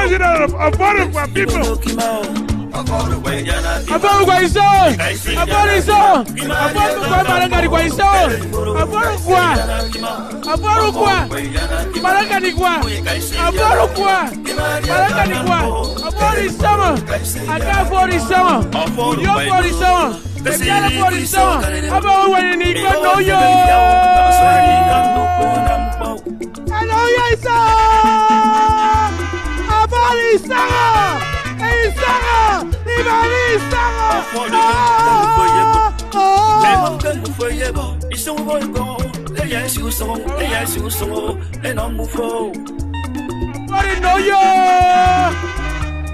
president of Akwa people. Akwa Isan. Akwa Isan. Akwa Marangari kwa Isan. Akwa. Marangari kwa. Akwa. Marangari kwa. Akwa Isan. Akwa Isan. Yo for Isan. Ekala for Isan. Akwa wani ni kwa noyo. Hello Isan. Akwa Isan.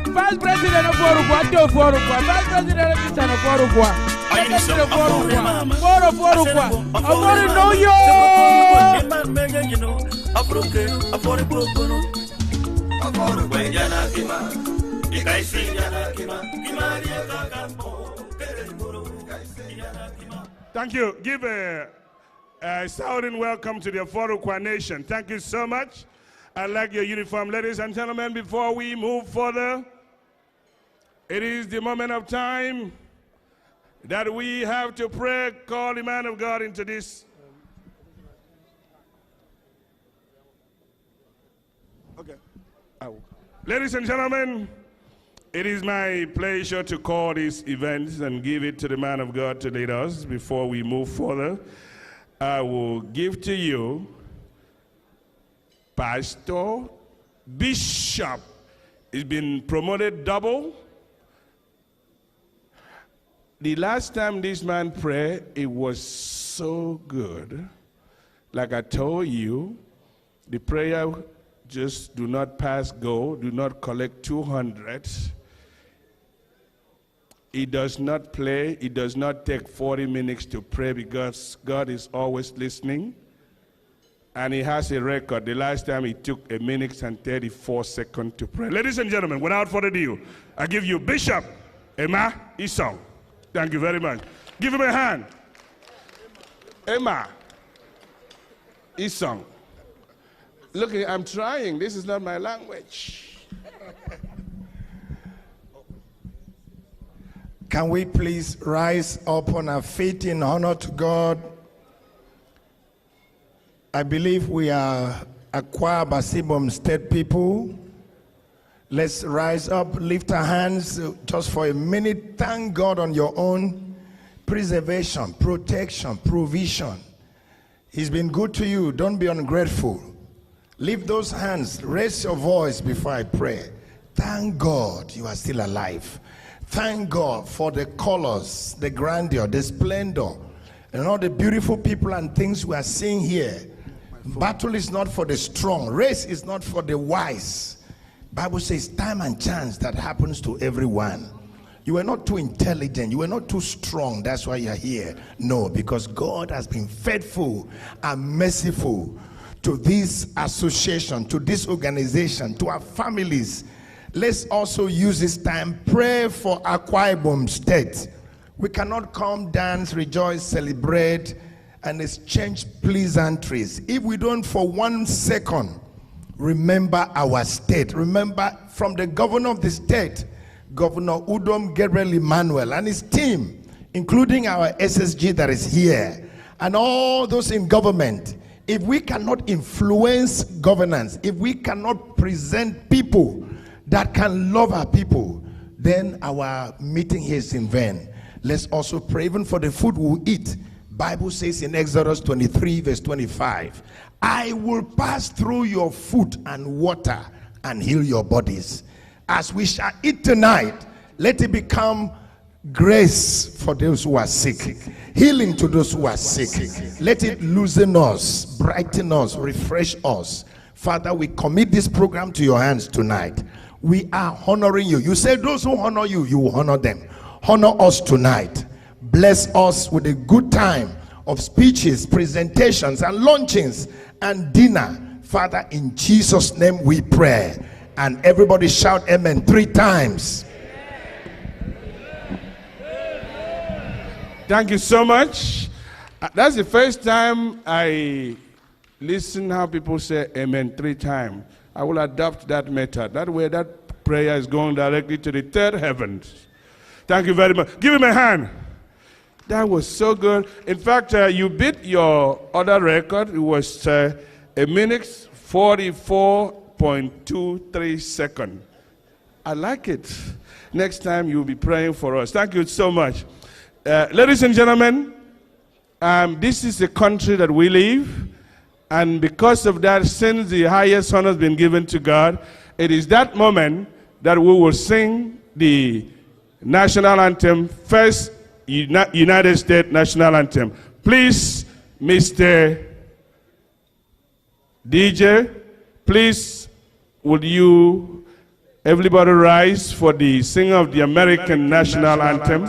Vice President of Uruguay, Vice President of Uruguay, Thank you. Give a sounding welcome to the Akwa Nation. Thank you so much. I like your uniform. Ladies and gentlemen, before we move further, it is the moment of time that we have to pray, call the man of God into this. Okay. Ladies and gentlemen, it is my pleasure to call this event and give it to the man of God to lead us. Before we move further, I will give to you Pastor Bishop. He's been promoted double. The last time this man prayed, it was so good. Like I told you, the prayer just do not pass go, do not collect 200. It does not play. It does not take 40 minutes to pray because God is always listening. And he has a record. The last time he took 1 minute and 34 seconds to pray. Ladies and gentlemen, without further ado, I give you Bishop Emma Isong. Thank you very much. Give him a hand. Emma Isong. Look, I'm trying. This is not my language. Can we please rise up on our feet in honor to God? I believe we are Akwa Ibom State people. Let's rise up, lift our hands just for a minute. Thank God on your own. Preservation, protection, provision. He's been good to you. Don't be ungrateful. Lift those hands. Raise your voice before I pray. Thank God you are still alive. Thank God for the colors, the grandeur, the splendor, and all the beautiful people and things we are seeing here. Battle is not for the strong. Race is not for the wise. Bible says time and chance that happens to everyone. You were not too intelligent. You were not too strong. That's why you're here. No, because God has been faithful and merciful to this association, to this organization, to our families. Let's also use this time, pray for Akwa Ibom State. We cannot come, dance, rejoice, celebrate, and exchange pleasantries if we don't for 1 second remember our state. Remember from the governor of the state, Governor Udom Gabriel Emmanuel and his team, including our SSG that is here, and all those in government. If we cannot influence governance, if we cannot present people that can love our people, then our meeting here is in vain. Let's also pray even for the food we eat. Bible says in Exodus 23 verse 25, I will pass through your food and water and heal your bodies. As we shall eat tonight, let it become grace for those who are sick, healing to those who are sick. Let it loosen us, brighten us, refresh us. Father, we commit this program to your hands tonight. We are honoring you. You say those who honor you, you will honor them. Honor us tonight. Bless us with a good time of speeches, presentations, and launchings, and dinner. Father, in Jesus' name we pray. And everybody shout amen 3 times. Thank you so much. That's the first time I listen how people say amen 3 times. I will adopt that method. That way, that prayer is going directly to the third heavens. Thank you very much. Give him a hand. That was so good. In fact, you beat your other record. It was a minute 44.23 seconds. I like it. Next time you'll be praying for us. Thank you so much. Ladies and gentlemen, this is the country that we live. And because of that, since the highest honor has been given to God, it is that moment that we will sing the national anthem, first United States national anthem. Please, Mr. DJ, please, would you, everybody rise for the singing of the American national anthem.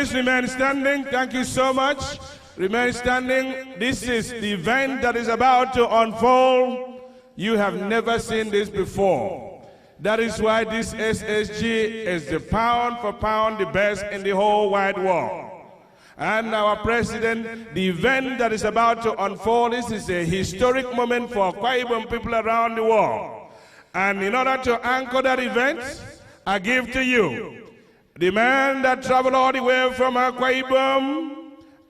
please remain standing. Thank you so much. Remain standing. This is the event that is about to unfold. You have never seen this before. That is why this SSG is the pound for pound the best in the whole wide world. And our president, the event that is about to unfold, this is a historic moment for Akwa Ibom people around the world. And in order to anchor that event, I give to you the man that traveled all the way from Akwa Ibom.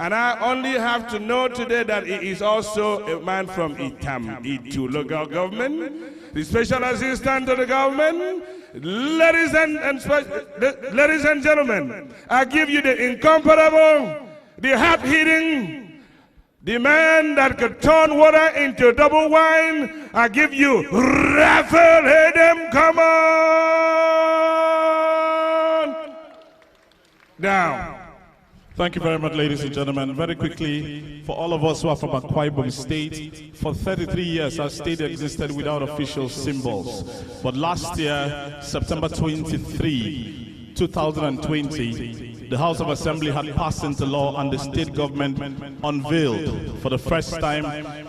And I only have to know today that he is also a man from Itu local government, the special assistant to the government. Ladies and gentlemen, I give you the incomparable, the hard-hitting, the man that could turn water into double wine. I give you Raphael Hedem. Come on down. Thank you very much, ladies and gentlemen. Very quickly, for all of us who are from Akwa Ibom State, for 33 years our state existed without official symbols. But last year, September 23, 2020, the House of Assembly had passed into law and the state government unveiled for the first time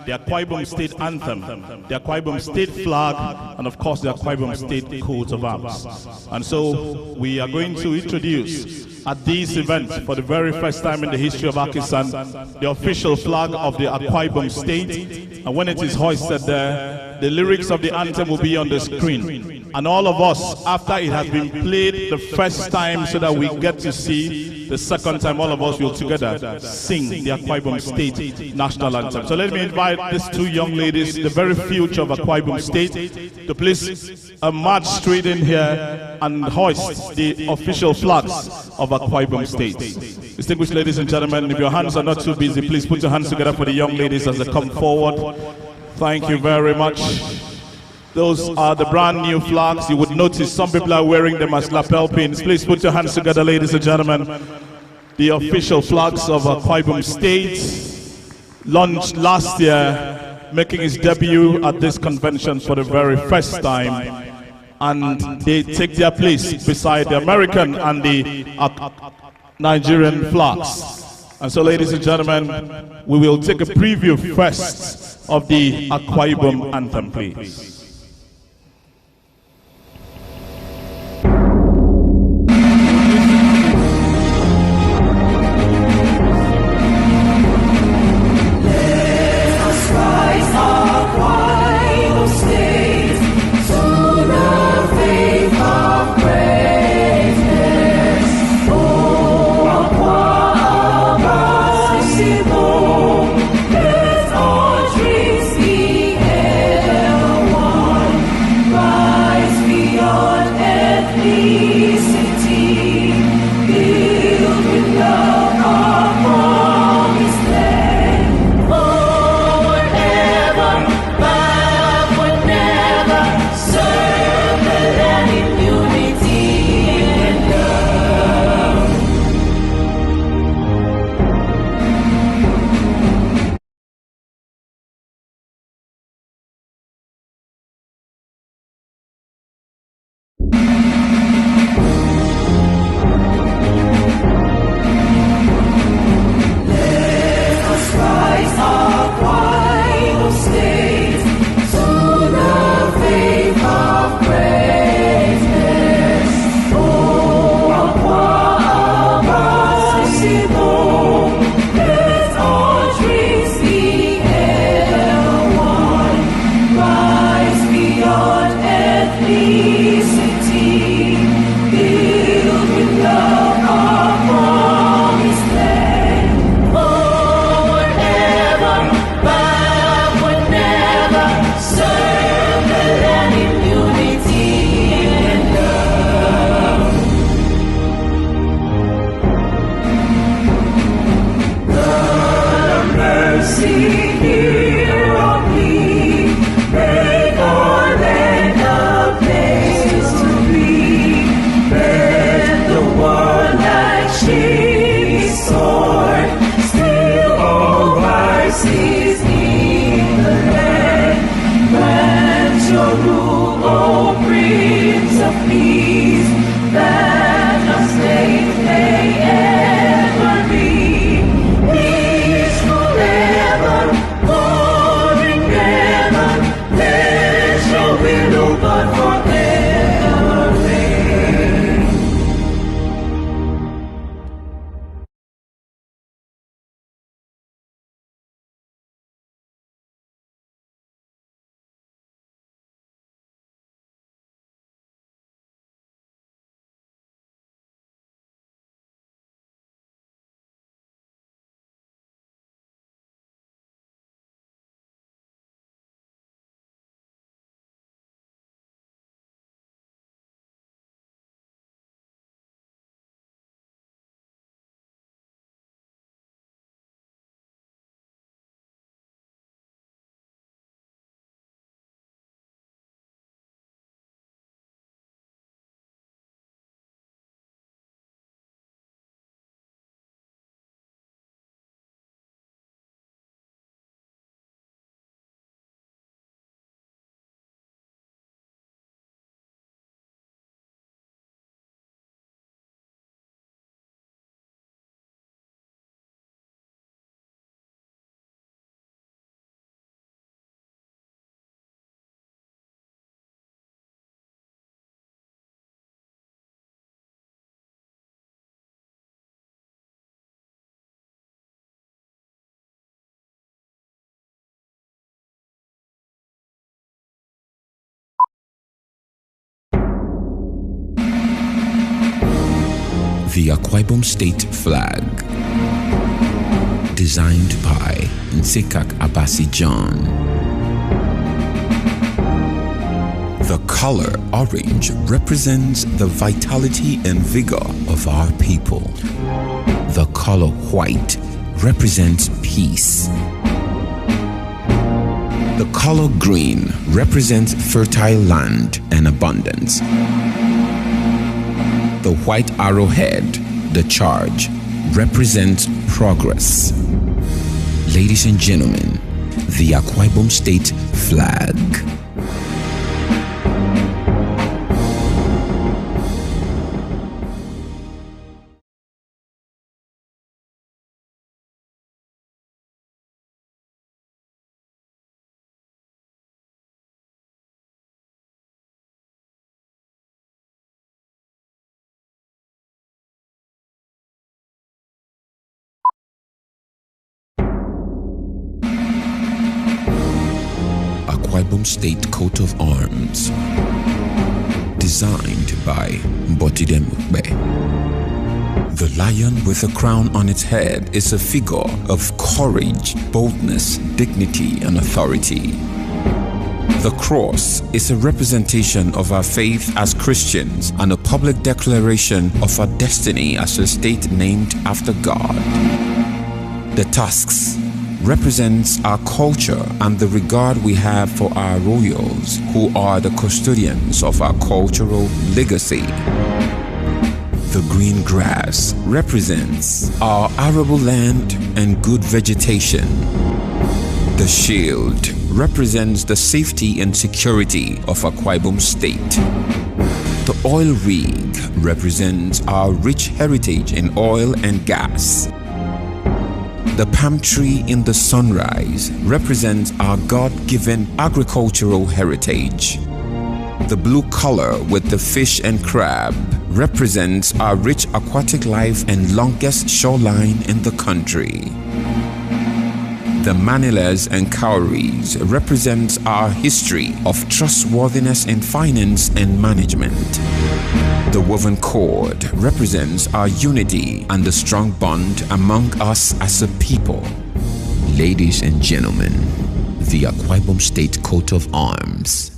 the Akwa Ibom State Anthem, the Akwa Ibom State Flag, and of course the Akwa Ibom State Coat of Arms. And so we are going to introduce at this event, for the very first time in the history of AKISAN, the official flag of the Akwa Ibom State. And when it is hoisted there, the lyrics of the anthem will be on the screen. And all of us, after it has been played the first time so that we get to see the second time, all of us will together sing the Akwa Ibom State National Anthem. So let me invite these two young ladies, the very future of Akwa Ibom State, to please march straight in here and hoist the official flags of Akwa Ibom State. Distinguished ladies and gentlemen, if your hands are not too busy, please put your hands together for the young ladies as they come forward. Thank you very much. Those are the brand new flags. You would notice some people are wearing them as lapel pins. Please put your hands together, ladies and gentlemen. The official flags of Akwa Ibom State, launched last year, making its debut at this convention for the very first time. And they take their place beside the American and the Nigerian flags. And so, ladies and gentlemen, we will take a preview first of the Akwa Ibom anthem, please. Let all dreams be ever one. God forever reign. The Akwa Ibom State flag, designed by Nsekak Abasi John. The color orange represents the vitality and vigor of our people. The color white represents peace. The color green represents fertile land and abundance. The white arrowhead, the charge, represents progress. Ladies and gentlemen, the Akwa Ibom State flag. Akwa Ibom State coat of arms, designed by Mbotidem Ukbe. The lion with a crown on its head is a figure of courage, boldness, dignity, and authority. The cross is a representation of our faith as Christians and a public declaration of our destiny as a state named after God. The tusks represents our culture and the regard we have for our royals, who are the custodians of our cultural legacy. The green grass represents our arable land and good vegetation. The shield represents the safety and security of Akwa Ibom State. The oil rig represents our rich heritage in oil and gas. The palm tree in the sunrise represents our God-given agricultural heritage. The blue color with the fish and crab represents our rich aquatic life and longest shoreline in the country. The manillas and cowries represents our history of trustworthiness in finance and management. The woven cord represents our unity and the strong bond among us as a people. Ladies and gentlemen, the Akwa Ibom State coat of arms.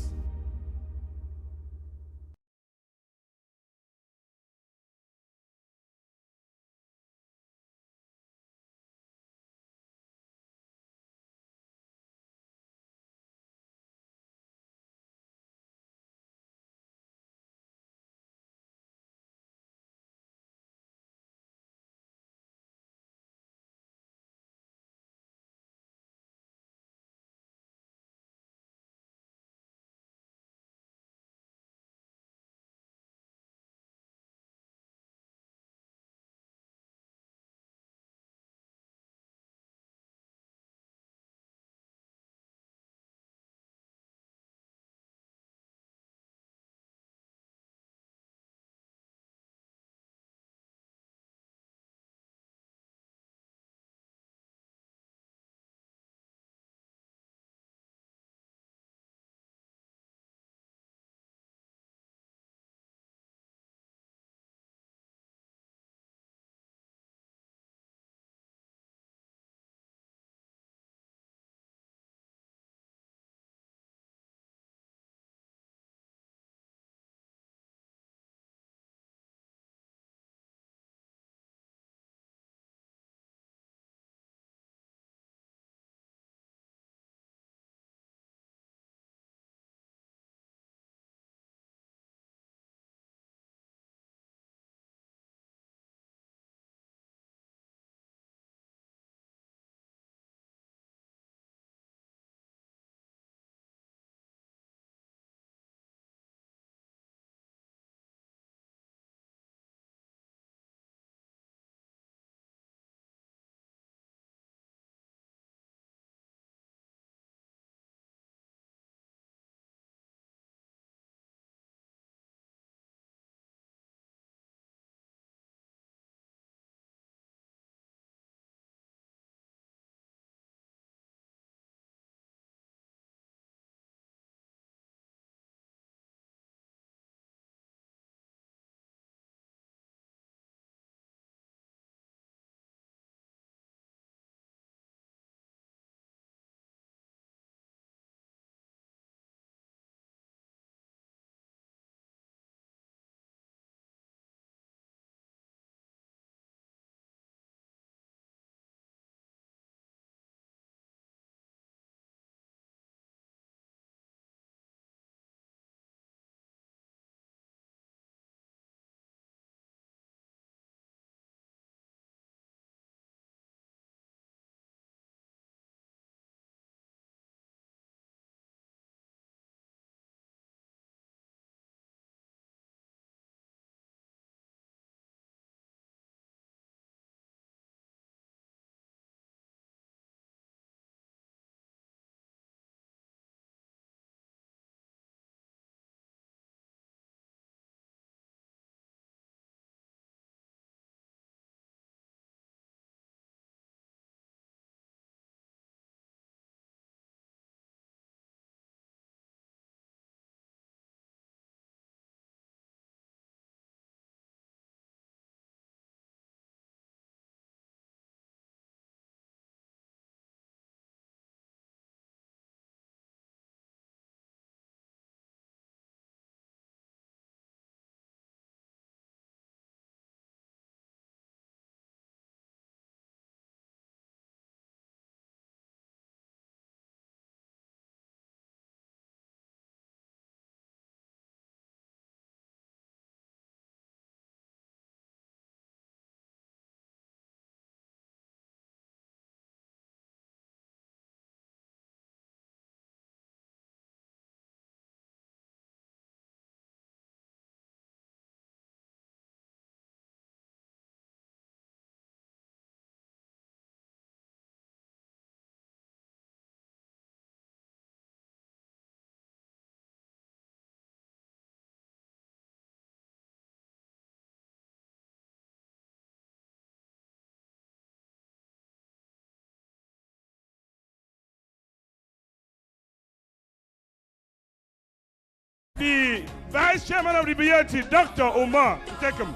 Vice Chairman of the BOT, Dr. Umar, take him.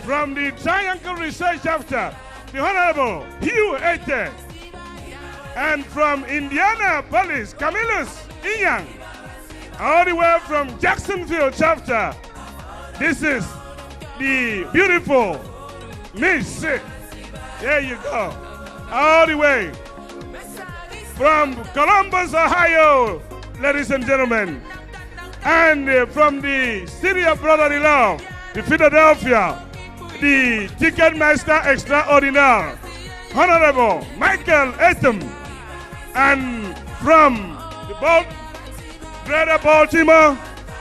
From the Triangle Research Chapter, the Honorable Hugh Ete. And from Indianapolis, Camillus Inyang. All the way from Jacksonville Chapter, this is the beautiful Miss. There you go. All the way from Columbus, Ohio, ladies and gentlemen. And from the city of brother-in-law, the Philadelphia, the Ticketmaster Extraordinaire, Honorable Michael Etam. And from the Greater Baltimore,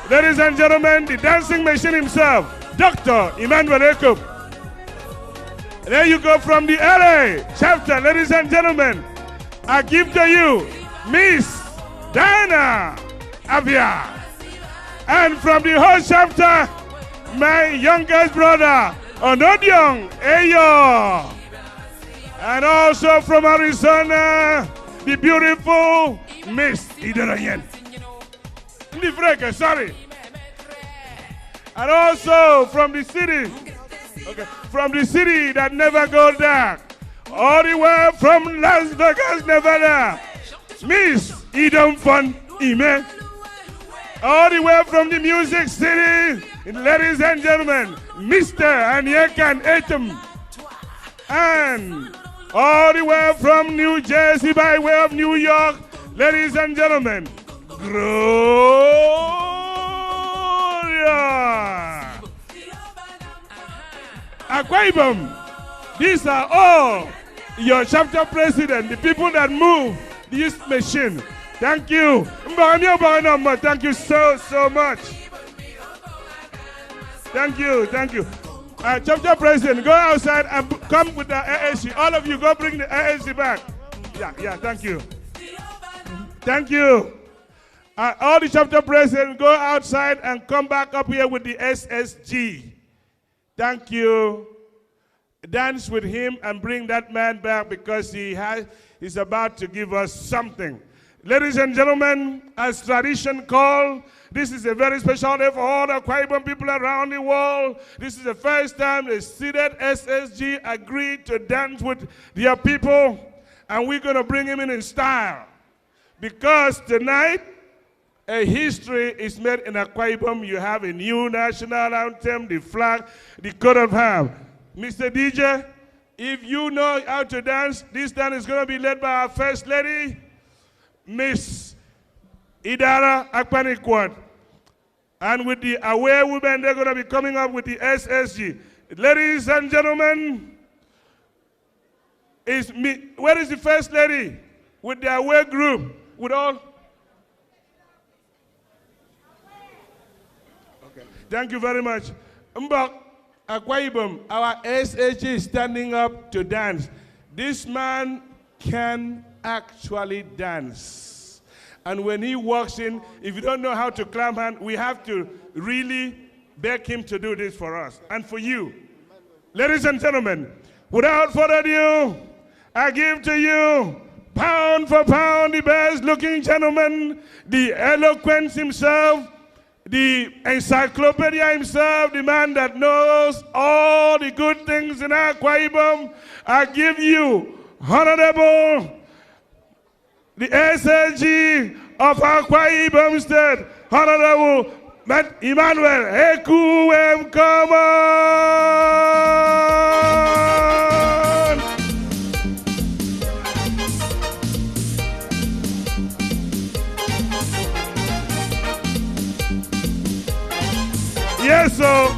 ladies and gentlemen, the dancing machine himself, Dr. Emmanuel Ekop. There you go from the LA chapter, ladies and gentlemen. I give to you Miss Diana Avia. And from the whole chapter, my youngest brother, Onodion Eyo. And also from Arizona, the beautiful Miss Idarayen. Sorry. And also from the city, from the city that never goes dark, all the way from Las Vegas, Nevada, Miss Idom Fun Ime. All the way from the Music City, ladies and gentlemen, Mr. Anyekan Etam. And all the way from New Jersey by way of New York, ladies and gentlemen, Gloria. Akwa Ibom, these are all your chapter president, the people that move this machine. Thank you. Thank you so much. Thank you. Chapter president, go outside and come with the AAC. All of you, go bring the AAC back. Yeah, thank you. Thank you. All the chapter presidents, go outside and come back up here with the SSG. Thank you. Dance with him and bring that man back because he's about to give us something. Ladies and gentlemen, as tradition calls, this is a very special day for all the Akwa Ibom people around the world. This is the first time the seated SSG agreed to dance with their people, and we're going to bring him in style. Because tonight, a history is made in Akwa Ibom. You have a new national anthem, the flag, the coat of arms. Mr. DJ, if you know how to dance, this dance is going to be led by our First Lady, Miss Idara Akpanikwad. And with the aware women, they're going to be coming up with the SSG. Ladies and gentlemen, where is the First Lady? With the aware group, with all? Okay. Thank you very much. Mbak Akwa Ibom, our SSG is standing up to dance. This man can actually dance. And when he walks in, if you don't know how to clap hand, we have to really beg him to do this for us and for you. Ladies and gentlemen, without further ado, I give to you, pound for pound, the best looking gentleman, the eloquence himself, the encyclopedia himself, the man that knows all the good things in Akwa Ibom. I give you Honorable, the SLG of Akwa Ibom State, Honorable Emmanuel Ekuwem, come on! Yes, sir.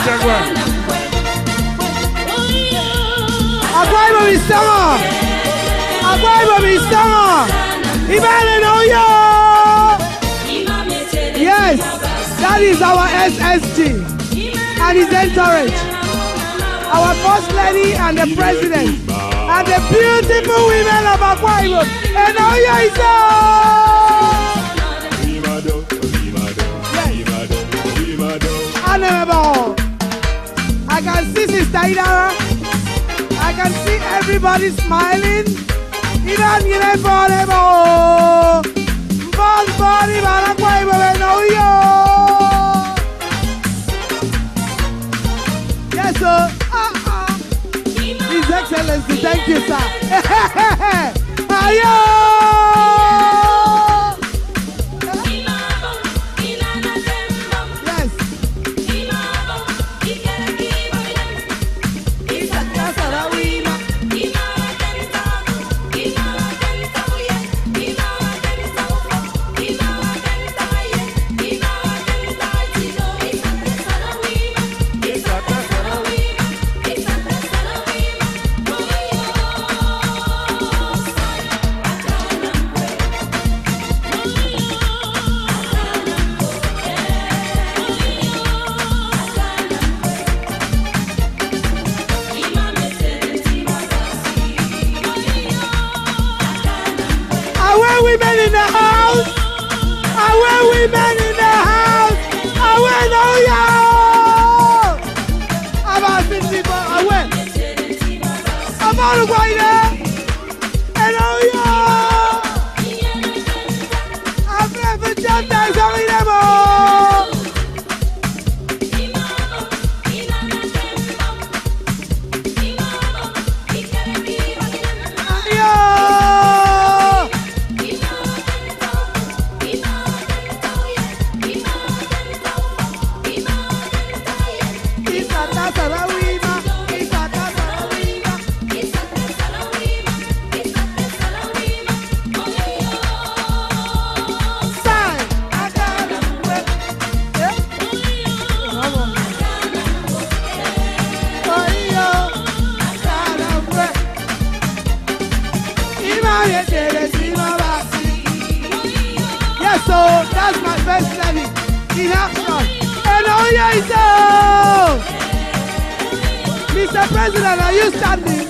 Check one. Akwa Ibom is summer. Akwa Ibom is summer. Yes, that is our SSG and his entourage. Our first lady and the president and the beautiful women of Akwa Ibom. And now here is I can see Sister Idara. I can see everybody smiling. Yes, sir. His Excellency, thank you, sir. Ayo! Women in the house! Away women in the house! Away no yo! About 6 people away! About the white and oh yo! I've never done that, sorry them all! Yes, so that's my first lady in action. And oh yeah, Mr. President, are you standing?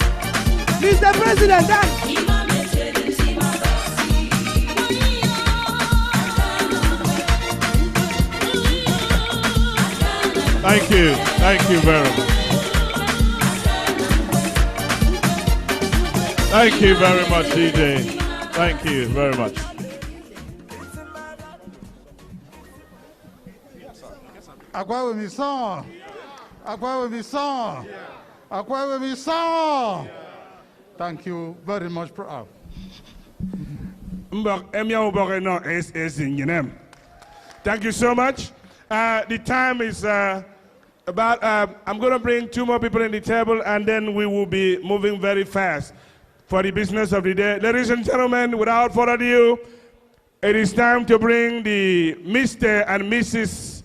Mr. President, Thank you very much. Thank you very much, DJ. Thank you very much. Akwa Ibom song. Akwa Ibom song. Akwa Ibom song. Thank you very much, Prof. Thank you so much. The time is about, I'm going to bring 2 more people in the table and then we will be moving very fast for the business of the day. Ladies and gentlemen, without further ado, it is time to bring the Mr. and Miss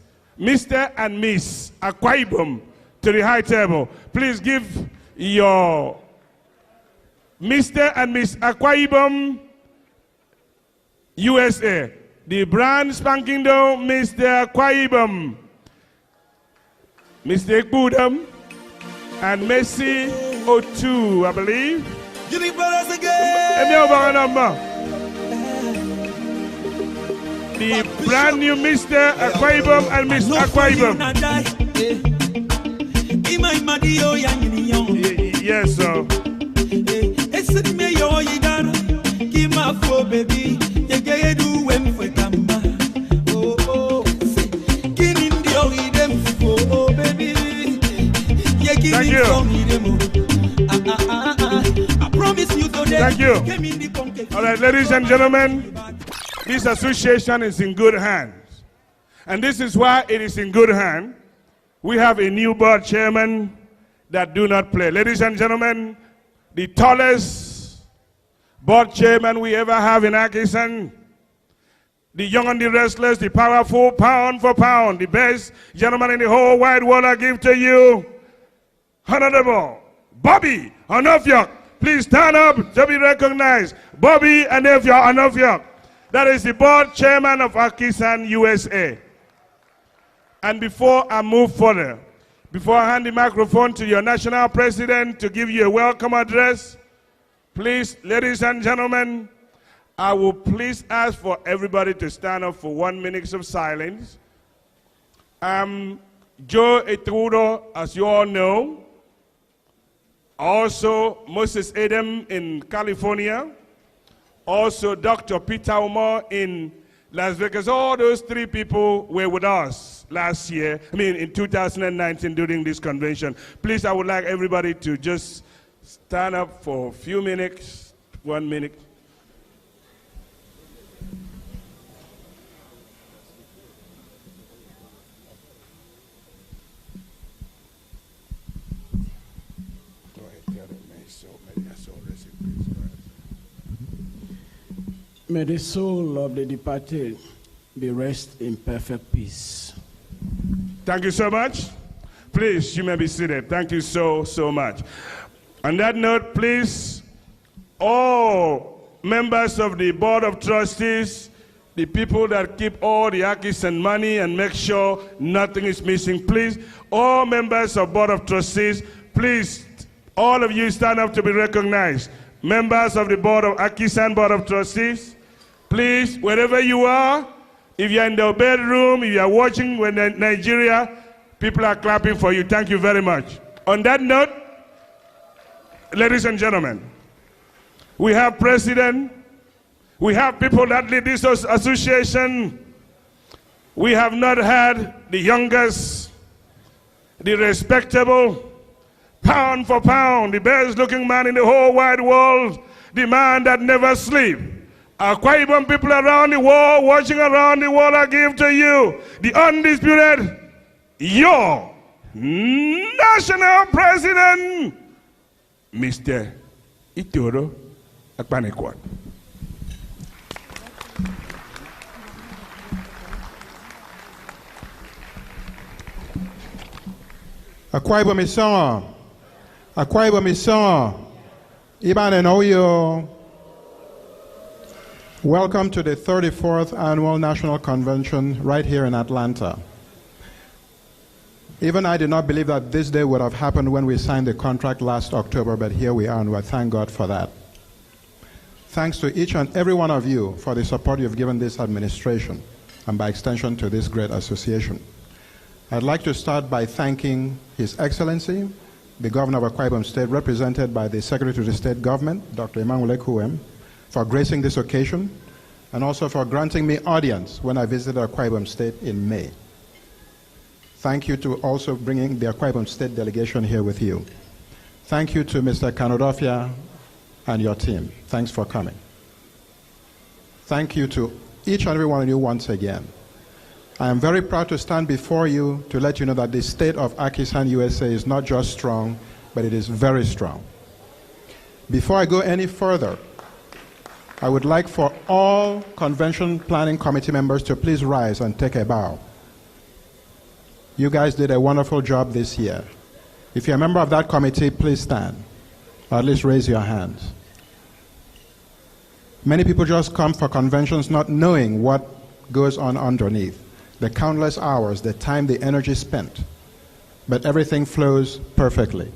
Akwa Ibom to the high table. Please give your Mr. and Miss Akwa Ibom USA, the brand spanking down Mr. Akwa Ibom, Mr. Ekbudam, and Messi O2, I believe. Give me brothers again. The brand new Mr. Akwa Ibom and Miss Akwa Ibom. Yes, sir. Thank you. I promise you Thank you. All right, ladies and gentlemen, this association is in good hands. And this is why it is in good hands. We have a new board chairman that do not play. Ladies and gentlemen, the tallest board chairman we ever have in AKISAN, the young and the restless, the powerful, pound for pound, the best gentleman in the whole wide world, I give to you, Honorable Bobby Onofiok. Please stand up to be recognized. Bobby Onofiok. That is the board chairman of AKISAN USA. And before I move further, before I hand the microphone to your national president to give you a welcome address, please, ladies and gentlemen, I will please ask for everybody to stand up for 1 minute of silence. Joe Etrudo, as you all know, also Moses Adam in California, also Dr. Peter Umar in Las Vegas. All those three people were with us last year, in 2019 during this convention. Please, I would like everybody to just stand up for a few minutes, 1 minute. May the soul of the departed be rest in perfect peace. Thank you so much. Please, you may be seated. Thank you so much. On that note, please, all members of the Board of Trustees, the people that keep all the AKISAN money and make sure nothing is missing, please, all members of Board of Trustees, please, all of you stand up to be recognized. Members of the Board of AKISAN Board of Trustees, please, wherever you are, if you're in the bedroom, if you're watching when Nigeria, people are clapping for you. Thank you very much. On that note, ladies and gentlemen, we have president, we have people that lead this association. We have not had the youngest, the respectable, pound for pound, the best looking man in the whole wide world, the man that never sleeps. Akwa Ibom people around the world, watching around the world, I give to you the undisputed, your national president, Mr. Itoro Akpanekwa. Akwa Ibom Isong, Akwa Ibom Isong, Iban and Oyo. Welcome to the 34th Annual National Convention right here in Atlanta. Even I did not believe that this day would have happened when we signed the contract last October, but here we are, and we thank God for that. Thanks to each and every one of you for the support you've given this administration, and by extension to this great association. I'd like to start by thanking His Excellency, the Governor of Akwa Ibom State, represented by the Secretary to the State Government, Dr. Emmanuel Ekuwem, for gracing this occasion, and also for granting me audience when I visited Akwa Ibom State in May. Thank you to also bringing the Akwa Ibom State delegation here with you. Thank you to Mr. Kanodofia and your team. Thanks for coming. Thank you to each and every one of you once again. I am very proud to stand before you to let you know that the state of AKISAN USA is not just strong, but it is very strong. Before I go any further, I would like for all Convention Planning Committee members to please rise and take a bow. You guys did a wonderful job this year. If you're a member of that committee, please stand, or at least raise your hands. Many people just come for conventions not knowing what goes on underneath, the countless hours, the time, the energy spent. But everything flows perfectly.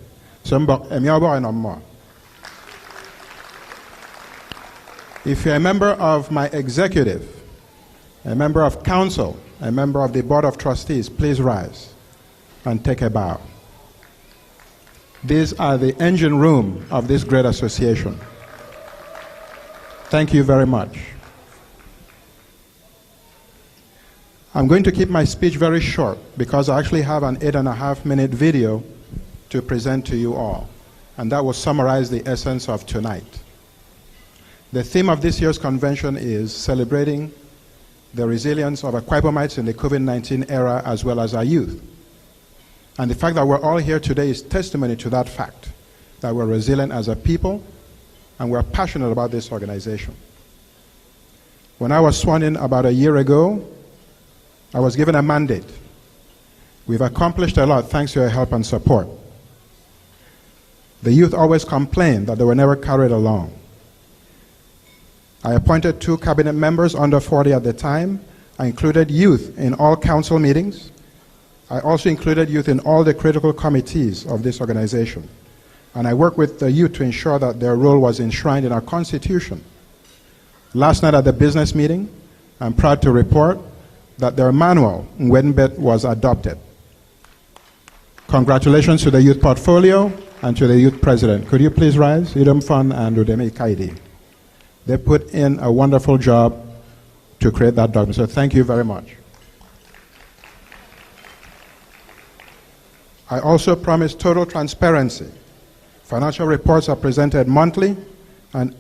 If you're a member of my executive, a member of council, a member of the Board of Trustees, please rise and take a bow. These are the engine room of this great association. Thank you very much. I'm going to keep my speech very short because I actually have an 8.5-minute video to present to you all, and that will summarize the essence of tonight. The theme of this year's convention is celebrating the resilience of Akwa Ibomites in the COVID-19 era as well as our youth. And the fact that we're all here today is testimony to that fact, that we're resilient as a people and we're passionate about this organization. When I was sworn in about a year ago, I was given a mandate. We've accomplished a lot thanks to your help and support. The youth always complained that they were never carried along. I appointed 2 cabinet members under 40 at the time. I included youth in all council meetings. I also included youth in all the critical committees of this organization. And I worked with the youth to ensure that their role was enshrined in our Constitution. Last night at the business meeting, I'm proud to report that their manual, Nwedmbet, was adopted. Congratulations to the youth portfolio and to the youth president. Could you please rise? Idom Fun and Udeme Kaidi. They put in a wonderful job to create that document, so thank you very much. I also promise total transparency. Financial reports are presented monthly, and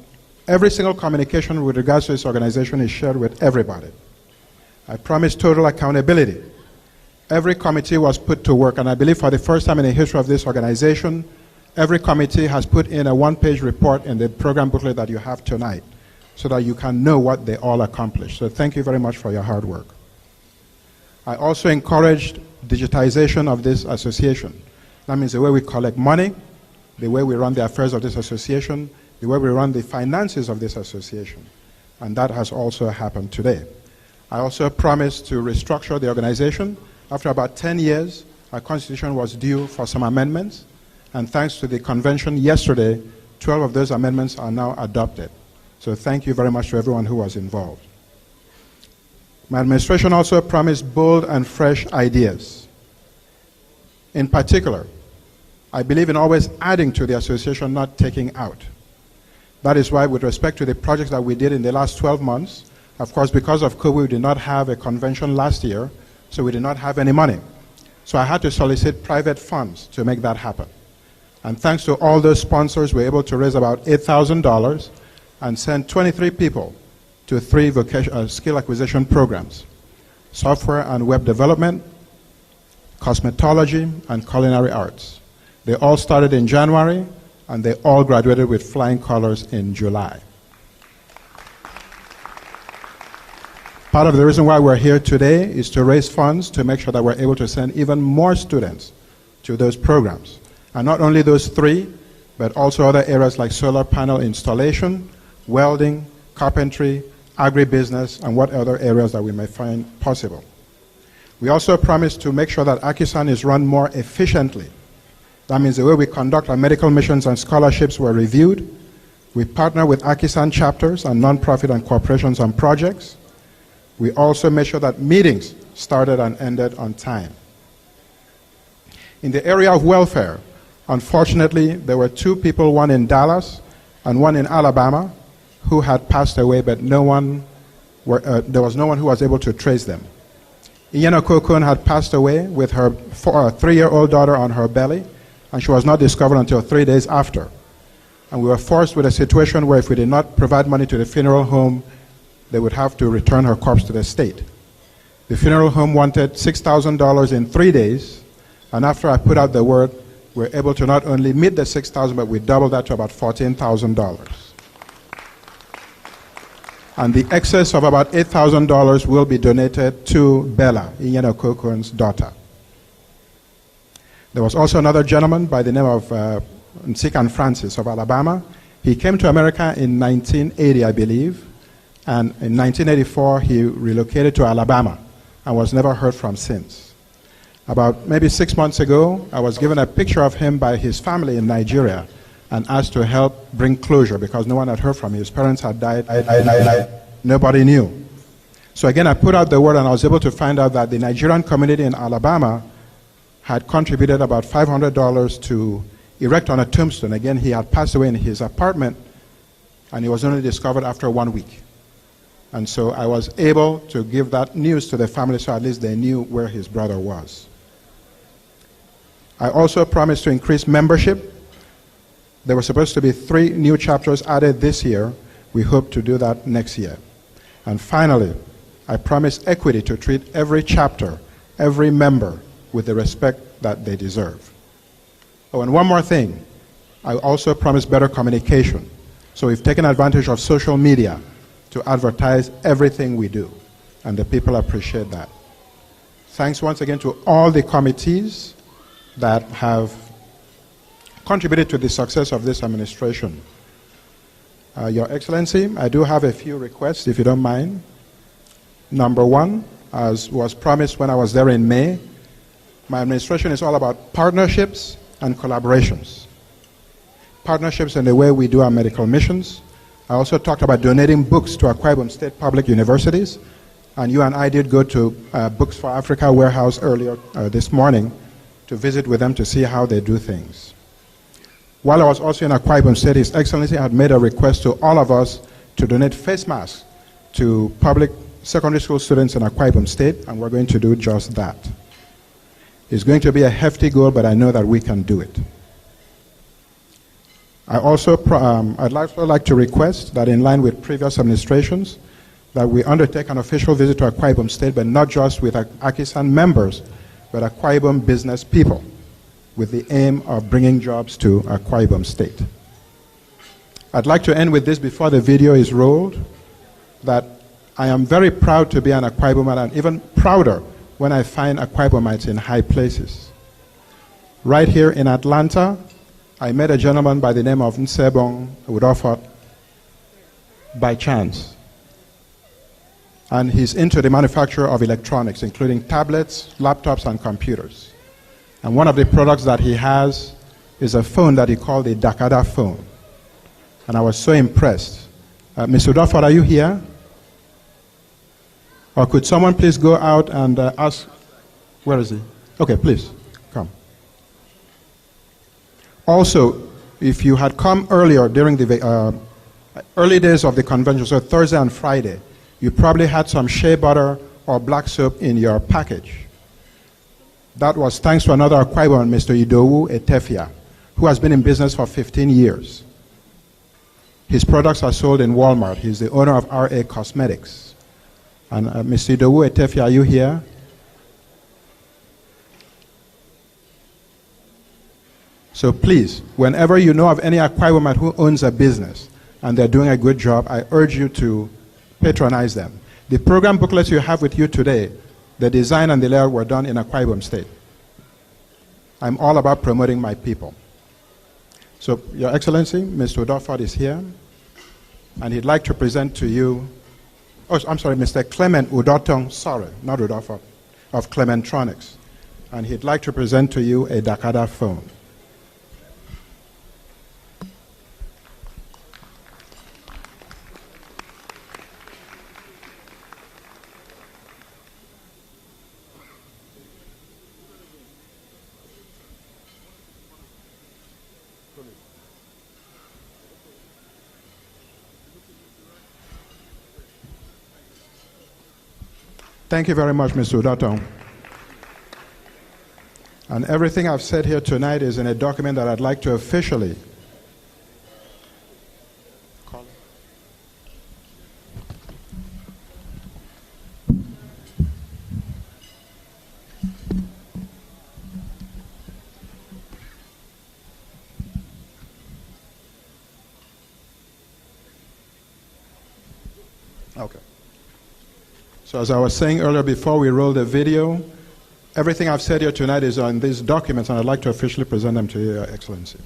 every single communication with regards to this organization is shared with everybody. I promise total accountability. Every committee was put to work, and I believe for the first time in the history of this organization, every committee has put in a one-page report in the program booklet that you have tonight so that you can know what they all accomplished. So thank you very much for your hard work. I also encouraged digitization of this association. That means the way we collect money, the way we run the affairs of this association, the way we run the finances of this association. And that has also happened today. I also promised to restructure the organization. After about 10 years, our constitution was due for some amendments. And thanks to the convention yesterday, 12 of those amendments are now adopted. So thank you very much to everyone who was involved. My administration also promised bold and fresh ideas. In particular, I believe in always adding to the association, not taking out. That is why, with respect to the projects that we did in the last 12 months, of course, because of COVID, we did not have a convention last year, so we did not have any money. So I had to solicit private funds to make that happen. And thanks to all those sponsors, we were able to raise about $8,000 and send 23 people to 3 skill acquisition programs: software and web development, cosmetology, and culinary arts. They all started in January, and they all graduated with flying colors in July. Part of the reason why we're here today is to raise funds to make sure that we're able to send even more students to those programs. And not only those 3, but also other areas like solar panel installation, welding, carpentry, agribusiness, and what other areas that we may find possible. We also promise to make sure that AKISAN is run more efficiently. That means the way we conduct our medical missions and scholarships were reviewed. We partner with AKISAN chapters and nonprofit and corporations on projects. We also made sure that meetings started and ended on time. In the area of welfare, unfortunately, there were 2 people, one in Dallas and one in Alabama, who had passed away, but there was no one who was able to trace them. Iyana Kokun had passed away with her 3-year-old daughter on her belly, and she was not discovered until 3 days after. And we were forced with a situation where if we did not provide money to the funeral home, they would have to return her corpse to the state. The funeral home wanted $6,000 in 3 days, and after I put out the word, we were able to not only meet the $6,000, but we doubled that to about $14,000. And the excess of about $8,000 will be donated to Bella, Iyana Kokun's daughter. There was also another gentleman by the name of Nsikan Francis of Alabama. He came to America in 1980, I believe, and in 1984 he relocated to Alabama and was never heard from since. About maybe 6 months ago, I was given a picture of him by his family in Nigeria and asked to help bring closure because no one had heard from him. His parents had died. Nobody knew. So again, I put out the word and I was able to find out that the Nigerian community in Alabama had contributed about $500 to erect on a tombstone. Again, he had passed away in his apartment and he was only discovered after 1 week. And so I was able to give that news to the family so at least they knew where his brother was. I also promised to increase membership. There were supposed to be 3 new chapters added this year, We hope to do that next year. And finally, I promise equity to treat every chapter, every member, with the respect that they deserve. Oh, and one more thing. I also promise better communication. So we've taken advantage of social media to advertise everything we do, and the people appreciate that. Thanks once again to all the committees that have contributed to the success of this administration. Your Excellency, I do have a few requests, if you don't mind. Number one, as was promised when I was there in May, my administration is all about partnerships and collaborations. Partnerships in the way we do our medical missions. I also talked about donating books to Akwa Ibom State Public Universities, and you and I did go to Books for Africa warehouse earlier this morning to visit with them to see how they do things. While I was also in Akwa Ibom State, His Excellency had made a request to all of us to donate face masks to public secondary school students in Akwa Ibom State, and we're going to do just that. It's going to be a hefty goal, but I know that we can do it. I'd also like to request that in line with previous administrations, that we undertake an official visit to Akwa Ibom State, but not just with AKISAN members, but Akwa Ibom business people, with the aim of bringing jobs to Akwa Ibom State. I'd like to end with this before the video is rolled, that I am very proud to be an Akwa Iboman, and even prouder when I find Akwa Ibomites in high places. Right here in Atlanta, I met a gentleman by the name of Nsebong Udofot by chance. And he's into the manufacture of electronics, including tablets, laptops, and computers. And one of the products that he has is a phone that he called the Dakada phone. And I was so impressed. Mr. Udofot, are you here? Or could someone please go out and ask, where is he? Okay, please, come. Also, if you had come earlier during the early days of the convention, so Thursday and Friday, you probably had some shea butter or black soap in your package. That was thanks to another Akwa Ibom, Mr. Idowu Etefia, who has been in business for 15 years. His products are sold in Walmart. He's the owner of RA Cosmetics. And Mr. Idowu Etefia, are you here? So please, whenever you know of any Akwa Ibomite who owns a business and they're doing a good job, I urge you to patronize them. The program booklets you have with you today, the design and the layout were done in Akwa Ibom State. I'm all about promoting my people. So, Your Excellency, Mr. Udofot is here, and he'd like to present to you, oh, I'm sorry, Mr. Clement Udotong, sorry, not Udofot, of Clementronics. And he'd like to present to you a Dakada phone. Thank you very much, Mr. Udotong. And everything I've said here tonight is in a document that I'd like to officially call. Okay. So as I was saying earlier before we rolled the video, everything I've said here tonight is on these documents, and I'd like to officially present them to you, Your Excellency.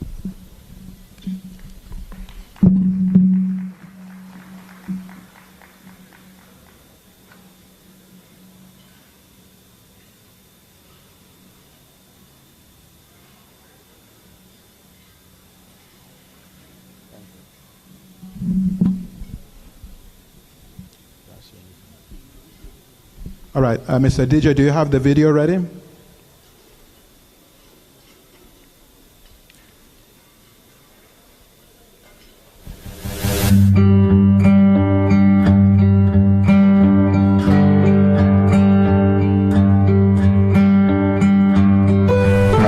All right, Mr. DJ, do you have the video ready? My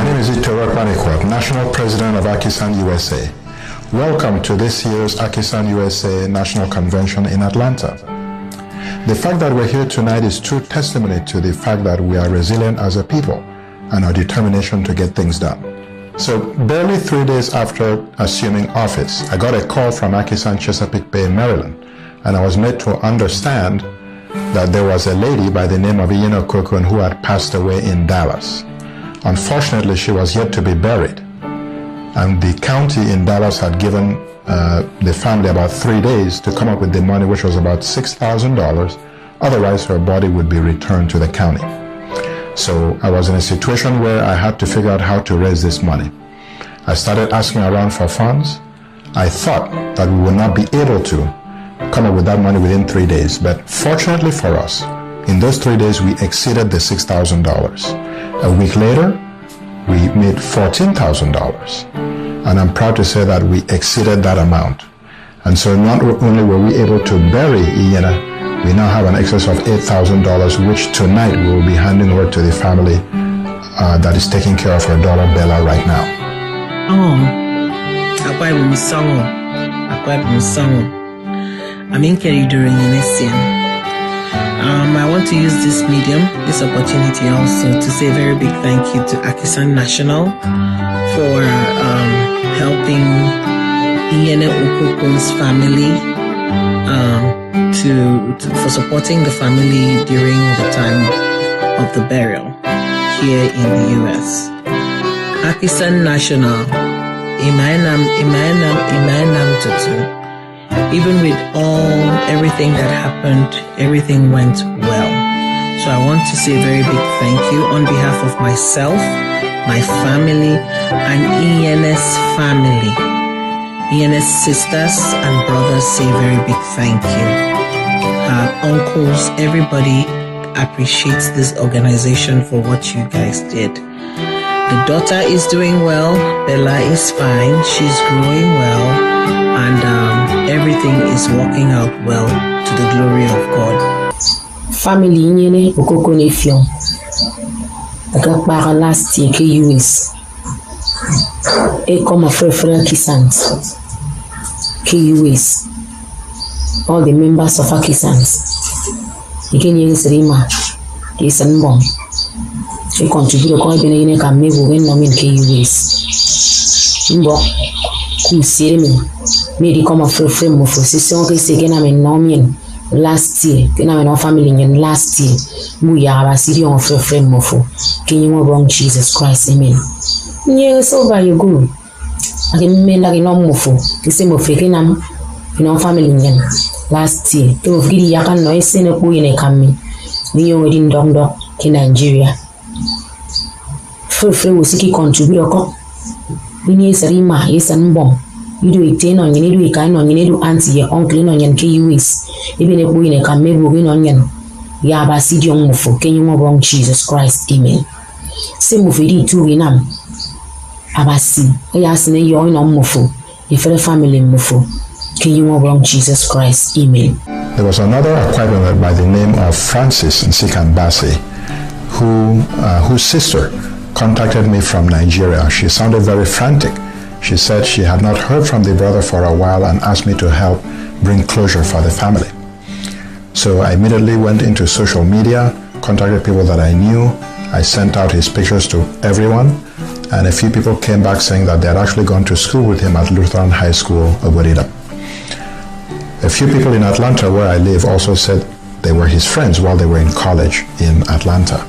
name is Itoro Panikwa, National President of AKISAN USA. Welcome to this year's AKISAN USA National Convention in Atlanta. The fact that we're here tonight is true testimony to the fact that we are resilient as a people and our determination to get things done. So barely 3 days after assuming office, I got a call from AKISAN Chesapeake Bay in Maryland, and I was made to understand that there was a lady by the name of Iyena Okokun who had passed away in Dallas. Unfortunately, she was yet to be buried, and the county in Dallas had given the family about 3 days to come up with the money, which was about $6,000. Otherwise, her body would be returned to the county. So I was in a situation where I had to figure out how to raise this money. I started asking around for funds. I thought that we would not be able to come up with that money within 3 days, but fortunately for us, in those 3 days we exceeded the $6,000. A week later, we made $14,000, and I'm proud to say that we exceeded that amount. And so not only were we able to bury Iyena, we now have an excess of $8,000, which tonight we will be handing over to the family that is taking care of her daughter Bella right now. Akwa Ibom. I'm in Kerry during NSCM. I want to use this opportunity also to say a very big thank you to AKISAN National for helping Iyena Okokun's family, for supporting the family during the time of the burial here in the US. AKISAN National, Imanam Tutu. Even with everything that happened, everything went well. So I want to say a very big thank you on behalf of myself, my family, and Iyena's family. Iyena's sisters and brothers say a very big thank you. Her uncles, everybody appreciates this organization for what you guys did. The daughter is doing well. Bella is fine. She's growing well. And everything is working out well to the glory of God. Family Iyena Okokun Efion. I got back last year KUS. I come a frère AKISAN. KUS. All the members of AKISAN. Again, Rima. AKISAN Bomb. I contribute to Akwa Ibom can make when nomin KUS. Mbo. Kusirimi. Maybe come a frame of position again. I'm in Nomian last year. Then I'm in our family in last year. We are a city on frame of can you wrong Jesus Christ? Amen. Yes, over you go. I can mean like no mofo. The same of freaking in our family in last year. To Giddy Yakan noise in a boy in a coming. We are in Dong in Nigeria. Frame was seeking contribute. We need Rima, yes, and bomb. You do it 10 on you need to kind on you need to answer your uncle on your KUS. Even a boy in a camel win on your Yabasidion Mufo, can you wrong Jesus Christ? Amen. Same of it too in Abasi, I ask in a young on Mufo, if a family Mufo, can you wrong Jesus Christ? Amen. There was another Akwa Ibom by the name of Francis Nsikambasi, whose sister contacted me from Nigeria. She sounded very frantic. She said she had not heard from the brother for a while and asked me to help bring closure for the family. So I immediately went into social media, contacted people that I knew. I sent out his pictures to everyone, and a few people came back saying that they had actually gone to school with him at Lutheran High School, Oborida. A few people in Atlanta, where I live, also said they were his friends while they were in college in Atlanta.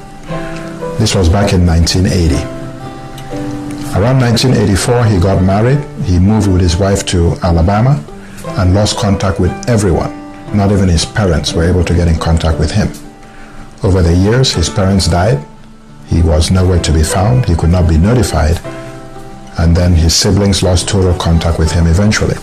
This was back in 1980. Around 1984, he got married. He moved with his wife to Alabama and lost contact with everyone. Not even his parents were able to get in contact with him. Over the years, his parents died. He was nowhere to be found. He could not be notified. And then his siblings lost total contact with him eventually.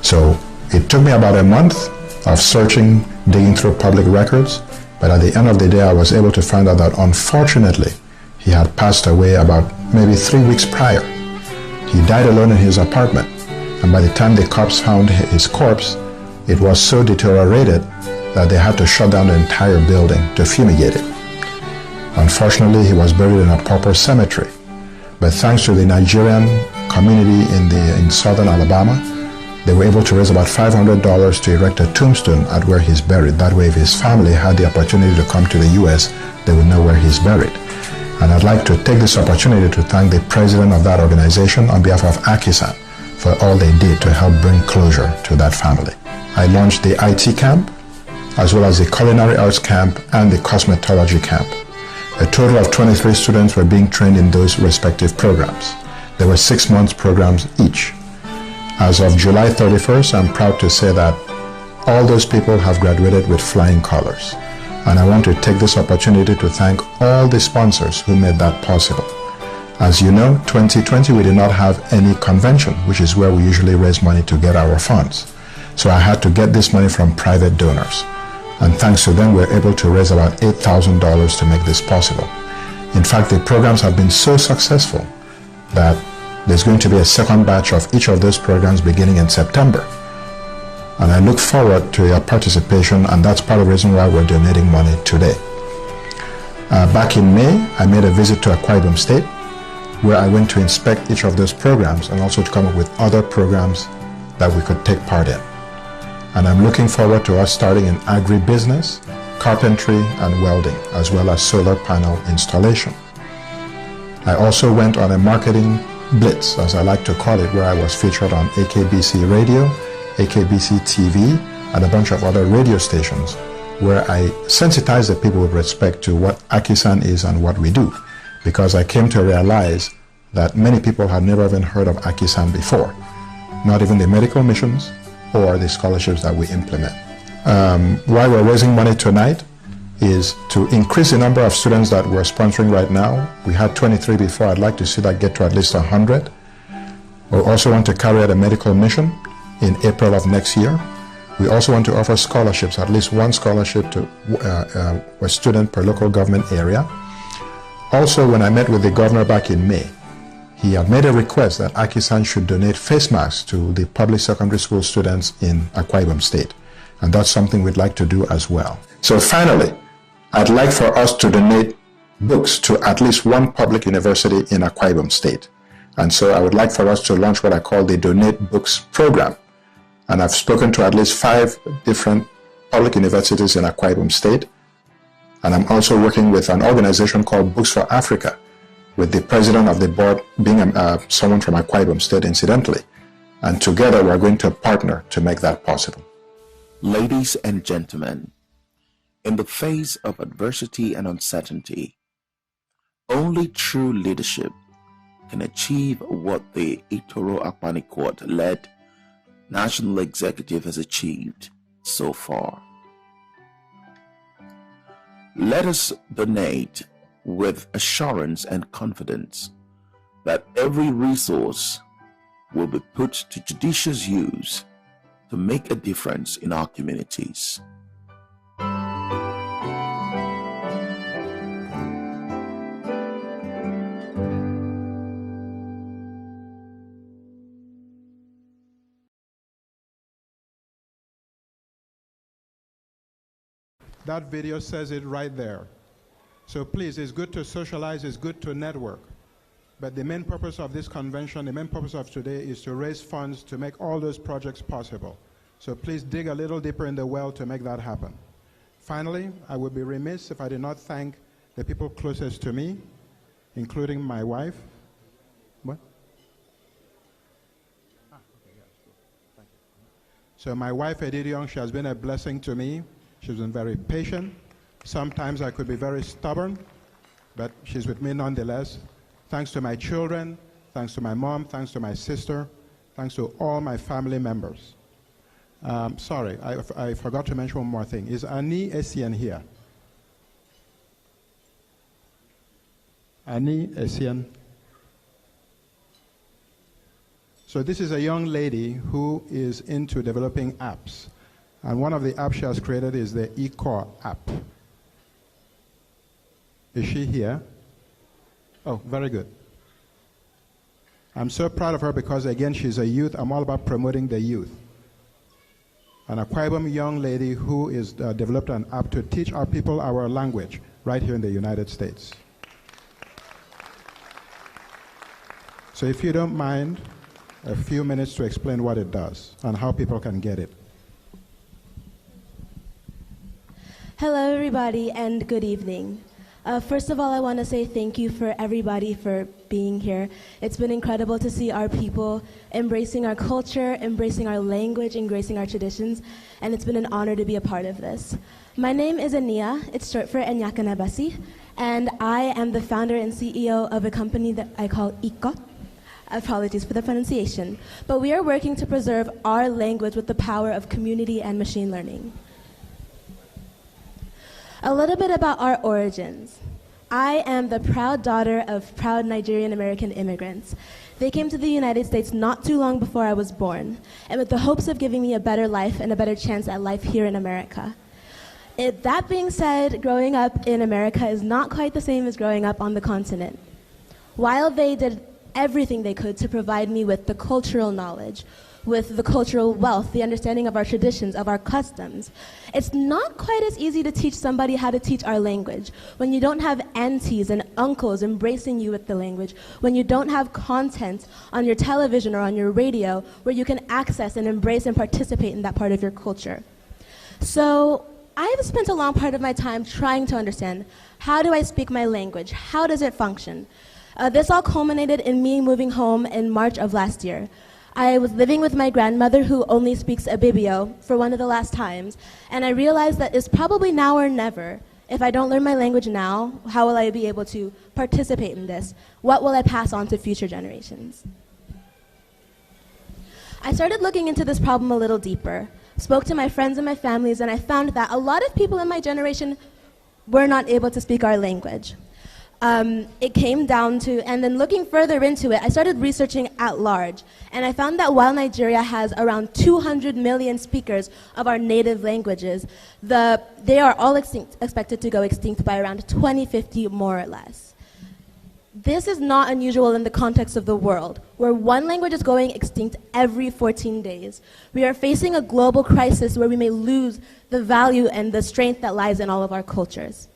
So it took me about a month of searching, digging through public records. But at the end of the day, I was able to find out that unfortunately, he had passed away about maybe 3 weeks prior. He died alone in his apartment, and by the time the cops found his corpse, it was so deteriorated that they had to shut down the entire building to fumigate it. Unfortunately, he was buried in a pauper cemetery, but thanks to the Nigerian community in southern Alabama. They were able to raise about $500 to erect a tombstone at where he's buried. That way, if his family had the opportunity to come to the U.S., they would know where he's buried. And I'd like to take this opportunity to thank the president of that organization on behalf of AKISAN for all they did to help bring closure to that family. I launched the IT camp, as well as the culinary arts camp and the cosmetology camp. A total of 23 students were being trained in those respective programs. There were 6 month programs each. As of July 31st, I'm proud to say that all those people have graduated with flying colors. And I want to take this opportunity to thank all the sponsors who made that possible. As you know, 2020 we did not have any convention, which is where we usually raise money to get our funds. So I had to get this money from private donors. And thanks to them, we were able to raise about $8,000 to make this possible. In fact, the programs have been so successful that there's going to be a second batch of each of those programs beginning in September. And I look forward to your participation, and that's part of the reason why we're donating money today. Back in May, I made a visit to Akwa Ibom State, where I went to inspect each of those programs and also to come up with other programs that we could take part in. And I'm looking forward to us starting in agribusiness, carpentry, and welding, as well as solar panel installation. I also went on a marketing blitz, as I like to call it, where I was featured on AKBC Radio, AKBC TV, and a bunch of other radio stations, where I sensitized the people with respect to what AKISAN is and what we do, because I came to realize that many people had never even heard of AKISAN before, not even the medical missions or the scholarships that we implement. Why we're raising money tonight is to increase the number of students that we're sponsoring right now. We had 23 before. I'd like to see that get to at least 100. We also want to carry out a medical mission in April of next year. We also want to offer scholarships, at least one scholarship to a student per local government area. Also, when I met with the governor back in May, he had made a request that AKISAN should donate face masks to the public secondary school students in Akwa Ibom State. And that's something we'd like to do as well. So finally, I'd like for us to donate books to at least one public university in Akwa Ibom State. And so I would like for us to launch what I call the Donate Books program. And I've spoken to at least 5 different public universities in Akwa Ibom State. And I'm also working with an organization called Books for Africa, with the president of the board being someone from Akwa Ibom State, incidentally. And together we're going to partner to make that possible. Ladies and gentlemen, in the face of adversity and uncertainty, only true leadership can achieve what the Itoro Akpani Court-led National Executive has achieved so far. Let us donate with assurance and confidence that every resource will be put to judicious use to make a difference in our communities. That video says it right there. So please, it's good to socialize, it's good to network. But the main purpose of this convention, the main purpose of today is to raise funds to make all those projects possible. So please dig a little deeper in the well to make that happen. Finally, I would be remiss if I did not thank the people closest to me, including my wife. What? Ah, okay, yeah, sure. Thank you. So my wife, Edidion, she has been a blessing to me. She's been very patient. Sometimes I could be very stubborn, but she's with me nonetheless. Thanks to my children, thanks to my mom, thanks to my sister, thanks to all my family members. Sorry, I forgot to mention one more thing. Is Annie Essien here? Annie Essien. So this is a young lady who is into developing apps. And one of the apps she has created is the eCore app. Is she here? Oh, very good. I'm so proud of her because, again, she's a youth. I'm all about promoting the youth. An Akwa Ibom young lady who is developed an app to teach our people our language right here in the United States. So if you don't mind, a few minutes to explain what it does and how people can get it. Hello, everybody, and good evening. First of all, I want to say thank you for everybody for being here. It's been incredible to see our people embracing our culture, embracing our language, embracing our traditions, and it's been an honor to be a part of this. My name is Ania, it's short for Enyakanabasi, and I am the founder and CEO of a company that I call IKO. Apologies for the pronunciation. But we are working to preserve our language with the power of community and machine learning. A little bit about our origins. I am the proud daughter of proud Nigerian American immigrants. They came to the United States not too long before I was born, and with the hopes of giving me a better life and a better chance at life here in America. That being said, growing up in America is not quite the same as growing up on the continent. While they did everything they could to provide me with the cultural knowledge, with the cultural wealth, the understanding of our traditions, of our customs, it's not quite as easy to teach somebody how to teach our language when you don't have aunties and uncles embracing you with the language, when you don't have content on your television or on your radio where you can access and embrace and participate in that part of your culture. So I've spent a long part of my time trying to understand, how do I speak my language? How does it function? This all culminated in me moving home in March of last year. I was living with my grandmother who only speaks Ibibio for one of the last times, and I realized that it's probably now or never. If I don't learn my language now, how will I be able to participate in this? What will I pass on to future generations? I started looking into this problem a little deeper, spoke to my friends and my families, and I found that a lot of people in my generation were not able to speak our language. It came down to, and then looking further into it, I started researching at large, and I found that while Nigeria has around 200 million speakers of our native languages, they are all expected to go extinct by around 2050, more or less. This is not unusual in the context of the world, where one language is going extinct every 14 days. We are facing a global crisis where we may lose the value and the strength that lies in all of our cultures.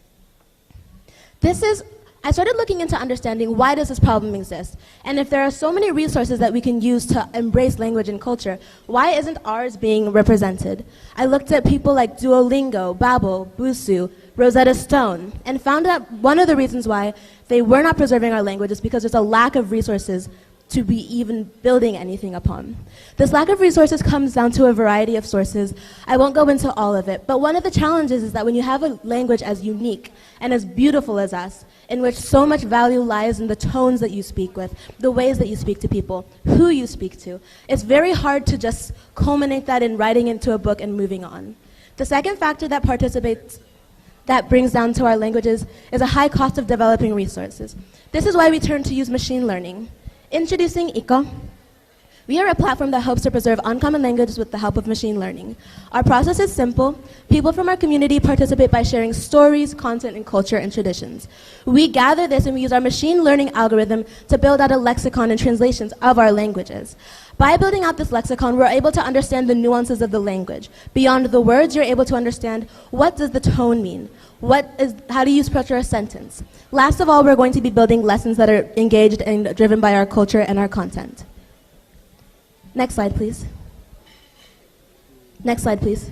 I started looking into understanding, why does this problem exist? And if there are so many resources that we can use to embrace language and culture, why isn't ours being represented? I looked at people like Duolingo, Babbel, Busuu, Rosetta Stone, and found out one of the reasons why they were not preserving our language is because there's a lack of resources to be even building anything upon. This lack of resources comes down to a variety of sources. I won't go into all of it, but one of the challenges is that when you have a language as unique and as beautiful as us, in which so much value lies in the tones that you speak with, the ways that you speak to people, who you speak to, it's very hard to just culminate that in writing into a book and moving on. The second factor that brings down to our languages is a high cost of developing resources. This is why we turn to use machine learning. Introducing IKO. We are a platform that hopes to preserve uncommon languages with the help of machine learning. Our process is simple. People from our community participate by sharing stories, content, and culture and traditions. We gather this and we use our machine learning algorithm to build out a lexicon and translations of our languages. By building out this lexicon, we're able to understand the nuances of the language. Beyond the words, you're able to understand, what does the tone mean? How do you structure a sentence? Last of all, we're going to be building lessons that are engaged and driven by our culture and our content. Next slide, please. Next slide, please.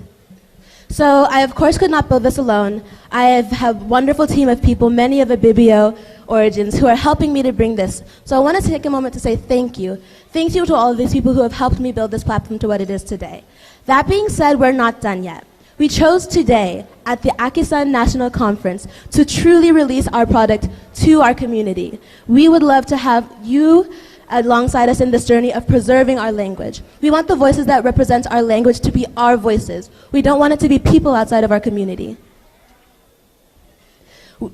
So I, of course, could not build this alone. I have a wonderful team of people, many of Ibibio origins, who are helping me to bring this. So I want to take a moment to say thank you. Thank you to all of these people who have helped me build this platform to what it is today. That being said, we're not done yet. We chose today at the AKISAN National Conference to truly release our product to our community. We would love to have you alongside us in this journey of preserving our language. We want the voices that represent our language to be our voices. We don't want it to be people outside of our community.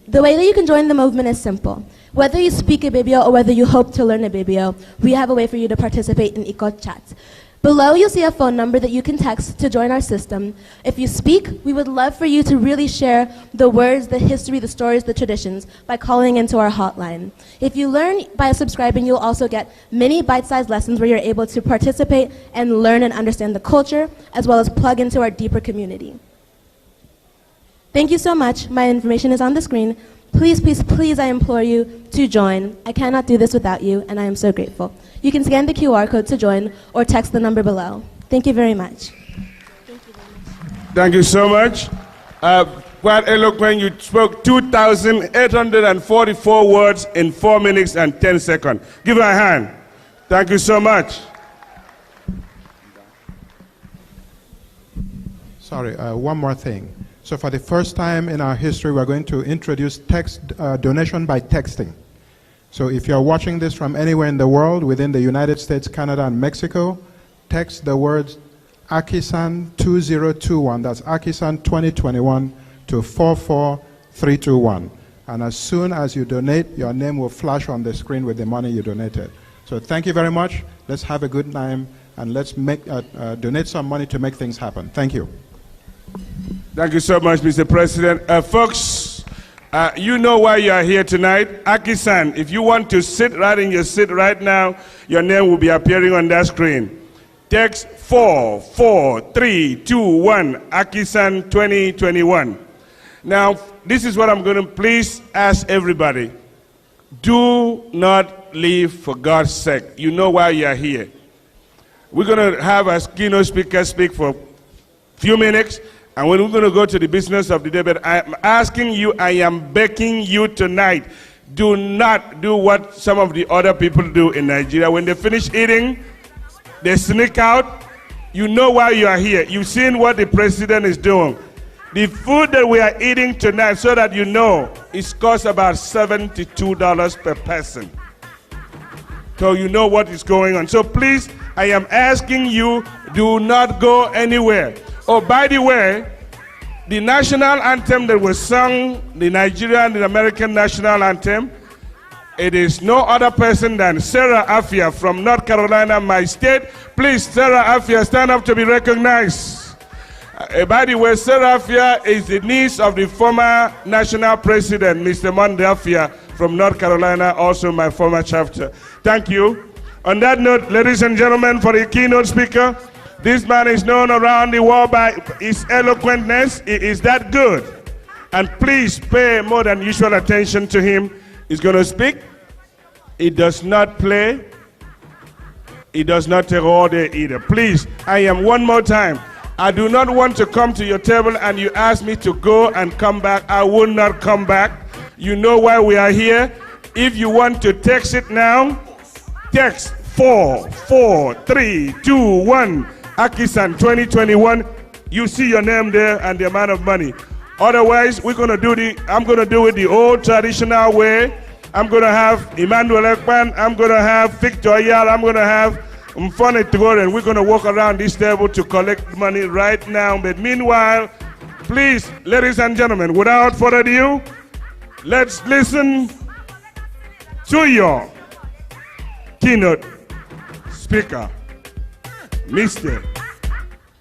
The way that you can join the movement is simple. Whether you speak Ibibio or whether you hope to learn Ibibio, we have a way for you to participate in IKO chats. Below, you'll see a phone number that you can text to join our system. If you speak, we would love for you to really share the words, the history, the stories, the traditions by calling into our hotline. If you learn by subscribing, you'll also get mini bite-sized lessons where you're able to participate and learn and understand the culture, as well as plug into our deeper community. Thank you so much. My information is on the screen. Please, please, please, I implore you to join. I cannot do this without you, and I am so grateful. You can scan the QR code to join or text the number below. Thank you very much. Thank you so much. Quite eloquent. You spoke 2,844 words in 4 minutes and 10 seconds. Give her a hand. Thank you so much. Sorry, one more thing. So for the first time in our history, we're going to introduce donation by texting. So if you're watching this from anywhere in the world, within the United States, Canada, and Mexico, text the words AKISAN 2021, that's AKISAN 2021, to 44321. And as soon as you donate, your name will flash on the screen with the money you donated. So thank you very much. Let's have a good time, and let's donate some money to make things happen. Thank you. Thank you so much, Mr. President. Folks, you know why you are here tonight. AKISAN, if you want to sit right in your seat right now, your name will be appearing on that screen. Text 44321, AKISAN 2021. Now, this is what I'm going to please ask everybody. Do not leave for God's sake. You know why you are here. We're going to have a keynote speaker speak for a few minutes, and when we're going to go to the business of the day, but I am asking you, I am begging you tonight, do not do what some of the other people do in Nigeria. When they finish eating, they sneak out. You know why you are here. You've seen what the president is doing. The food that we are eating tonight, so that you know, it costs about $72 per person. So you know what is going on. So please, I am asking you, do not go anywhere. Oh, by the way, the national anthem that was sung, the Nigerian and the American national anthem, it is no other person than Sarah Afia from North Carolina, my state. Please, Sarah Afia, stand up to be recognized. By the way, Sarah Afia is the niece of the former national president, Mr. Monday Afia from North Carolina, also my former chapter. Thank you. On that note, ladies and gentlemen, for the keynote speaker, this man is known around the world by his eloquentness. He is that good. And please pay more than usual attention to him. He's going to speak. He does not play. He does not take all day either. Please, I am one more time. I do not want to come to your table and you ask me to go and come back. I will not come back. You know why we are here. If you want to text it now, text 44321. AKISAN 2021, you see your name there and the amount of money. Otherwise, I'm going to do it the old traditional way. I'm going to have Emmanuel Ekpan, I'm going to have Victor Ayala, I'm going to have Mfone Tugore, and we're going to walk around this table to collect money right now. But meanwhile, please, ladies and gentlemen, without further ado, let's listen to your keynote speaker, Mr.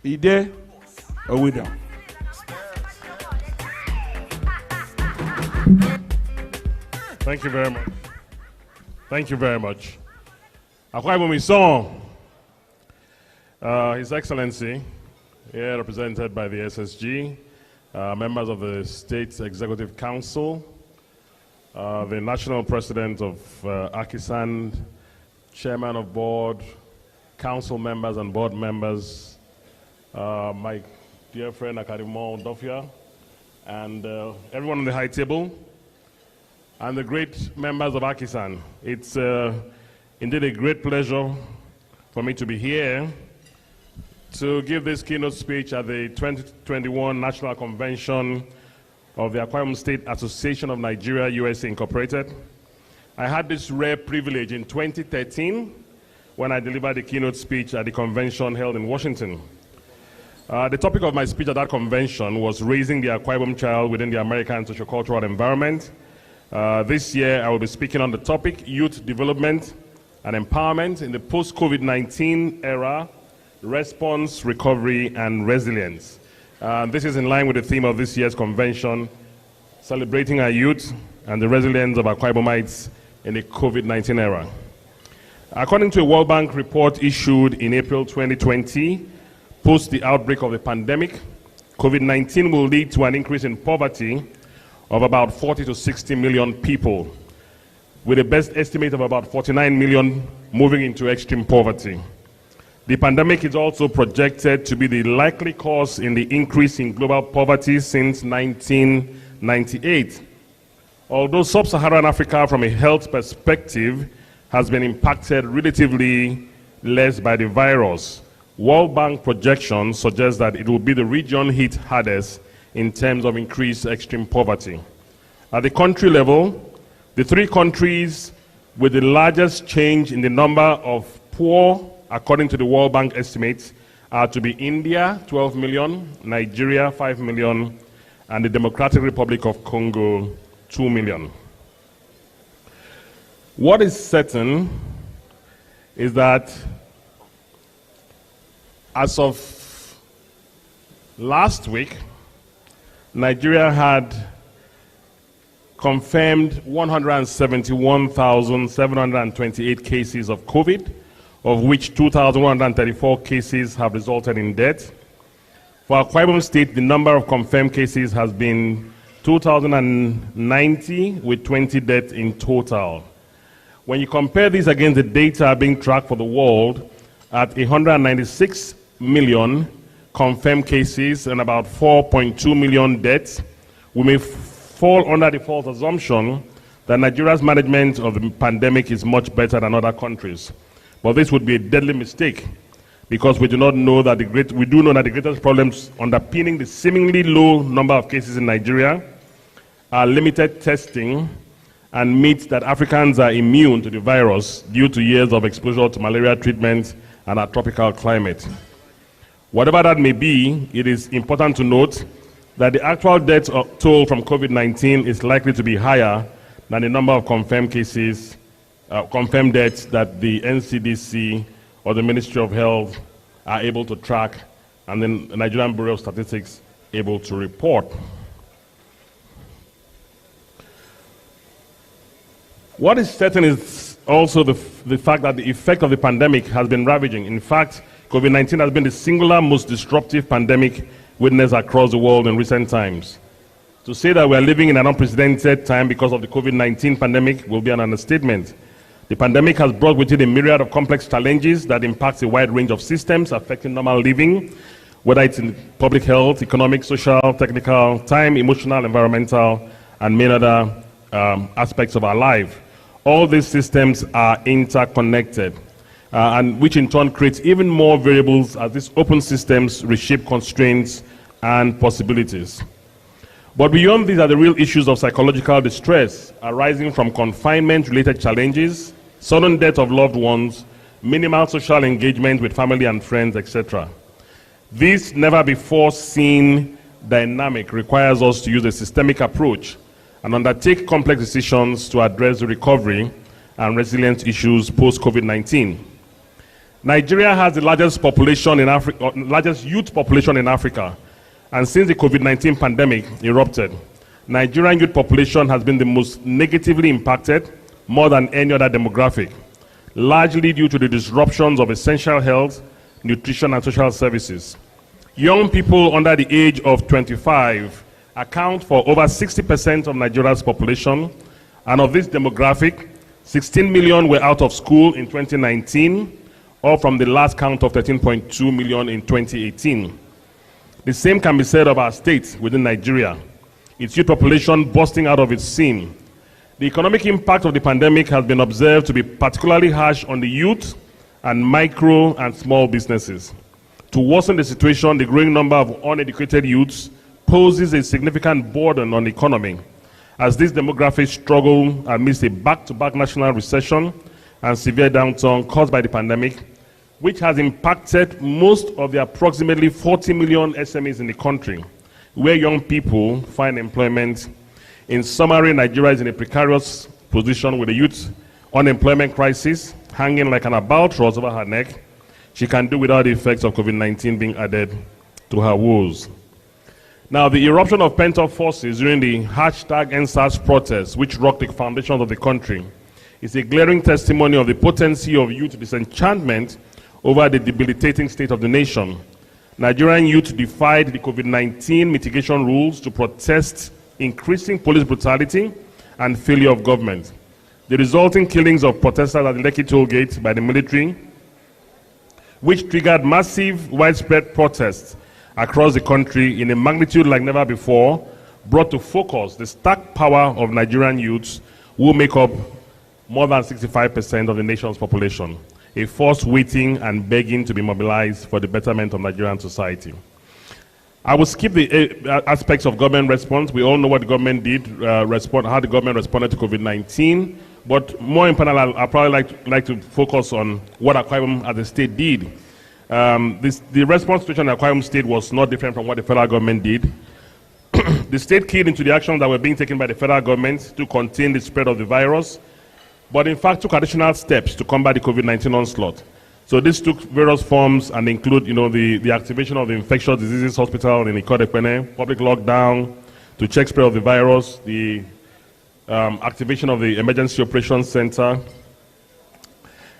Ide Owida. Thank you very much. Thank you very much. Akwa Ibom song. His Excellency, here represented by the SSG, members of the State Executive Council, the National President of AKISAN, Chairman of Board, Council members and board members, my dear friend Akarimo Dofia, and everyone on the high table, and the great members of AKISAN. It's indeed a great pleasure for me to be here to give this keynote speech at the 2021 National Convention of the Akwa Ibom State Association of Nigeria, USA Incorporated. I had this rare privilege in 2013 when I delivered the keynote speech at the convention held in Washington. The topic of my speech at that convention was raising the Akwa Ibom child within the American sociocultural environment. This year, I will be speaking on the topic, youth development and empowerment in the post-COVID-19 era, response, recovery, and resilience. This is in line with the theme of this year's convention, celebrating our youth and the resilience of Akwa Ibomites in the COVID-19 era. According to a World Bank report issued in April 2020, post the outbreak of the pandemic, COVID-19 will lead to an increase in poverty of about 40 to 60 million people, with a best estimate of about 49 million moving into extreme poverty. The pandemic is also projected to be the likely cause in the increase in global poverty since 1998. Although sub-Saharan Africa, from a health perspective, has been impacted relatively less by the virus, World Bank projections suggest that it will be the region hit hardest in terms of increased extreme poverty. At the country level, the three countries with the largest change in the number of poor, according to the World Bank estimates, are to be India, 12 million, Nigeria, 5 million, and the Democratic Republic of Congo, 2 million. What is certain is that as of last week, Nigeria had confirmed 171,728 cases of COVID, of which 2,134 cases have resulted in death. For Akwa Ibom State, the number of confirmed cases has been 2,090, with 20 deaths in total. When you compare this against the data being tracked for the world at 196 million confirmed cases and about 4.2 million deaths, we may fall under the false assumption that Nigeria's management of the pandemic is much better than other countries. But this would be a deadly mistake, because we do know that the greatest problems underpinning the seemingly low number of cases in Nigeria are limited testing and myths that Africans are immune to the virus due to years of exposure to malaria treatment and our tropical climate. Whatever that may be, it is important to note that the actual death toll from COVID-19 is likely to be higher than the number of confirmed cases, confirmed deaths that the NCDC or the Ministry of Health are able to track, and then the Nigerian Bureau of Statistics able to report. What is certain is also the fact that the effect of the pandemic has been ravaging. In fact, COVID-19 has been the singular most disruptive pandemic witnessed across the world in recent times. To say that we are living in an unprecedented time because of the COVID-19 pandemic will be an understatement. The pandemic has brought with it a myriad of complex challenges that impacts a wide range of systems affecting normal living, whether it's in public health, economic, social, technical, time, emotional, environmental, and many other aspects of our life. All these systems are interconnected, and which in turn creates even more variables as these open systems reshape constraints and possibilities. But beyond these are the real issues of psychological distress arising from confinement-related challenges, sudden death of loved ones, minimal social engagement with family and friends, etc. This never-before-seen dynamic requires us to use a systemic approach and undertake complex decisions to address the recovery and resilience issues post-COVID-19. Nigeria has the largest population in Africa, largest youth population in Africa, and since the COVID-19 pandemic erupted, Nigerian youth population has been the most negatively impacted, more than any other demographic, largely due to the disruptions of essential health, nutrition, and social services. Young people under the age of 25 account for over 60% of Nigeria's population, and of this demographic, 16 million were out of school in 2019, or from the last count of 13.2 million in 2018. The same can be said of our state within Nigeria, its youth population bursting out of its seam. The economic impact of the pandemic has been observed to be particularly harsh on the youth and micro and small businesses. To worsen the situation, the growing number of uneducated youths poses a significant burden on the economy, as these demographics struggle amidst a back-to-back national recession and severe downturn caused by the pandemic, which has impacted most of the approximately 40 million SMEs in the country, where young people find employment. In summary, Nigeria is in a precarious position with the youth unemployment crisis hanging like an albatross over her neck. She can do without the effects of COVID-19 being added to her woes. Now, the eruption of pent-up forces during the #EndSARS protests, which rocked the foundations of the country, is a glaring testimony of the potency of youth disenchantment over the debilitating state of the nation. Nigerian youth defied the COVID-19 mitigation rules to protest increasing police brutality and failure of government. The resulting killings of protesters at the Lekki toll gate by the military, which triggered massive, widespread protests across the country in a magnitude like never before, brought to focus the stark power of Nigerian youths, who make up more than 65% of the nation's population, a force waiting and begging to be mobilized for the betterment of Nigerian society. I will skip the aspects of government response. We all know what the government did, how the government responded to COVID-19, but more importantly, I'd probably like to focus on what Akwa Ibom as a state did. The response situation in Akwa Ibom State was not different from what the federal government did. The state keyed into the actions that were being taken by the federal government to contain the spread of the virus, but in fact took additional steps to combat the COVID-19 onslaught. So this took various forms and include, the activation of the infectious diseases hospital in Ikot-Ekpene, public lockdown to check spread of the virus, the activation of the emergency operations center,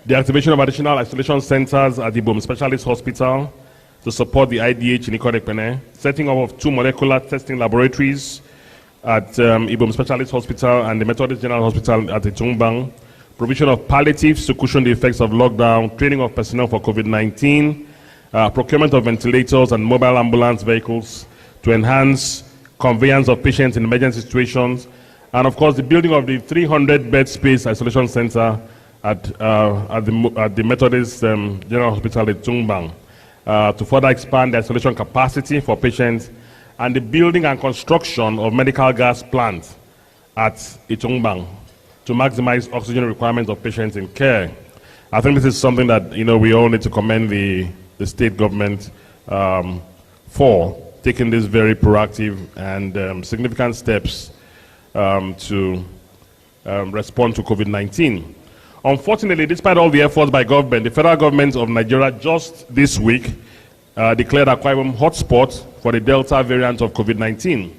the activation of additional isolation centers at the Ibom Specialist Hospital to support the IDH in Ikot-Ekpene, setting up of 2 molecular testing laboratories at Ibom Specialist Hospital and the Methodist General Hospital at Itungbang, provision of palliatives to cushion the effects of lockdown, training of personnel for COVID-19, procurement of ventilators and mobile ambulance vehicles to enhance conveyance of patients in emergency situations, and of course the building of the 300-bed space isolation center at the Methodist General Hospital at Itungbang, to further expand the isolation capacity for patients, and the building and construction of medical gas plants at Itungbang to maximize oxygen requirements of patients in care. I think this is something that we all need to commend the state government for taking these very proactive and significant steps to respond to COVID-19. Unfortunately, despite all the efforts by government, the federal government of Nigeria just this week declared Akwa Ibom hotspot for the Delta variant of COVID-19.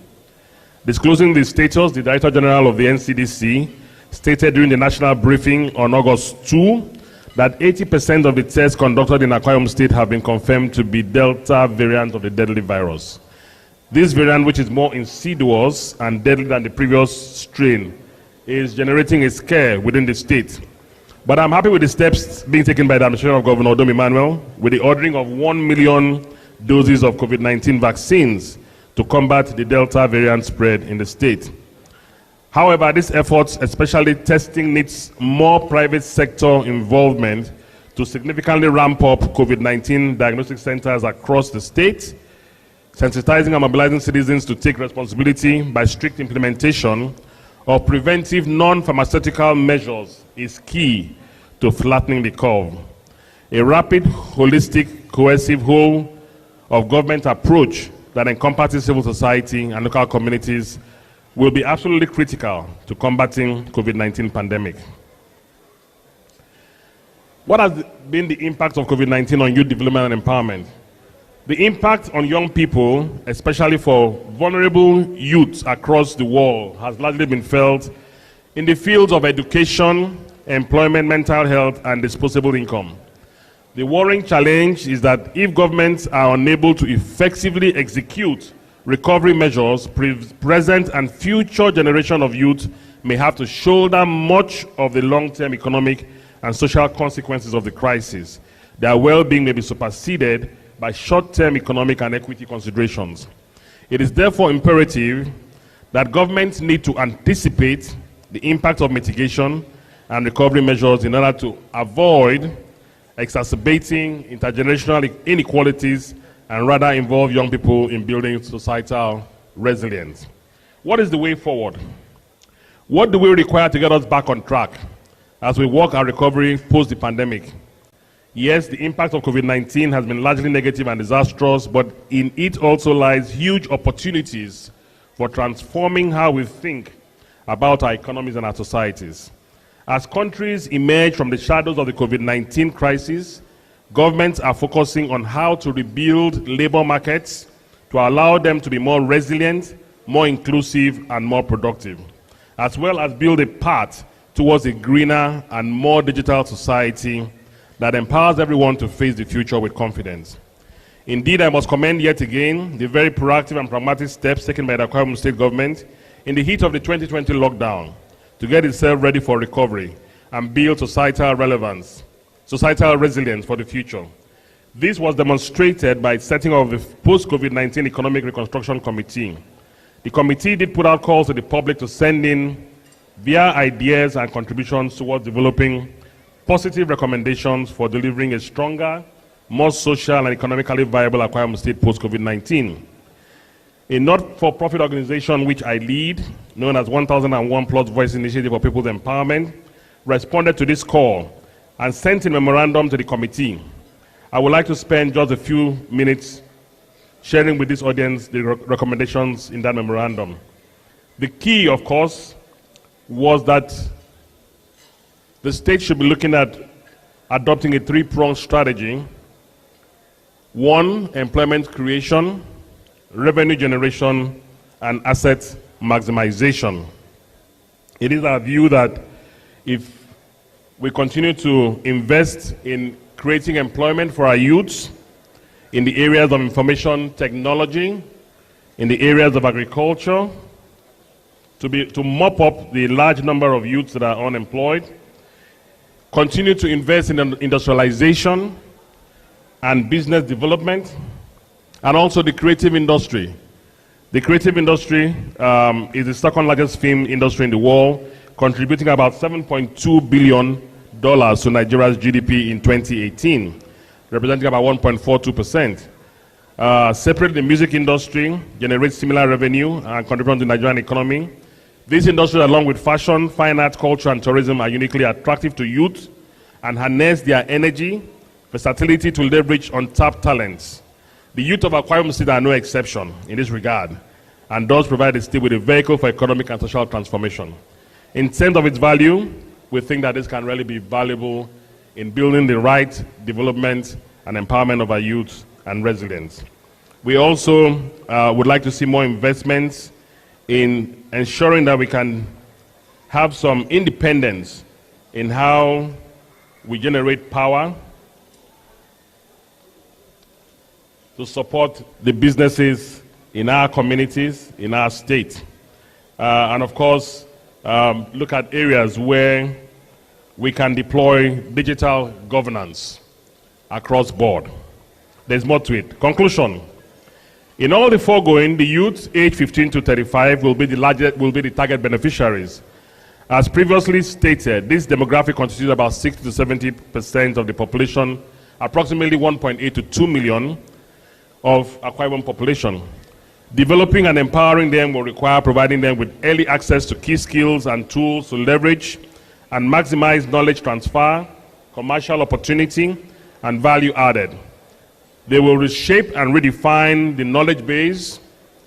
Disclosing the status, the Director General of the NCDC stated during the national briefing on August 2 that 80% of the tests conducted in Akwa Ibom State have been confirmed to be Delta variant of the deadly virus. This variant, which is more insidious and deadly than the previous strain, is generating a scare within the state. But I'm happy with the steps being taken by the administration of Governor Odom Emmanuel with the ordering of 1 million doses of COVID-19 vaccines to combat the Delta variant spread in the state. However, these efforts, especially testing, needs more private sector involvement to significantly ramp up COVID-19 diagnostic centers across the state. Sensitizing and mobilizing citizens to take responsibility by strict implementation of preventive non-pharmaceutical measures is key to flattening the curve. A rapid, holistic, cohesive whole of government approach that encompasses civil society and local communities will be absolutely critical to combating COVID-19 pandemic. What has been the impact of COVID-19 on youth development and empowerment? The impact on young people, especially for vulnerable youths across the world, has largely been felt in the fields of education, employment, mental health, and disposable income. The worrying challenge is that if governments are unable to effectively execute recovery measures, present and future generation of youth may have to shoulder much of the long-term economic and social consequences of the crisis. Their well-being may be superseded by short-term economic and equity considerations. It is therefore imperative that governments need to anticipate the impact of mitigation and recovery measures in order to avoid exacerbating intergenerational inequalities and rather involve young people in building societal resilience. What is the way forward? What do we require to get us back on track as we work our recovery post the pandemic? Yes, the impact of COVID-19 has been largely negative and disastrous, but in it also lies huge opportunities for transforming how we think about our economies and our societies. As countries emerge from the shadows of the COVID-19 crisis, governments are focusing on how to rebuild labor markets to allow them to be more resilient, more inclusive, and more productive, as well as build a path towards a greener and more digital society that empowers everyone to face the future with confidence. Indeed, I must commend yet again the very proactive and pragmatic steps taken by the Akwa Ibom State government in the heat of the 2020 lockdown to get itself ready for recovery and build societal relevance, societal resilience for the future. This was demonstrated by setting of the post-COVID-19 Economic Reconstruction Committee. The committee did put out calls to the public to send in their ideas and contributions towards developing positive recommendations for delivering a stronger, more social and economically viable Akwa Ibom State post-COVID-19. A not-for-profit organization which I lead, known as 1001 Plus Voice Initiative for People's Empowerment, responded to this call and sent a memorandum to the committee. I would like to spend just a few minutes sharing with this audience the recommendations in that memorandum. The key, of course, was that the state should be looking at adopting a three-pronged strategy. One, employment creation, revenue generation, and asset maximization. It is our view that if we continue to invest in creating employment for our youths in the areas of information technology, in the areas of agriculture, to mop up the large number of youths that are unemployed, continue to invest in industrialization and business development, and also the creative industry. The creative industry is the second largest film industry in the world, contributing about $7.2 billion to Nigeria's GDP in 2018, representing about 1.42%. Separately, the music industry generates similar revenue and contributes to the Nigerian economy. These industries, along with fashion, fine art, culture, and tourism, are uniquely attractive to youth and harness their energy, versatility to leverage untapped talents. The youth of Akwa Ibom State are no exception in this regard, and does provide the state with a vehicle for economic and social transformation. In terms of its value, we think that this can really be valuable in building the right development and empowerment of our youth and resilience. We also would like to see more investments in ensuring that we can have some independence in how we generate power to support the businesses in our communities, in our state. And of course, look at areas where we can deploy digital governance across board. There's more to it. Conclusion. In all the foregoing, the youth aged 15 to 35 will be the target beneficiaries. As previously stated, this demographic constitutes about 60 to 70% of the population, approximately 1.8 to 2 million of Akwa Ibom population. Developing and empowering them will require providing them with early access to key skills and tools to leverage and maximize knowledge transfer, commercial opportunity, and value added. They will reshape and redefine the knowledge base,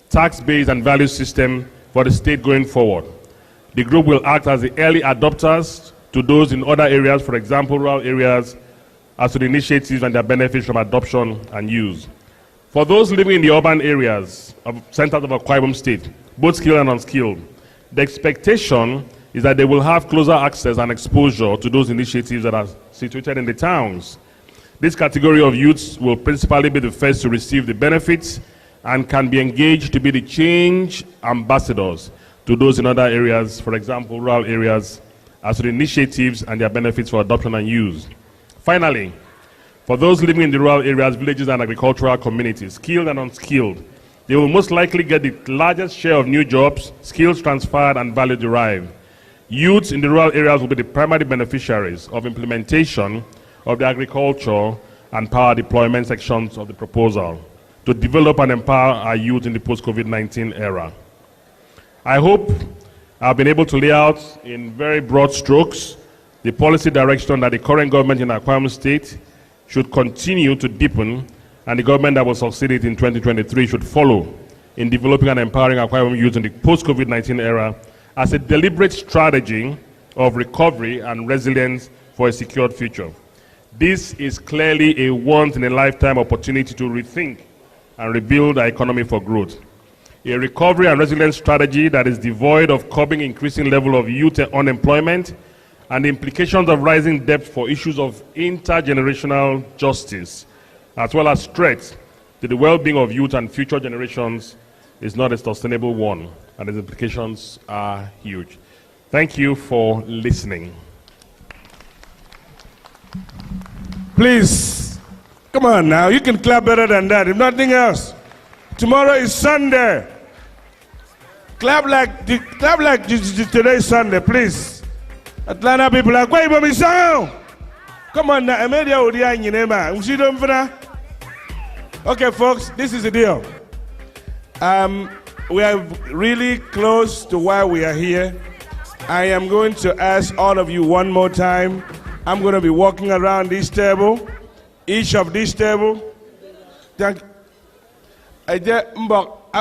tax base, and value system for the state going forward. The group will act as the early adopters to those in other areas, for example, rural areas, as to the initiatives and their benefits from adoption and use. For those living in the urban areas of centers of Akwa Ibom State, both skilled and unskilled, the expectation is that they will have closer access and exposure to those initiatives that are situated in the towns. This category of youths will principally be the first to receive the benefits and can be engaged to be the change ambassadors to those in other areas, for example, rural areas, as to the initiatives and their benefits for adoption and use. Finally, for those living in the rural areas, villages, and agricultural communities, skilled and unskilled, they will most likely get the largest share of new jobs, skills transferred, and value derived. Youths in the rural areas will be the primary beneficiaries of implementation of the agriculture and power deployment sections of the proposal to develop and empower our youth in the post-COVID-19 era. I hope I've been able to lay out in very broad strokes the policy direction that the current government in Akwa Ibom State should continue to deepen, and the government that will succeed it in 2023 should follow in developing and empowering Akwa Ibom youth in the post-COVID-19 era as a deliberate strategy of recovery and resilience for a secured future. This is clearly a once-in-a-lifetime opportunity to rethink and rebuild our economy for growth. A recovery and resilience strategy that is devoid of curbing increasing level of youth unemployment and the implications of rising debt for issues of intergenerational justice, as well as threats to the well-being of youth and future generations is not a sustainable one, and its implications are huge. Thank you for listening. Please, come on now, you can clap better than that, if nothing else. Tomorrow is Sunday. Clap like today is Sunday, please. Atlanta people, Akwa Ibom is sound. Come on now, okay, folks, this is the deal. We are really close to why we are here. I am going to ask all of you one more time. I'm going to be walking around this table, each of these table. I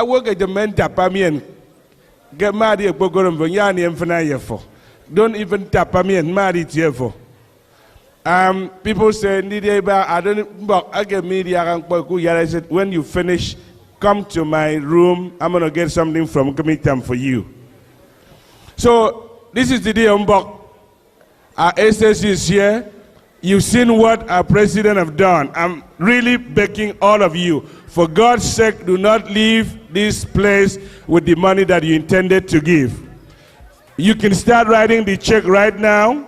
work at the mental pamian. Get mad at Bogorum Vanyani and Fanayefo. Don't even tap me and marry for. People say, I don't I get media. I said, when you finish, come to my room. I'm going to get something from Committee for you. So, this is the day our SS is here. You've seen what our president have done. I'm really begging all of you, for God's sake, do not leave this place with the money that you intended to give. You can start writing the check right now.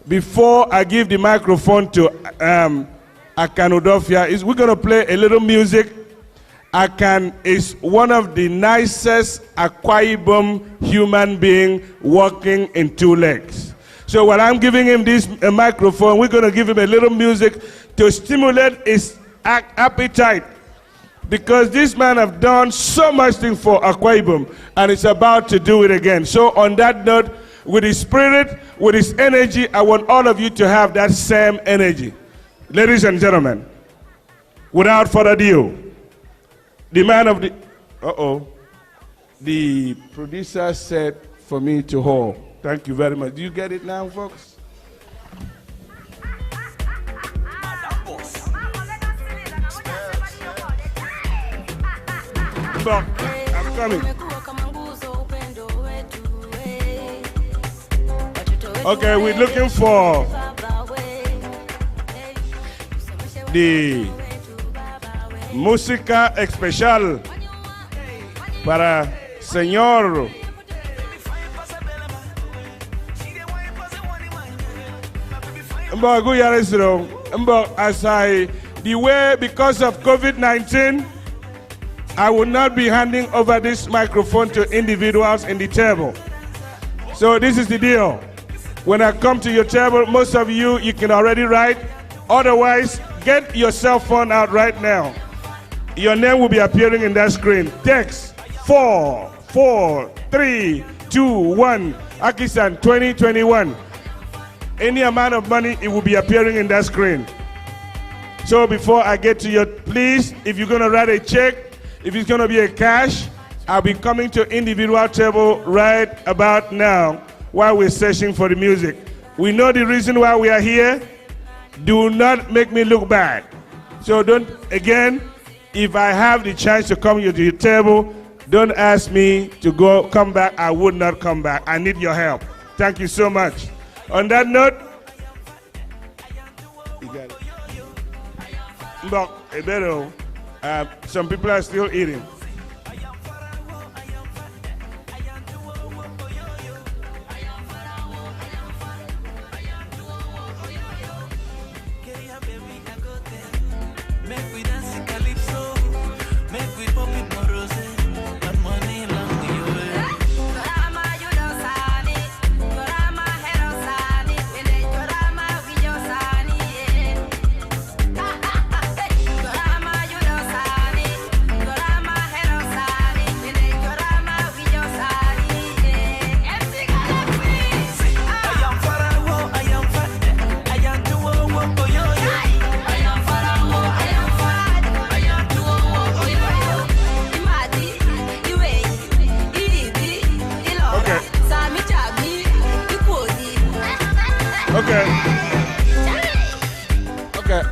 Before I give the microphone to Akanudofia, we're going to play a little music. Akan is one of the nicest Akwa Ibom human being walking in two legs. So while I'm giving him this microphone, we're going to give him a little music to stimulate his appetite. Because this man have done so much thing for Akwa Ibom, and it's about to do it again. So on that note, with his spirit, with his energy, I want all of you to have that same energy. Ladies and gentlemen, without further ado, the man of the... The producer said for me to hold. Thank you very much. Do you get it now, folks? I'm coming. Okay, we're looking for the música especial para señor the way, because of COVID-19, I will not be handing over this microphone to individuals in the table. So this is the deal. When I come to your table, most of you can already write. Otherwise, get your cell phone out right now. Your name will be appearing in that screen. Text 4, 4, 3, 2, 1. AKISAN 2021. Any amount of money, it will be appearing in that screen. So before I get to your, please, if you're going to write a check, if it's going to be a cash, I'll be coming to individual table right about now while we're searching for the music. We know the reason why we are here. Do not make me look bad. So don't, again, if I have the chance to come to your table, don't ask me to come back. I would not come back. I need your help. Thank you so much. On that note, you got it. Some people are still eating.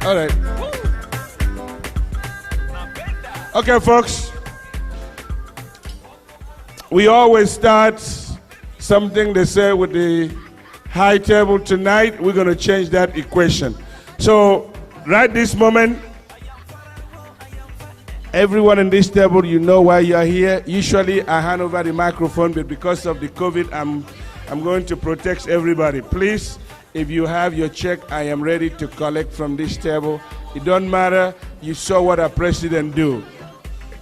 All right. Okay, folks. We always start something they say with the high table. Tonight, we're going to change that equation. So, right this moment, Everyone in this table, you know why you are here. Usually I hand over the microphone, but because of the COVID, I'm going to protect everybody. Please, if you have your check, I am ready to collect from this table. It don't matter. You saw what our president do.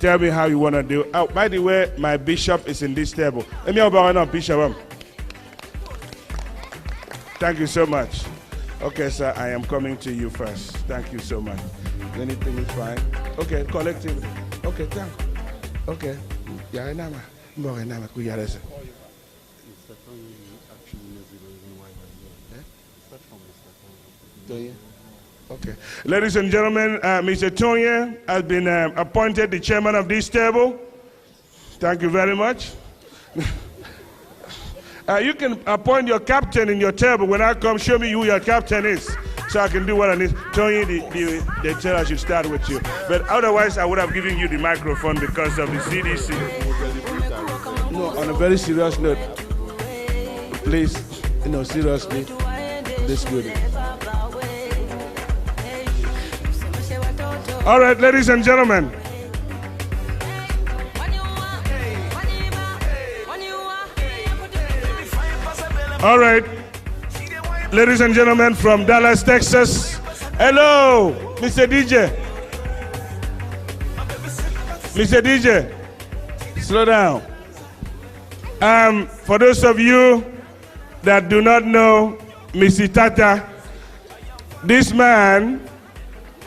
Tell me how you want to do. Oh, by the way, my bishop is in this table. Let me have bishop. Thank you so much. Okay, sir, I am coming to you first. Thank you so much. Anything is fine. Okay, collectively. Okay, thank you. Okay. Yeah, I'm Okay. Ladies and gentlemen, Mr. Tonye has been appointed the chairman of this table. Thank you very much. You can appoint your captain in your table. When I come, show me who your captain is, so I can do what I need. Tonye, they tell us to start with you. But otherwise, I would have given you the microphone because of the CDC. No, on a very serious note, please, seriously, this good. All right, ladies and gentlemen. All right, ladies and gentlemen from Dallas, Texas. Hello, Mr. DJ. Mr. DJ, slow down. For those of you that do not know Mr. Tata, this man,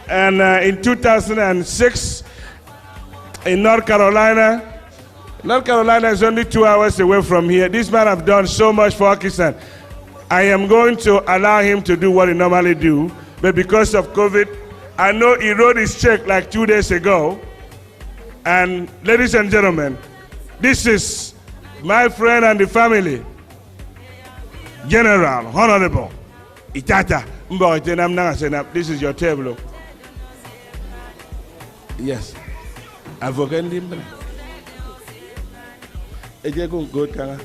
and in 2006 in North Carolina is only 2 hours away from here. This man have done so much for AKISAN. I am going to allow him to do what he normally do, but because of COVID, I know he wrote his check like 2 days ago. And ladies and gentlemen, this is my friend and the family, General Honorable Itata Mboitenam. This is your table. Yes. Avocat Limba. Ejego go kanga.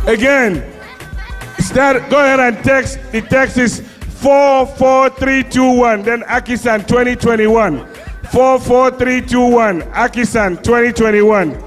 Again, go ahead and text. The text is 44321. Then AKISAN 2021. 44321. AKISAN 2021.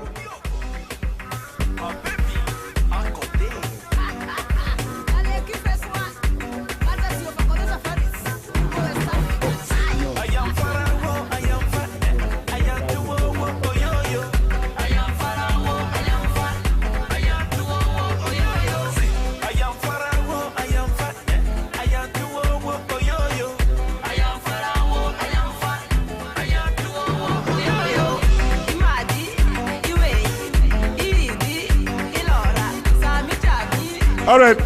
All right.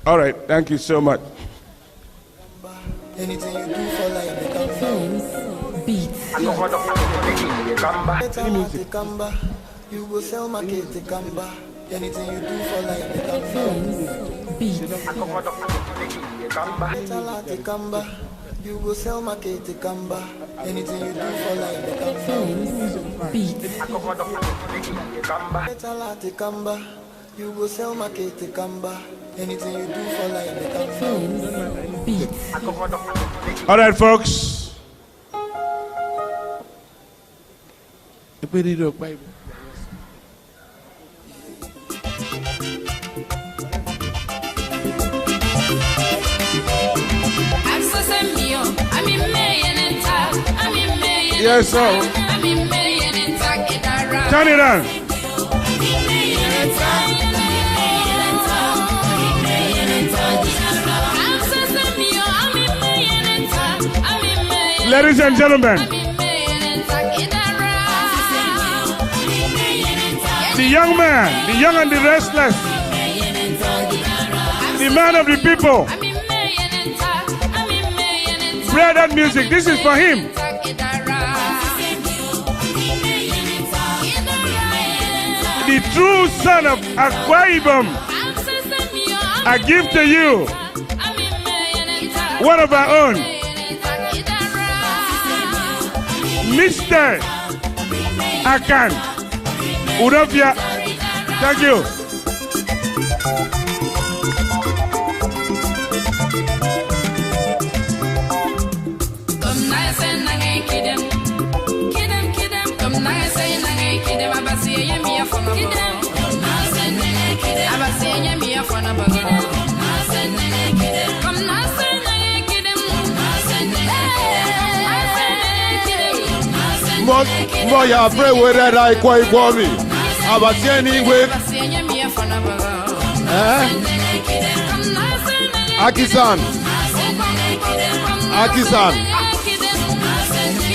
All right. Thank you so much. Anything you do for life, beats. You go sell my kid to Kamba. Anything you do for life, beats. You go sell my kid to Kamba. Anything you do for life, beats. You go sell my kid to Kamba. Anything you do for life, beats. All right, folks. Yes, sir. Turn it on. Ladies and gentlemen, the young man, the young and the restless, the man of the people, play that music. This is for him. The true son of Akwa Ibom, I give to you one of our own, Mr. Akan Udofia. Thank you. Mo ya pray with that Akwa Ibom. Abasi anyway. AKISAN.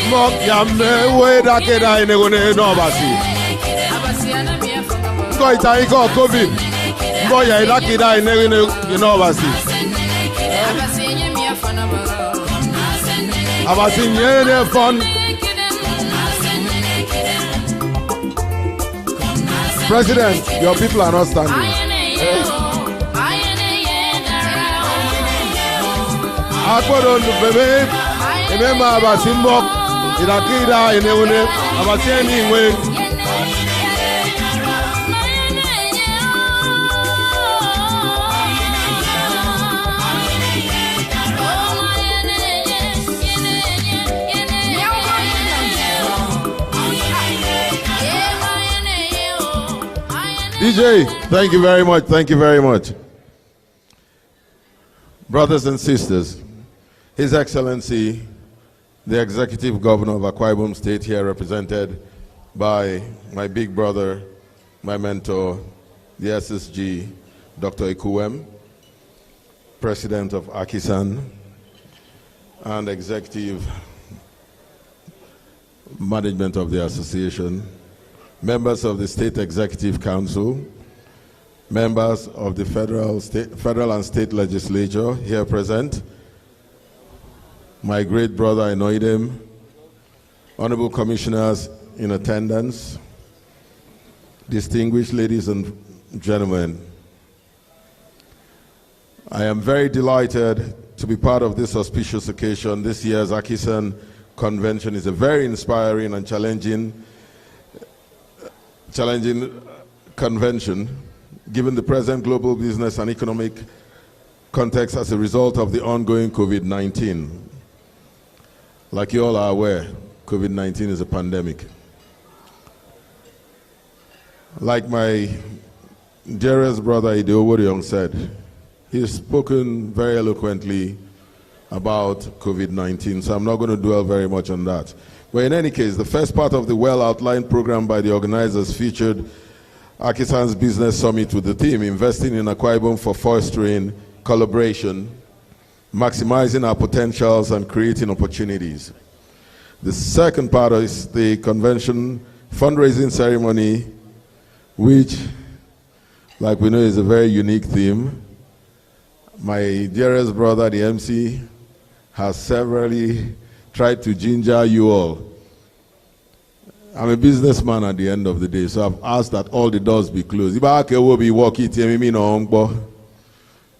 Mo ya me we that keda ine gone no abasi. Ko ita iko COVID. Mo ya ida keda ine no abasi. Abasi nyene fun. President, your people are not standing. Akwa bebe, remember Abasimbo, Irakida, Ineune, Abasiani way. DJ, thank you very much. Thank you very much. Brothers and sisters, His Excellency, the Executive Governor of Akwa Ibom State, here represented by my big brother, my mentor, the SSG, Dr. Ekuwem, President of AKISAN, and Executive Management of the Association, members of the State Executive Council, members of the federal and state legislature here present, my great brother, I know him, honorable commissioners in attendance, distinguished ladies and gentlemen, I am very delighted to be part of this auspicious occasion. This year's AKISAN convention is a very inspiring and challenging convention, given the present global business and economic context as a result of the ongoing COVID-19. Like you all are aware, COVID-19 is a pandemic. Like my dearest brother Ideo Young said, he's spoken very eloquently about COVID-19, so I'm not going to dwell very much on that. But in any case, the first part of the well-outlined program by the organizers featured AKISAN's Business Summit with the theme, Investing in Akwa Ibom for Fostering Collaboration, Maximizing Our Potentials and Creating Opportunities. The second part is the convention fundraising ceremony, which, like we know, is a very unique theme. My dearest brother, the MC, has severally tried to ginger you all. I'm a businessman at the end of the day, so I've asked that all the doors be closed.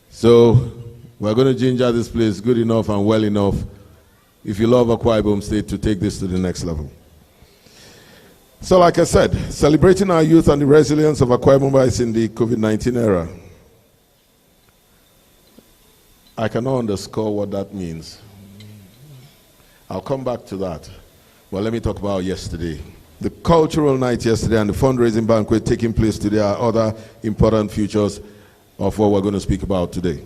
So we're going to ginger this place good enough and well enough, if you love Akwa Ibom State, to take this to the next level. So like I said, celebrating our youth and the resilience of Akwa Ibom in the COVID-19 era. I cannot underscore what that means. I'll come back to that. Well, let me talk about yesterday. The cultural night yesterday and the fundraising banquet taking place today are other important features of what we're going to speak about today.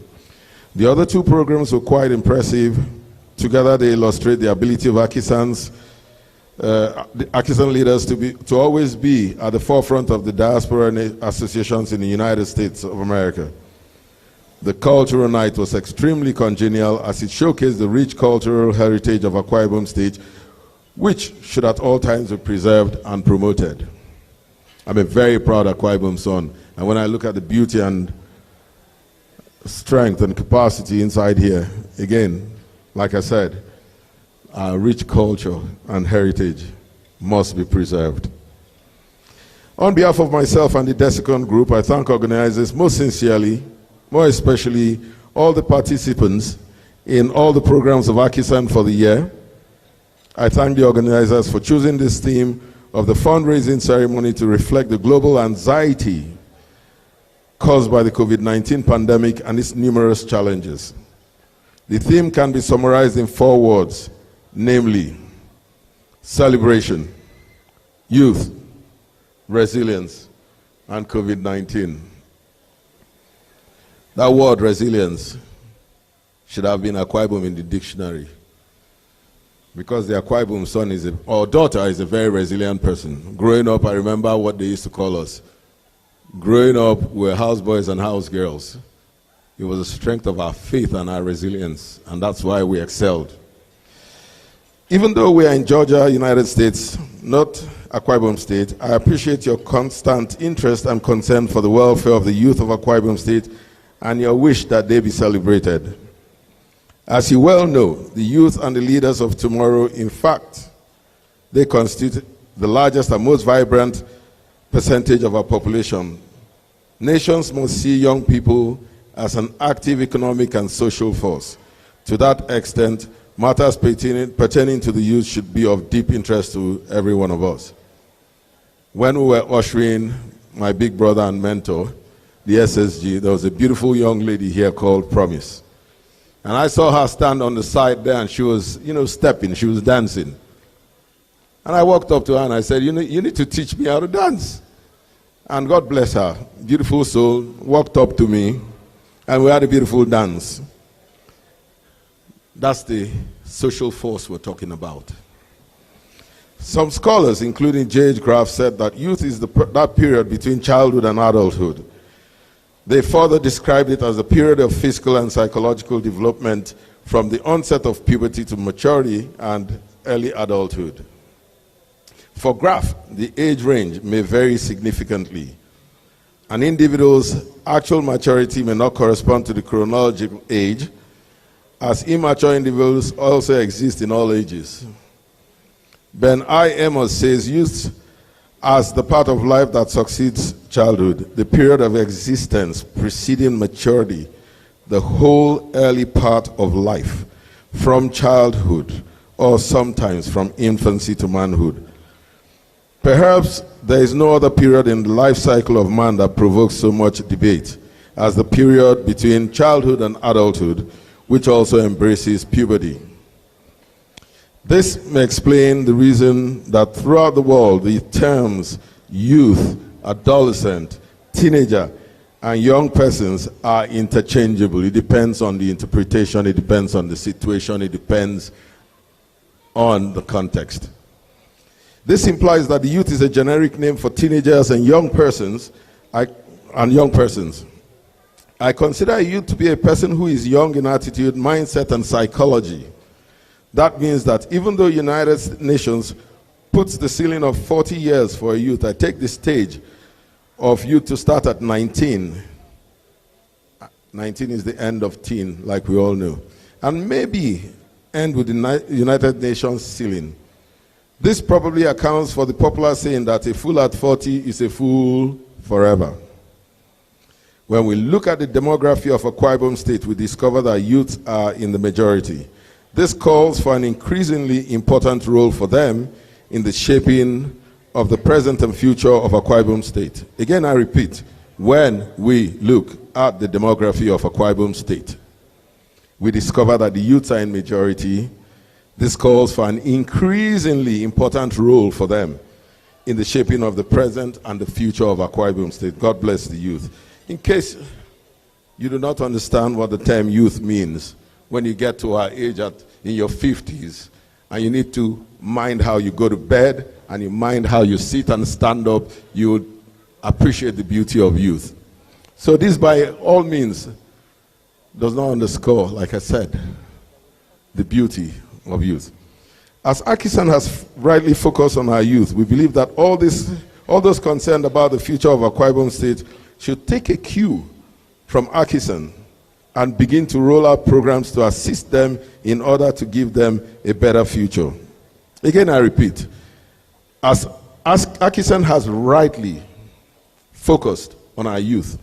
The other two programs were quite impressive. Together they illustrate the ability of AKISAN leaders to always be at the forefront of the diaspora associations in the United States of America. The cultural night was extremely congenial as it showcased the rich cultural heritage of Akwa Ibom State, which should at all times be preserved and promoted. I'm a very proud Akwa Ibom son, and when I look at the beauty and strength and capacity inside here, again, like I said, our rich culture and heritage must be preserved. On behalf of myself and the Desicon Group, I thank organizers most sincerely, more especially all the participants in all the programs of AKISAN for the year. I thank the organizers for choosing this theme of the fundraising ceremony to reflect the global anxiety caused by the COVID-19 pandemic and its numerous challenges. The theme can be summarized in 4 words, namely, celebration, youth, resilience, and COVID-19. That word, resilience, should have been Akwa Ibom in the dictionary, because the Akwa Ibom son or daughter is a very resilient person. Growing up, I remember what they used to call us. Growing up, we were houseboys and housegirls. It was the strength of our faith and our resilience, and that's why we excelled. Even though we are in Georgia, United States, not Akwa Ibom State, I appreciate your constant interest and concern for the welfare of the youth of Akwa Ibom State and your wish that they be celebrated. As you well know, the youth and the leaders of tomorrow, in fact, they constitute the largest and most vibrant percentage of our population. Nations must see young people as an active economic and social force. To that extent, matters pertaining to the youth should be of deep interest to every one of us. When we were ushering my big brother and mentor, the SSG, there was a beautiful young lady here called Promise. And I saw her stand on the side there, and she was, stepping, she was dancing. And I walked up to her and I said, you need to teach me how to dance. And God bless her, beautiful soul, walked up to me, and we had a beautiful dance. That's the social force we're talking about. Some scholars, including J.H. Graff, said that youth is that period between childhood and adulthood. They further described it as a period of physical and psychological development from the onset of puberty to maturity and early adulthood. For Graff, the age range may vary significantly. An individual's actual maturity may not correspond to the chronological age, as immature individuals also exist in all ages. Ben I. Amos says youth as the part of life that succeeds childhood, the period of existence preceding maturity, the whole early part of life, from childhood or sometimes from infancy to manhood. Perhaps there is no other period in the life cycle of man that provokes so much debate as the period between childhood and adulthood, which also embraces puberty. This may explain the reason that throughout the world the terms youth, adolescent, teenager, and young persons are interchangeable. It depends on the interpretation, it depends on the situation, it depends on the context. This implies that the youth is a generic name for teenagers and young persons. I consider a youth to be a person who is young in attitude, mindset, and psychology. That means that even though United Nations puts the ceiling of 40 years for a youth, I take the stage of youth to start at 19. 19 is the end of teen, like we all know. And maybe end with the United Nations ceiling. This probably accounts for the popular saying that a fool at 40 is a fool forever. When we look at the demography of Akwa Ibom State, we discover that youths are in the majority. This calls for an increasingly important role for them in the shaping of the present and future of Akwa Ibom State. Again, I repeat, when we look at the demography of Akwa Ibom State, we discover that the youths are in majority, This calls for an increasingly important role for them in the shaping of the present and the future of Akwa Ibom State. God bless the youth. In case you do not understand what the term youth means, when you get to our age in your 50s, and you need to mind how you go to bed, and you mind how you sit and stand up, you would appreciate the beauty of youth. So this by all means does not underscore, like I said, the beauty of youth. As AKISAN has rightly focused on our youth, we believe that all those concerned about the future of Akwa Ibom State should take a cue from AKISAN and begin to roll out programs to assist them in order to give them a better future. Again, I repeat, as AKISAN has rightly focused on our youth,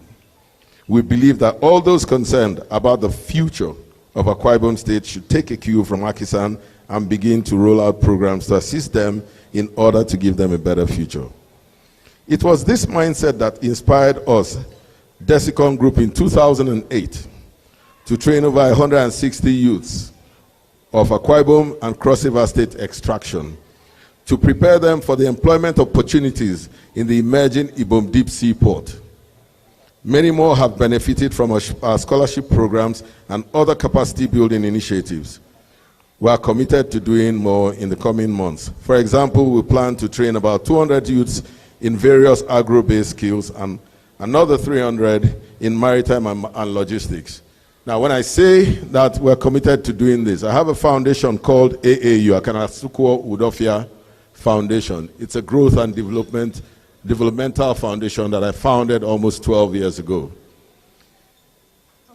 we believe that all those concerned about the future of Akwa Ibom State should take a cue from AKISAN and begin to roll out programs to assist them in order to give them a better future. It was this mindset that inspired us, Desicon Group, in 2008 to train over 160 youths of Akwa Ibom and Cross River State extraction to prepare them for the employment opportunities in the emerging Ibom Deep Sea Port. Many more have benefited from our scholarship programs and other capacity building initiatives. We are committed to doing more in the coming months. For example, we plan to train about 200 youths in various agro-based skills and another 300 in maritime and logistics. Now, when I say that we're committed to doing this, I have a foundation called AAU, Akanasukuo Udofia Foundation. It's a growth and developmental foundation that I founded almost 12 years ago.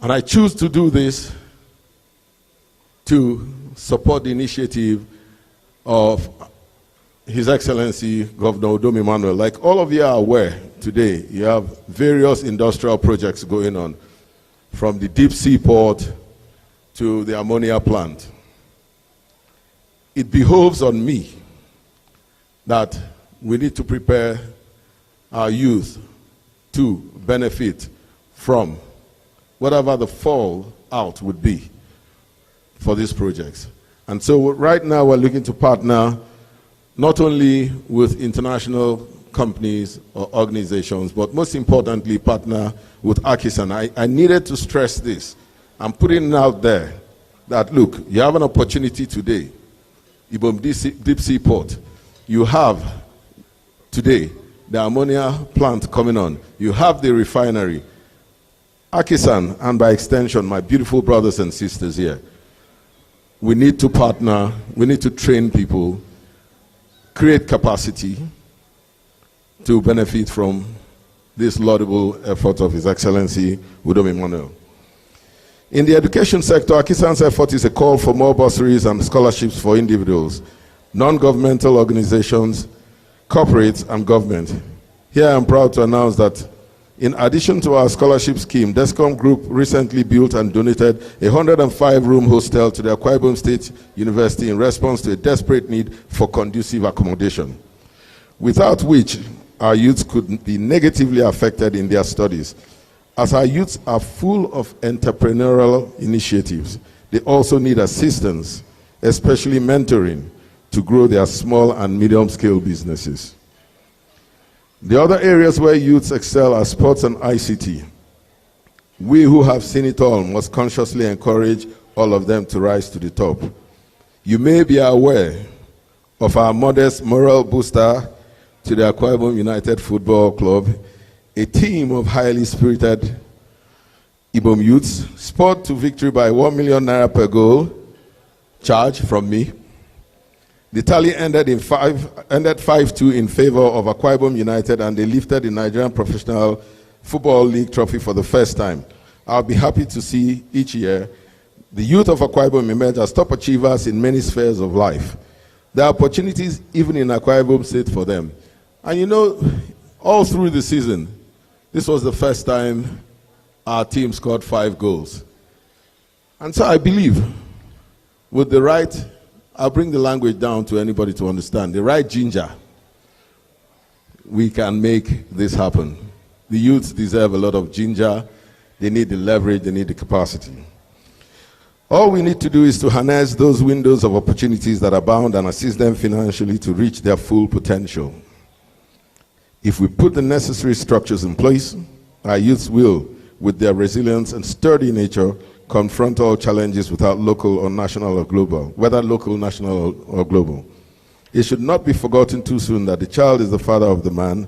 And I choose to do this to support the initiative of His Excellency Governor Udom Emmanuel. Like all of you are aware today, you have various industrial projects going on, from the deep sea port to the ammonia plant. It behoves on me that we need to prepare our youth to benefit from whatever the fallout would be for these projects. And so right now we're looking to partner not only with international companies or organizations, but most importantly partner with AKISAN. I needed to stress this. I'm putting it out there that, look, you have an opportunity today, Ibom Deep Sea Port. You have today the ammonia plant coming on. You have the refinery. AKISAN, and by extension, my beautiful brothers and sisters here, we need to partner, we need to train people, create capacity to benefit from this laudable effort of His Excellency Udom Emmanuel. In the education sector, AKISAN's effort is a call for more bursaries and scholarships for individuals, non-governmental organizations, corporates, and government. Here I am proud to announce that in addition to our scholarship scheme, Desicon Group recently built and donated a 105-room hostel to the Akwa Ibom State University in response to a desperate need for conducive accommodation, without which our youths could be negatively affected in their studies. As our youths are full of entrepreneurial initiatives, they also need assistance, especially mentoring, to grow their small and medium-scale businesses. The other areas where youths excel are sports and ICT. We who have seen it all must consciously encourage all of them to rise to the top. You may be aware of our modest moral booster to the Akwa Ibom United Football Club, a team of highly spirited Ibom youths, spurred to victory by 1 million naira per goal charge from me. The tally ended 5-2 in favor of Akwa Ibom United, and they lifted the Nigerian Professional Football League trophy for the first time. I'll be happy to see each year the youth of Akwa Ibom emerge as top achievers in many spheres of life. There are opportunities even in Akwa Ibom State for them. And you know, all through the season, this was the first time our team scored 5 goals. And so I believe with the right, I'll bring the language down to anybody to understand, the right ginger, we can make this happen. The youths deserve a lot of ginger. They need the leverage, they need the capacity. All we need to do is to harness those windows of opportunities that abound and assist them financially to reach their full potential. If we put the necessary structures in place, our youths will, with their resilience and sturdy nature, confront all challenges without local or national or global, whether local, national, or global. It should not be forgotten too soon that the child is the father of the man,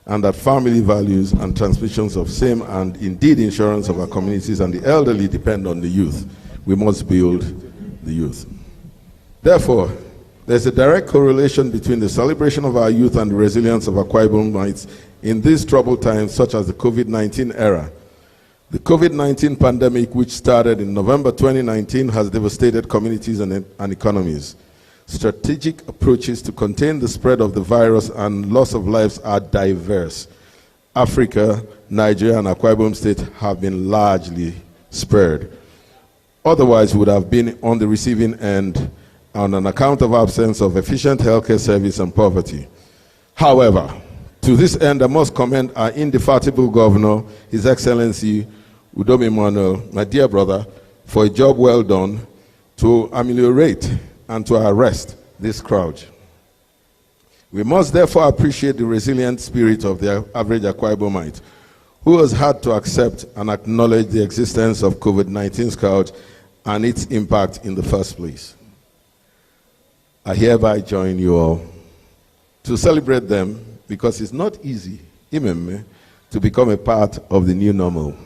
and that family values and transmissions of same and indeed insurance of our communities and the elderly depend on the youth. We must build the youth. Therefore, there's a direct correlation between the celebration of our youth and the resilience of Akwa Ibomites in these troubled times, such as the COVID-19 era. The COVID-19 pandemic, which started in November 2019, has devastated communities and economies. Strategic approaches to contain the spread of the virus and loss of lives are diverse. Africa, Nigeria, and Akwa Ibom State have been largely spared. Otherwise, we would have been on the receiving end on an account of absence of efficient healthcare service and poverty. However, to this end, I must commend our indefatigable governor, His Excellency Udom Emmanuel, my dear brother, for a job well done to ameliorate and to arrest this crowd. We must therefore appreciate the resilient spirit of the average Akwa Ibomite, who has had to accept and acknowledge the existence of COVID-19 scourge and its impact in the first place. I hereby join you all to celebrate them, because it's not easy, to become a part of the new normal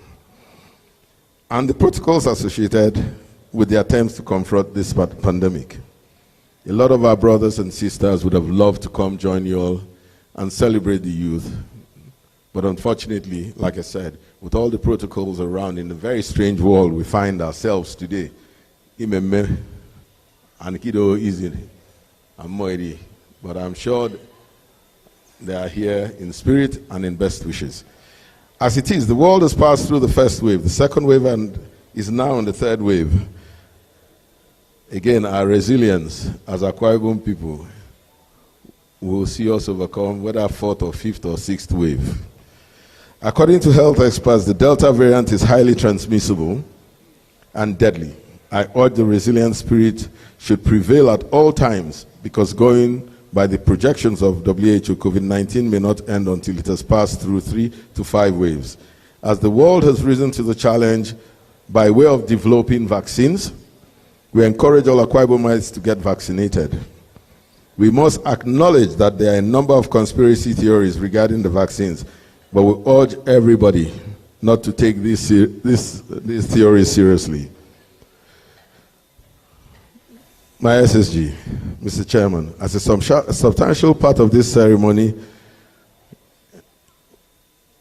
and the protocols associated with the attempts to confront this pandemic. A lot of our brothers and sisters would have loved to come join you all and celebrate the youth. But unfortunately, like I said, with all the protocols around in the very strange world we find ourselves today, and Kido easy, but I'm sure they are here in spirit and in best wishes. As it is, the world has passed through the first wave, the second wave, and is now in the third wave. Again, our resilience as Akwa Ibom people will see us overcome whether fourth or fifth or sixth wave. According to health experts, the Delta variant is highly transmissible and deadly. I urge the resilient spirit should prevail at all times, because going by the projections of WHO, COVID-19 may not end until it has passed through 3 to 5 waves. As the world has risen to the challenge by way of developing vaccines, we encourage all Akwa Ibomites to get vaccinated. We must acknowledge that there are a number of conspiracy theories regarding the vaccines, but we urge everybody not to take these theories seriously. My SSG, Mr. Chairman, as a substantial part of this ceremony,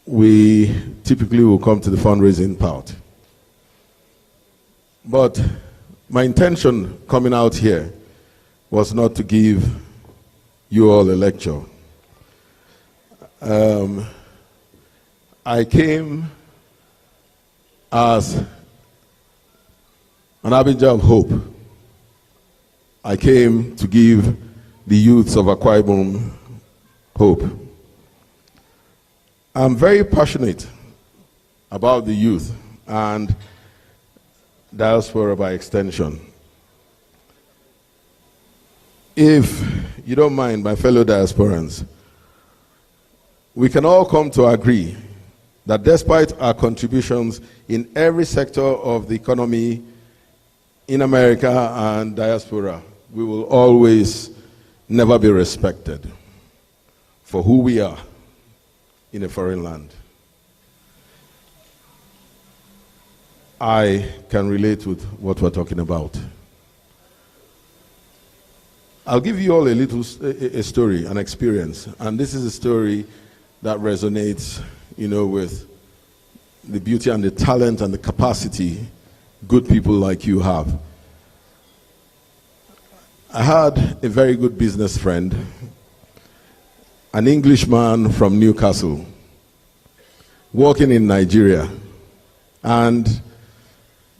we typically will come to the fundraising part. But my intention coming out here was not to give you all a lecture. I came as an harbinger of hope. I came to give the youths of Akwa Ibom hope. I'm very passionate about the youth and diaspora by extension. If you don't mind, my fellow diasporans, we can all come to agree that despite our contributions in every sector of the economy in America and diaspora, we will always never be respected for who we are in a foreign land. I can relate with what we're talking about. I'll give you all a story, an experience, and this is a story that resonates, with the beauty and the talent and the capacity good people like you have. I had a very good business friend, an Englishman from Newcastle, working in Nigeria, and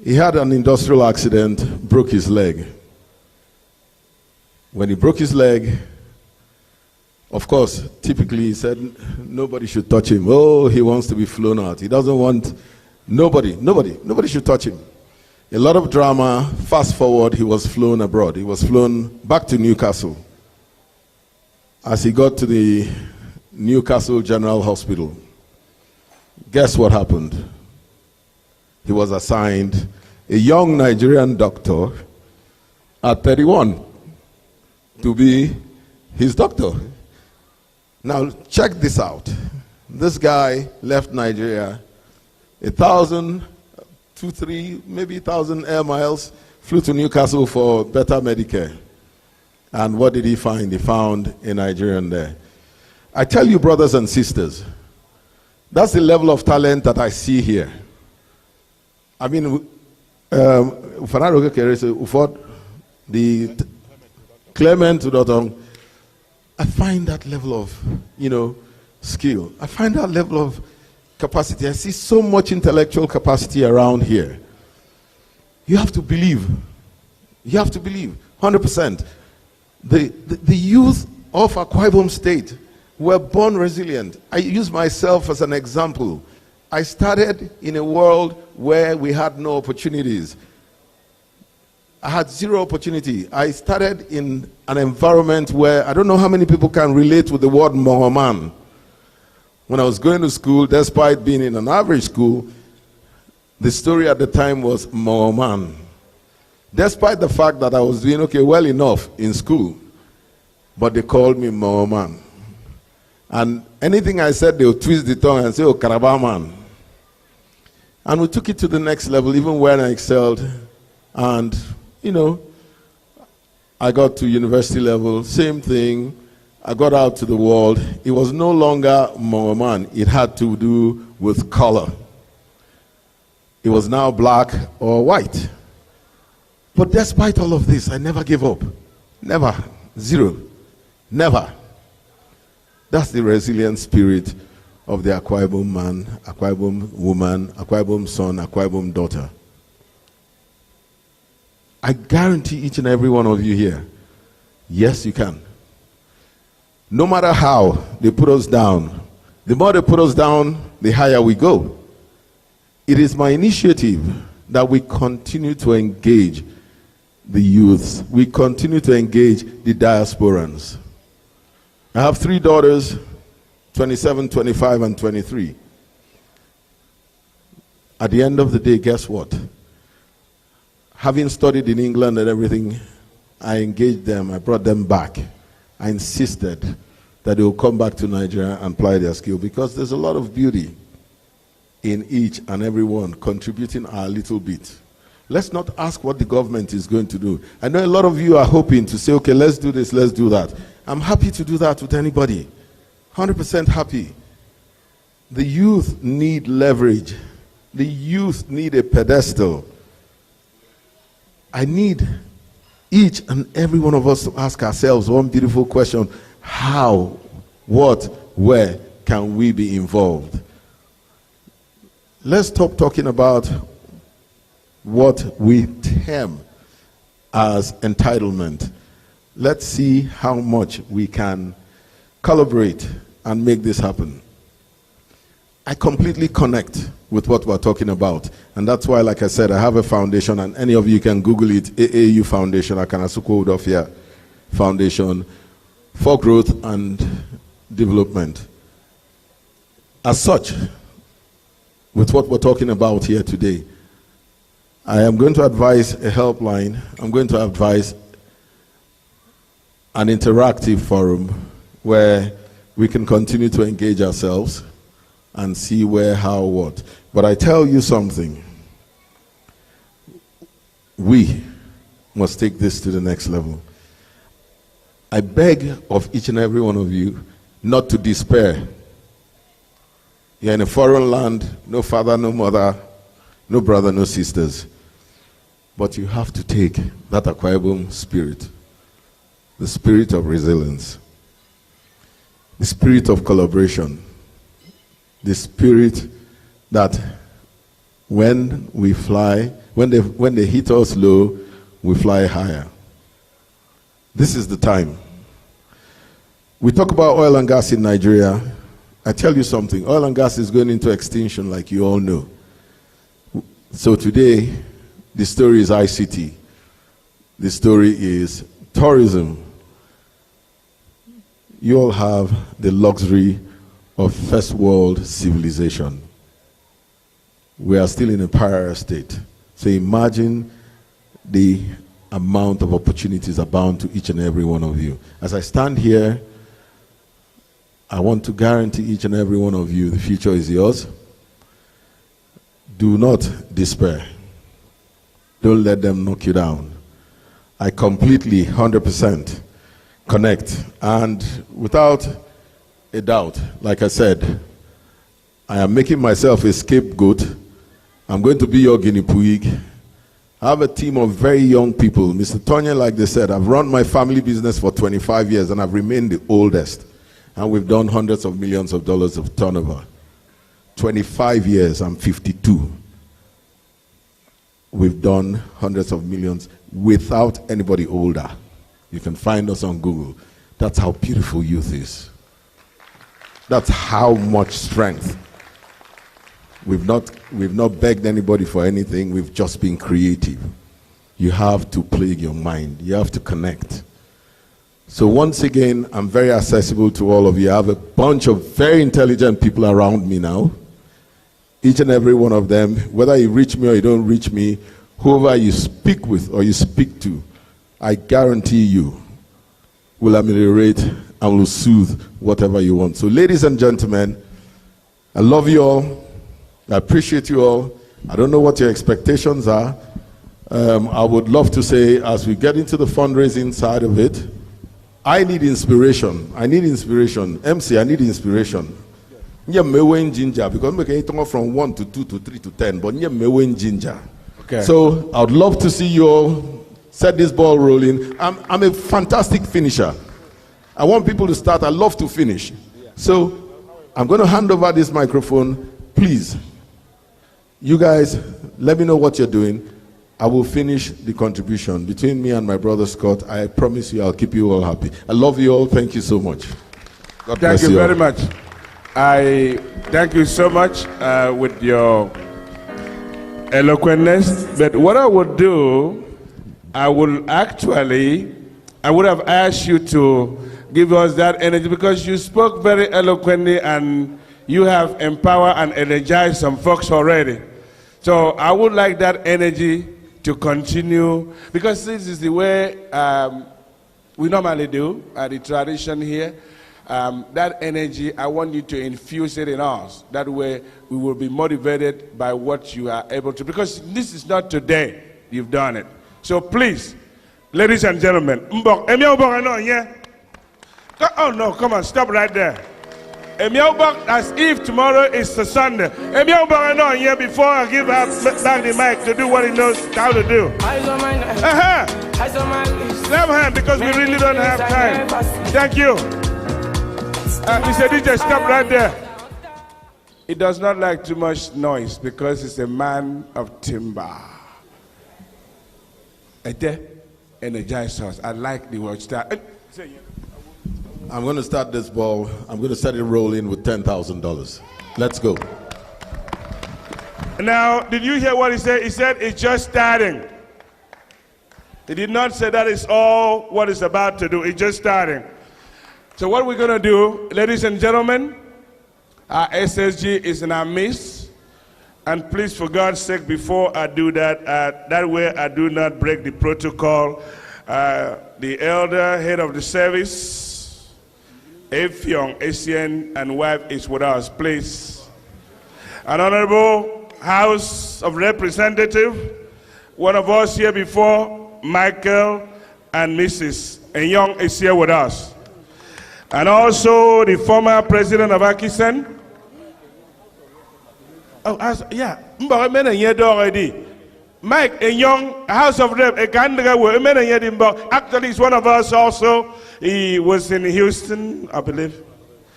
he had an industrial accident, broke his leg. When he broke his leg, of course, typically he said nobody should touch him. Oh, he wants to be flown out. He doesn't want nobody should touch him. A lot of drama. Fast forward, he was flown abroad. He was flown back to Newcastle. As he got to the Newcastle General Hospital, guess what happened? He was assigned a young Nigerian doctor at 31 to be his doctor. Now, check this out. This guy left Nigeria 1,000, 2,000, maybe 1,000 air miles, flew to Newcastle for better Medicare. And what did he find? He found a Nigerian there. I tell you, brothers and sisters, that's the level of talent that I see here. I mean, the Clement, I find that level of, skill. I find that level of capacity. I see so much intellectual capacity around here. You have to believe. You have to believe, 100%. The youth of Akwa Ibom State were born resilient. I use myself as an example. I started in a world where we had no opportunities. I had zero opportunity. I started in an environment where I don't know how many people can relate with the word Mohaman. When I was going to school, despite being in an average school, the story at the time was Mohaman. Despite the fact that I was doing well enough in school, but they called me Mohaman. And anything I said, they would twist the tongue and say, oh, Karabaman. And we took it to the next level, even when I excelled. And, I got to university level, same thing. I got out to the world. It was no longer Mohaman. It had to do with color. It was now black or white. But despite all of this, I never gave up. Never. Zero. Never. That's the resilient spirit of the Akwa Ibom man, Akwa Ibom woman, Akwa Ibom son, Akwa Ibom daughter. I guarantee each and every one of you here, yes, you can. No matter how they put us down, the more they put us down, the higher we go. It is my initiative that we continue to engage the youths. We continue to engage the diasporans. I have 3 daughters, 27, 25, and 23. At the end of the day, guess what? Having studied in England and everything, I engaged them, I brought them back. I insisted that they will come back to Nigeria and apply their skill, because there's a lot of beauty in each and every one contributing our little bit. Let's not ask what the government is going to do. I know a lot of you are hoping to say, okay, let's do this, let's do that. I'm happy to do that with anybody. 100% happy. The youth need leverage. The youth need a pedestal. I need each and every one of us to ask ourselves one beautiful question: how, what, where can we be involved? Let's stop talking about what we term as entitlement. Let's see how much we can collaborate and make this happen. I completely connect with what we're talking about. And that's why, like I said, I have a foundation, and any of you can Google it, AAU Foundation, Akanasuko Udofia Foundation, for growth and development. As such, with what we're talking about here today, I am going to advise a helpline. I'm going to advise an interactive forum where we can continue to engage ourselves and see where, how, what. But I tell you something. We must take this to the next level. I beg of each and every one of you not to despair. You're in a foreign land, no father, no mother, no brother, no sisters. But you have to take that Akwa Ibom spirit, the spirit of resilience, the spirit of collaboration, the spirit that when we fly, when they hit us low, we fly higher. This is the time. We talk about oil and gas in Nigeria. I tell you something, oil and gas is going into extinction, like you all know. So today, The story is ICT. The story is tourism. You all have the luxury of first world civilization. We are still in a pariah state. So imagine the amount of opportunities abound to each and every one of you. As I stand here, I want to guarantee each and every one of you the future is yours. Do not despair. Don't let them knock you down. I completely, 100% connect. And without a doubt, like I said, I am making myself a scapegoat. I'm going to be your guinea pig. I have a team of very young people. Mr. Tonya, like they said, I've run my family business for 25 years and I've remained the oldest. And we've done hundreds of millions of dollars of turnover. 25 years, I'm 52. We've done hundreds of millions without anybody older. You can find us on Google. That's how beautiful youth is. That's how much strength. We've not begged anybody for anything. We've just been creative. You have to plague your mind. You have to connect. So once again, I'm very accessible to all of you. I have a bunch of very intelligent people around me now. Each and every one of them, whether you reach me or you don't reach me, whoever you speak with or you speak to, I guarantee you will ameliorate and will soothe whatever you want. So ladies and gentlemen, I love you all. I appreciate you all. I don't know what your expectations are. I would love to say, as we get into the fundraising side of it, I need inspiration. I need inspiration. MC, I need inspiration. Ginger, because we can talk from 1 to 2 to 3 to 10, but ginger. Okay. So I would love to see you all set this ball rolling. I'm a fantastic finisher. I want people to start. I love to finish. So I'm going to hand over this microphone. Please, you guys, let me know what you're doing. I will finish the contribution between me and my brother Scott. I promise you I'll keep you all happy. I love you all. Thank you so much. God bless you. Thank you very much. I thank you so much with your eloquentness. But what I would do, I would have asked you to give us that energy because you spoke very eloquently and you have empowered and energized some folks already. So I would like that energy to continue because this is the way we normally do, the tradition here. That energy, I want you to infuse it in us. That way we will be motivated by what you are able to, because this is not today you've done it. So please, ladies and gentlemen, oh no, come on, stop right there. As if tomorrow is a Sunday. Before I give back the mic to do what he knows how to do. Clap hand because we really don't have time. Thank you. Mr. DJ, stop right there. He does not like too much noise because he's a man of timber. Energize us. I like the word start. I'm going to start this ball. I'm going to set it rolling with $10,000. Let's go. Now, did you hear what he said? He said it's just starting. He did not say that is all what it's about to do. It's just starting. So what we're going to do, ladies and gentlemen, our SSG is in our midst. And please, for God's sake, before I do that, that way I do not break the protocol. The elder, head of the service, Effiong, ACN, and wife is with us, please. An honorable House of Representatives, one of us here before, Michael and Mrs. Enyong is here with us. And also the former president of AKISAN. Oh, yeah, already. Mike Enyong, House of Rep, actually he's one of us also. He was in Houston, I believe.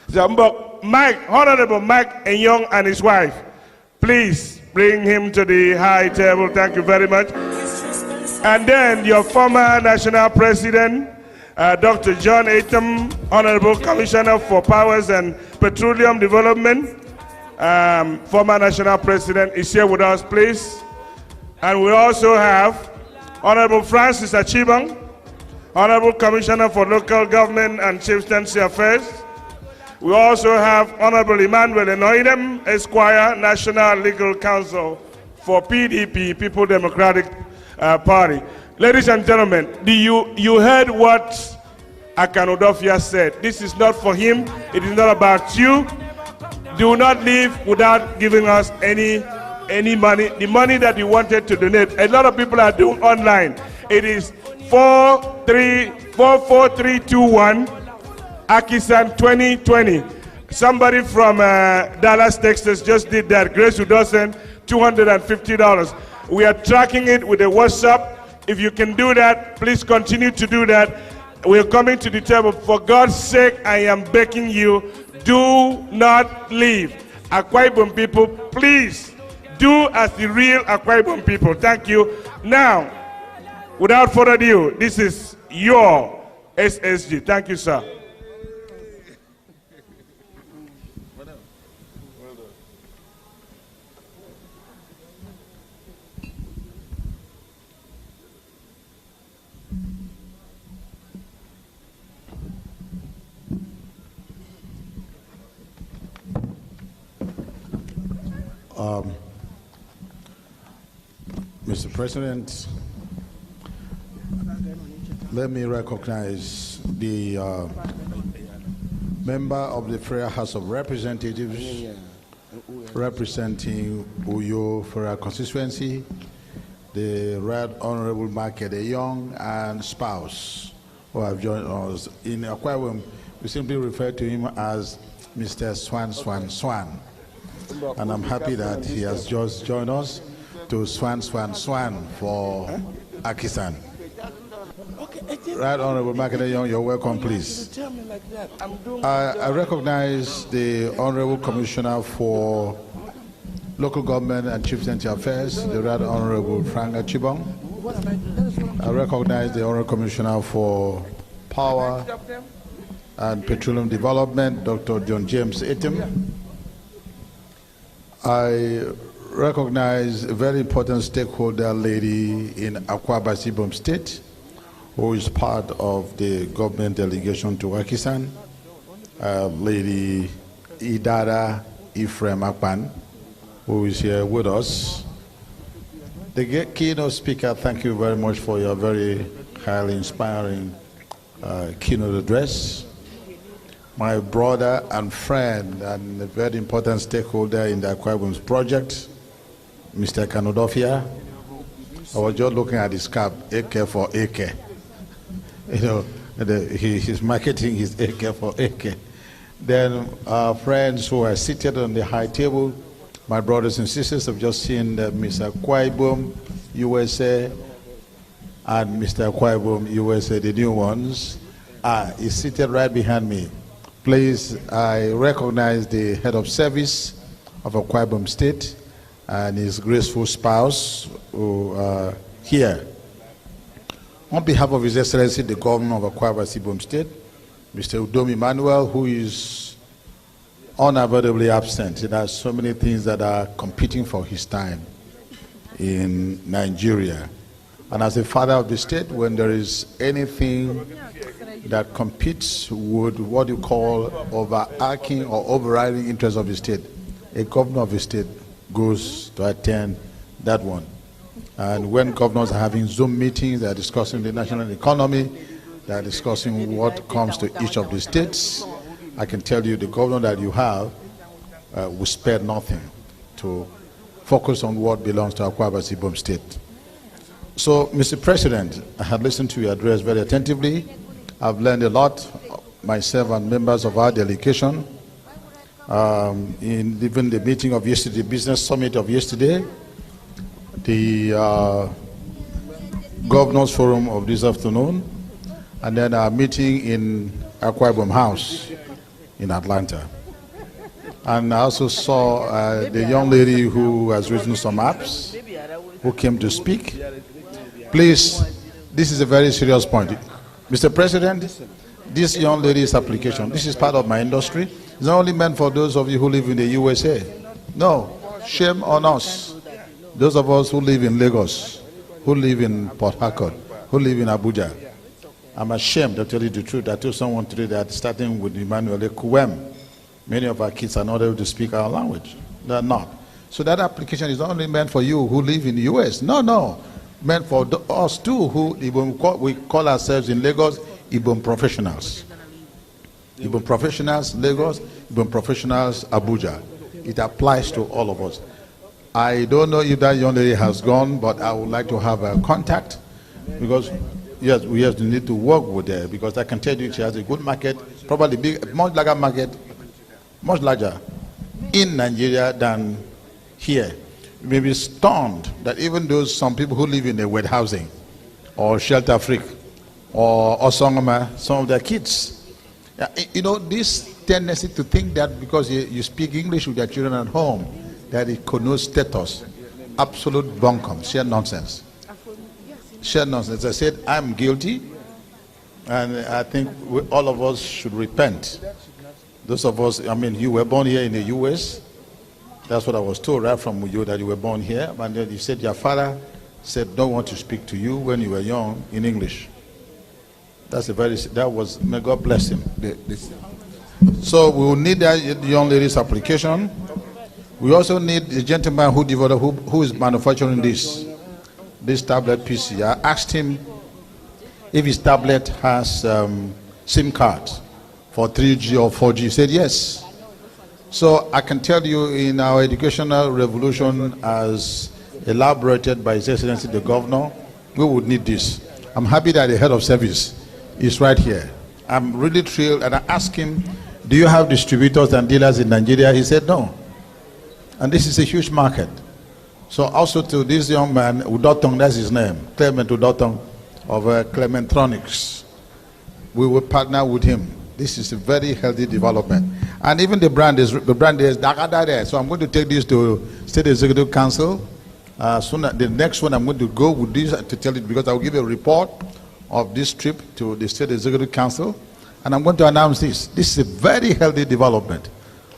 So, Mike, Honorable Mike Enyong and his wife, please bring him to the high table. Thank you very much. And then your former national president, Dr. John Atom, Honorable Commissioner for Powers and Petroleum Development, former national president, is here with us, please. And we also have Honorable Francis Achibong, Honorable Commissioner for Local Government and Chieftaincy Affairs. We also have Honorable Emmanuel Enoidem, Esquire, National Legal Counsel for PDP, People Democratic Party. Ladies and gentlemen, you heard what Akanodofia said. This is not for him. It is not about you. Do not leave without giving us any money. The money that you wanted to donate, a lot of people are doing online. It is 44321 AKISAN 2020. Somebody from Dallas, Texas just did that. Grace Udosen, $250. We are tracking it with a WhatsApp. If you can do that, please continue to do that. We're coming to the table. For God's sake, I am begging you, do not leave. Akwa Ibom people, please do as the real Akwa Ibom people. Thank you. Now, without further ado, this is your SSG. Thank you, sir. Mr. President, let me recognize the member of the Freya House of Representatives representing Uyo Freya constituency, the Right Honorable Mark Young and spouse who have joined us. In Akwa Ibom, we simply refer to him as Mr. Swan. And I'm happy that he has just joined us to Swan for AKISAN. Right Honorable Makede Young, you're welcome, please. I recognize the Honorable Commissioner for Local Government and Chieftaincy Affairs, the Right Honorable Frank Achibong. I recognize the Honorable Commissioner for Power and Petroleum Development, Dr. John James Etim. I recognize a very important stakeholder lady in Akwa Ibom State, who is part of the government delegation to AKISAN, Lady Idara Ephraim Akpan, who is here with us. The keynote speaker, thank you very much for your very highly inspiring keynote address. My brother and friend and a very important stakeholder in the Akwa Ibom's project, Mr. Kanodofia. I was just looking at his cap, AK for AK. You know, he's marketing his AK for AK. Then our friends who are seated on the high table, my brothers and sisters, have just seen Mr. Akwa Ibom, USA, and Mr. Akwa Ibom, USA, the new ones. He's seated right behind me. Please, I recognize the head of service of Akwa Ibom State and his graceful spouse who are here. On behalf of His Excellency, the Governor of Akwa Ibom State, Mr. Udom Emmanuel, who is unavoidably absent. There are so many things that are competing for his time in Nigeria. And as a father of the state, when there is anything that competes with what you call overarching or overriding interests of the state, a governor of the state goes to attend that one. And when governors are having Zoom meetings, they are discussing the national economy, they are discussing what comes to each of the states. I can tell you the governor that you have will spare nothing to focus on what belongs to Akwa Ibom State. So, Mr. President, I have listened to your address very attentively. I've learned a lot, myself and members of our delegation, in even the meeting of yesterday, business summit of yesterday, the Governors Forum of this afternoon, and then our meeting in Akwa Ibom House in Atlanta. And I also saw the young lady who has written some apps, who came to speak. Please, this is a very serious point. Mr. President, this young lady's application, this is part of my industry. It's not only meant for those of you who live in the USA. No, shame on us. those of us who live in Lagos, who live in Port Harcourt, who live in Abuja, I'm ashamed to tell you the truth. I told someone today that starting with Emmanuel Kuwem, many of our kids are not able to speak our language. They're not. So that application is not only meant for you who live in the US. No. Meant for us too, who we call ourselves in Lagos Ibom professionals. Ibom professionals Lagos, Ibom professionals Abuja. It applies to all of us. I don't know if that young lady has gone, but I would like to have a contact, because yes, we have to need to work with her, because I can tell you she has a good market, probably big, much larger market, much larger in Nigeria than here. You may be stunned that even those some people who live in a wet housing or shelter freak or Osongoma, some of their kids, you know, this tendency to think that because you speak English with your children at home, that it connotes status. Absolute bunkum, sheer nonsense. Sheer nonsense. I said, I'm guilty, and I think all of us should repent. Those of us, I mean, you were born here in the US. That's what I was told right from you, that you were born here. And then you said your father said don't want to speak to you when you were young in English. May God bless him. So we will need that young lady's application. We also need the gentleman who is manufacturing this tablet PC. I asked him if his tablet has SIM cards for 3G or 4G. He said yes. So I can tell you, in our educational revolution as elaborated by His Excellency the Governor, we would need this. I'm happy that the head of service is right here. I'm really thrilled, and I asked him, do you have distributors and dealers in Nigeria? He said no. And this is a huge market. So also to this young man, Udotong, that's his name, Clement Udotong of Clementronics. We will partner with him. This is a very healthy development. And even the brand is Dagada there. So I'm going to take this to State Executive Council. The next one I'm going to go with this to tell it, because I will give a report of this trip to the State Executive Council. And I'm going to announce this. This is a very healthy development,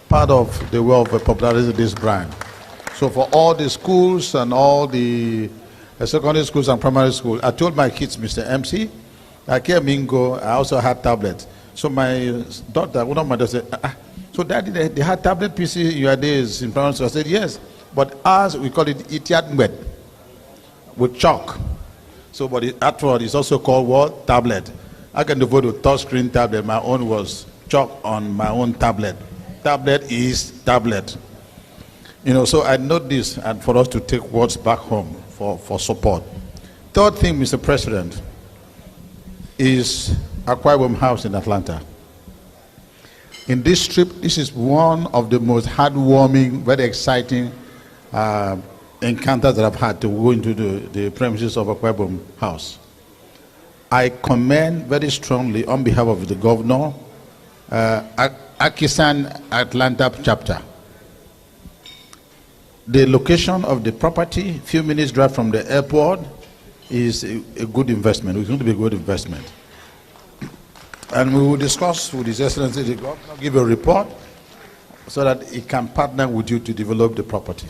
part of the way of popularizing this brand. So for all the schools and all the secondary schools and primary schools, I told my kids, Mr. MC, I came in go, I also had tablets. So my daughter, one of my daughters said, so daddy, they had tablet PC in your days in primary school? I said, yes. But ours, we call it itiat with chalk. So, but afterward, it's also called what? Tablet. I can devote a touchscreen tablet. My own was chalk on my own tablet. Tablet is tablet. You know, so I note this, and for us to take words back home for support. Third thing, Mr. President, is Akwa Ibom House in Atlanta. In this trip, this is one of the most heartwarming, very exciting encounters that I've had to go into the premises of Akwa Ibom House. I commend very strongly on behalf of the governor, AKISAN Atlanta chapter. The location of the property, few minutes drive from the airport, is a good investment. It's going to be a good investment. And we will discuss with His Excellency the Governor, give a report so that he can partner with you to develop the property,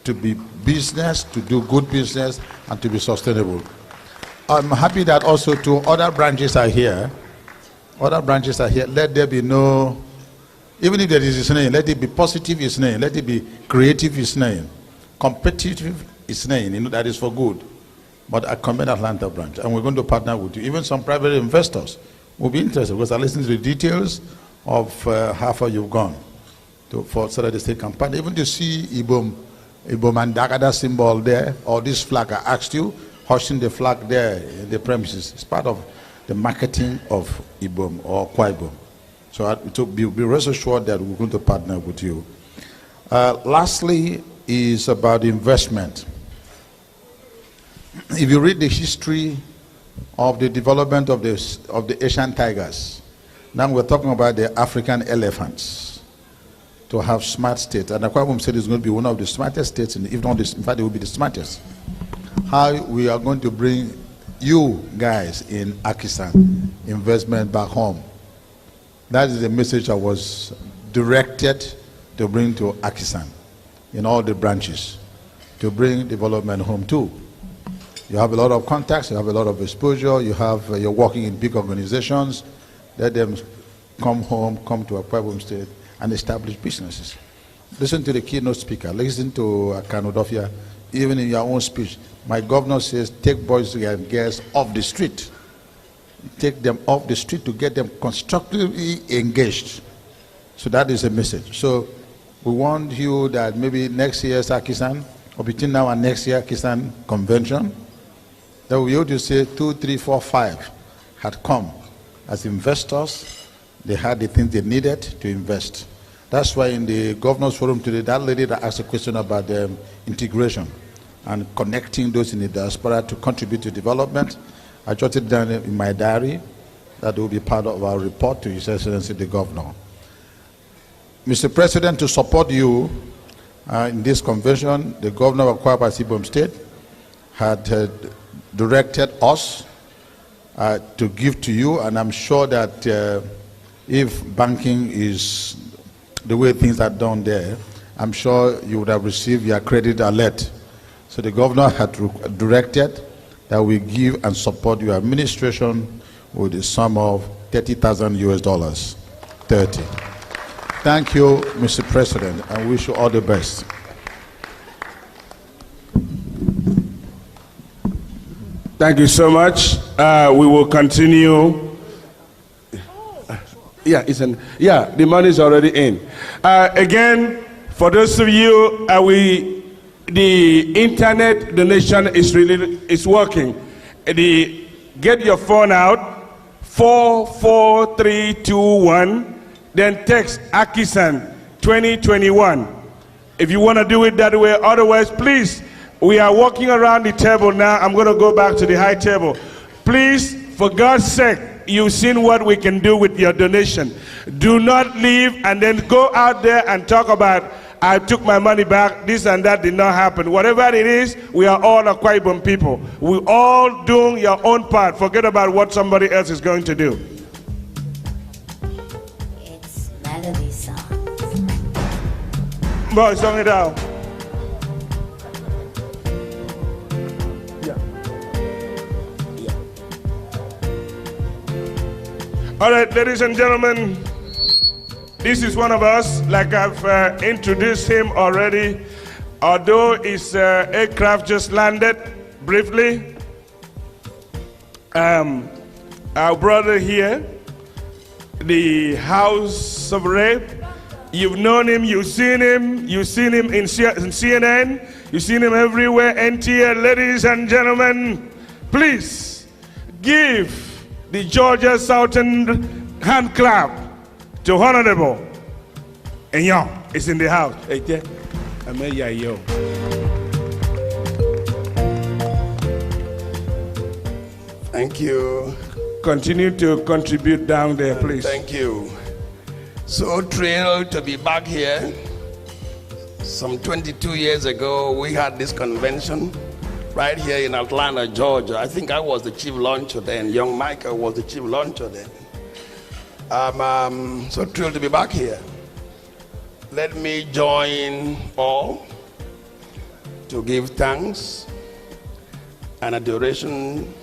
to be business, to do good business, and to be sustainable. I'm happy that also two other branches are here. Other branches are here. Let there be no, even if there is his name, let it be positive his name, let it be creative his name, competitive his name, you know, that is for good. But I commend Atlanta branch, and we're going to partner with you. Even some private investors will be interested, because I listen to the details of how far you've gone so that the state can partner. Even to see Ibom and Dagada symbol there, or this flag, I asked you, hoisting the flag there in the premises. It's part of the marketing of Ibom or Akwa Ibom. So be rest assured that we're going to partner with you. Lastly is about investment. If you read the history of the development of the Asian tigers, now we're talking about the African elephants, to have smart states. And Akwa Ibom State is going to be one of the smartest states, if not, in fact, it will be the smartest. How we are going to bring you guys in AKISAN investment back home. That is the message I was directed to bring to AKISAN in all the branches. to bring development home too. You have a lot of contacts, you have a lot of exposure, you're working in big organizations. Let them come home, come to Akwa Ibom State and establish businesses. Listen to the keynote speaker, listen to Kanodofia, even in your own speech. My governor says, take boys and girls off the street. Take them off the street to get them constructively engaged. So that is a message. So we want you that maybe next year's AKISAN, or between now and next year AKISAN convention, that we ought to say 2, 3, 4, 5 had come as investors. They had the things they needed to invest. That's why in the Governor's Forum today, that lady that asked a question about the integration and connecting those in the diaspora to contribute to development, I jotted down in my diary that will be part of our report to His Excellency the Governor. Mr. President, to support you in this convention, the Governor of Akwa Ibom State had directed us to give to you, and I'm sure that if banking is the way things are done there, I'm sure you would have received your credit alert. So the governor had directed that we give and support your administration with a sum of $30,000. 30. Thank you, Mr. President, and wish you all the best. Thank you so much. We will continue. The money is already in. Again, for those of you, the internet donation is working. Get your phone out, 44321, then text AKISAN 2021. If you want to do it that way, otherwise, please, we are walking around the table now. I'm going to go back to the high table. Please, for God's sake, you've seen what we can do with your donation. Do not leave and then go out there and talk about, I took my money back, this and that did not happen. Whatever it is, we are all Akwa Ibom people. We all doing your own part. Forget about what somebody else is going to do. It's melody song. Boy, song it out. All right, ladies and gentlemen, this is one of us, like I've introduced him already. Although his aircraft just landed briefly, our brother here, the House of Rep, you've known him, you've seen him in CNN, you've seen him everywhere, NTL. Ladies and gentlemen, please give the Georgia Southern hand clap to Honorable Enyo. It's in the house. Thank you. Continue to contribute down there, please. Thank you. So thrilled to be back here. Some 22 years ago, we had this convention right here in Atlanta, Georgia. I think I was the chief launcher then. Young Michael was the chief launcher then. I'm so thrilled to be back here. Let me join all to give thanks and adoration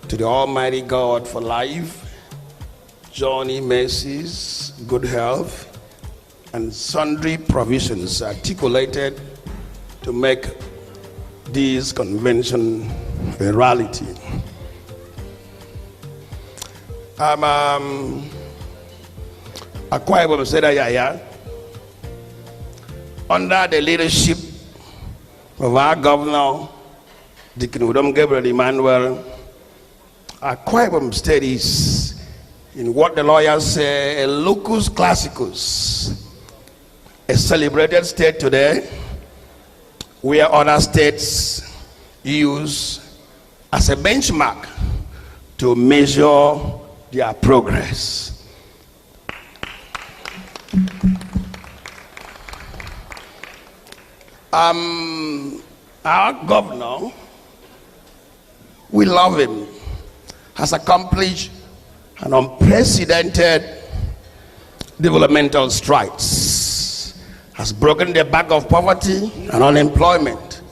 to the Almighty God for life, journey, mercies, good health, and sundry provisions articulated to make this convention a reality. Akwa Ibom State, under the leadership of our governor, Deacon Udom Gabriel Emmanuel, Akwa Ibom State is, in what the lawyers say, a locus classicus, a celebrated state today, where other states use as a benchmark to measure their progress. Our governor, we love him, has accomplished an unprecedented developmental strides, has broken the back of poverty and unemployment,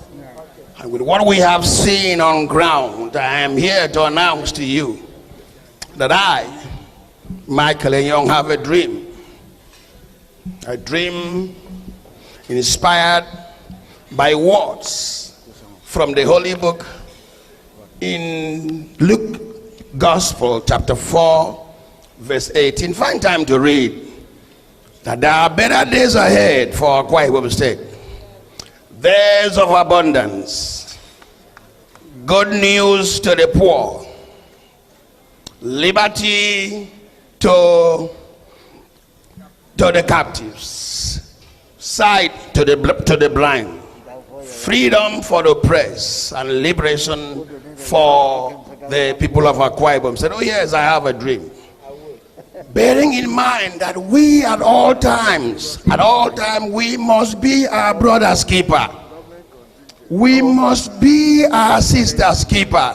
With what we have seen on ground, I am here to announce to you that I, Michael Young, have a dream. A dream inspired by words from the Holy Book in Luke Gospel, chapter 4, verse 18. Find time to read that there are better days ahead for Akwa Ibom State. Days of abundance, good news to the poor, liberty to the captives, sight to the blind, freedom for the oppressed, and liberation for the people of Akwa Ibom. Said, oh yes, I have a dream. Bearing in mind that we at all times, we must be our brother's keeper. We must be our sister's keeper.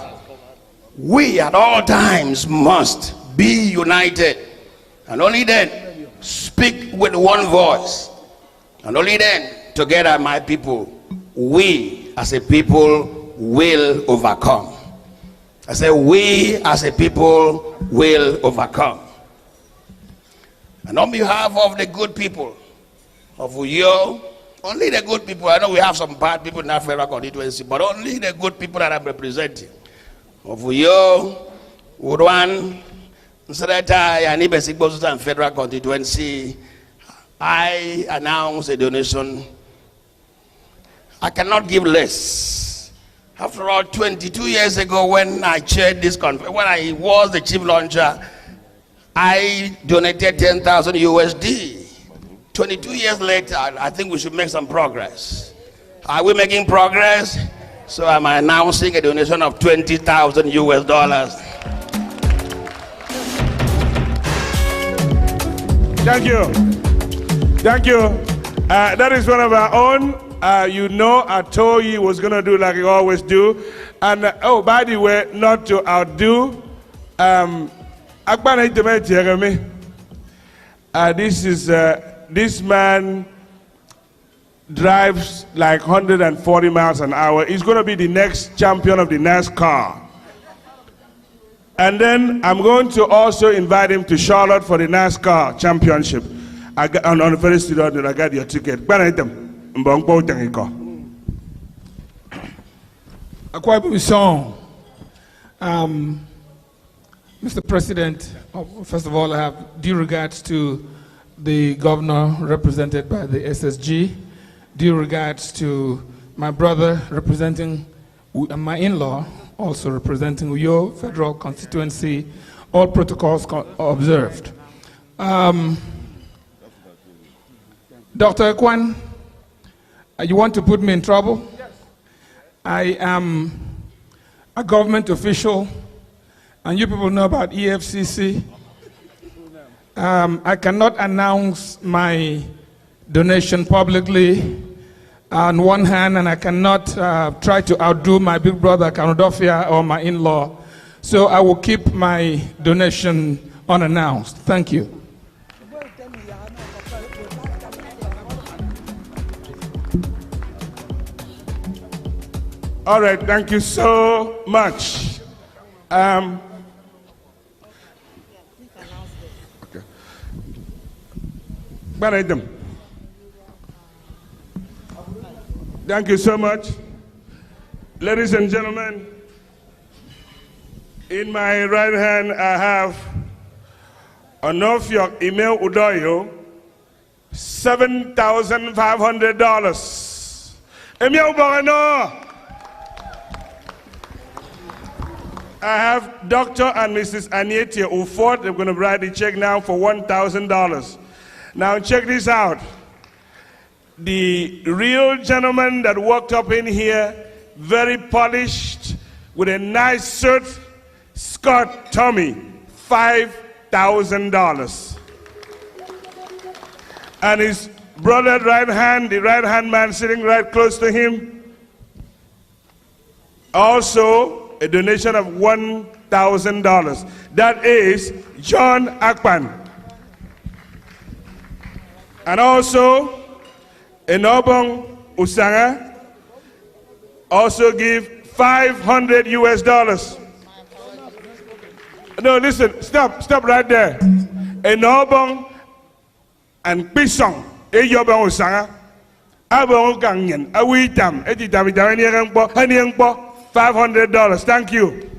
We at all times must be united. And only then speak with one voice. And only then, together, my people, we as a people will overcome. I say, we as a people will overcome. And on behalf of the good people of Uyo, only the good people, I know we have some bad people in that federal constituency, but only the good people that I'm representing of Uyo, Urwan, Nsarata, and Ibesikbosuta and federal constituency, I announce a donation. I cannot give less. After all, 22 years ago when I chaired this conference, when I was the chief launcher, I donated 10,000 USD. 22 years later, I think we should make some progress. Are we making progress? So I'm announcing a donation of $20,000 US. Thank you. Thank you. That is one of our own. You know, I told you was going to do like you always do. And oh, by the way, not to outdo, this man drives like 140 miles an hour. He's going to be the next champion of the NASCAR. And then I'm going to also invite him to Charlotte for the NASCAR championship. On the first student, I got your ticket. Akwa Ibom song. Mr. President, first of all, I have due regards to the governor represented by the SSG, due regards to my brother representing my in-law, also representing Uyo Federal Constituency, all protocols observed. Dr. Ekwan, you want to put me in trouble? I am a government official, and you people know about EFCC. I cannot announce my donation publicly on one hand, and I cannot try to outdo my big brother Kanodofia or my in-law. So I will keep my donation unannounced. Thank you. All right, thank you so much. Okay. Thank you so much. Ladies and gentlemen, in my right hand I have Onofiok Email Udoyo, $7,500. Email Borano. I have Dr. and Mrs. Anietia Ufort. They're going to write the check now for $1,000. Now check this out. The real gentleman that walked up in here, very polished, with a nice suit, Scott Tommy, $5,000. And his brother right hand, the right hand man sitting right close to him, also a donation of $1,000. That is John Akpan. And also Enobong Usanga, also give $500 US. No, listen, stop right there. Enobong and Bisong, Eyobong Sanga, Abong Ganyan, Awitam, $500. Thank you.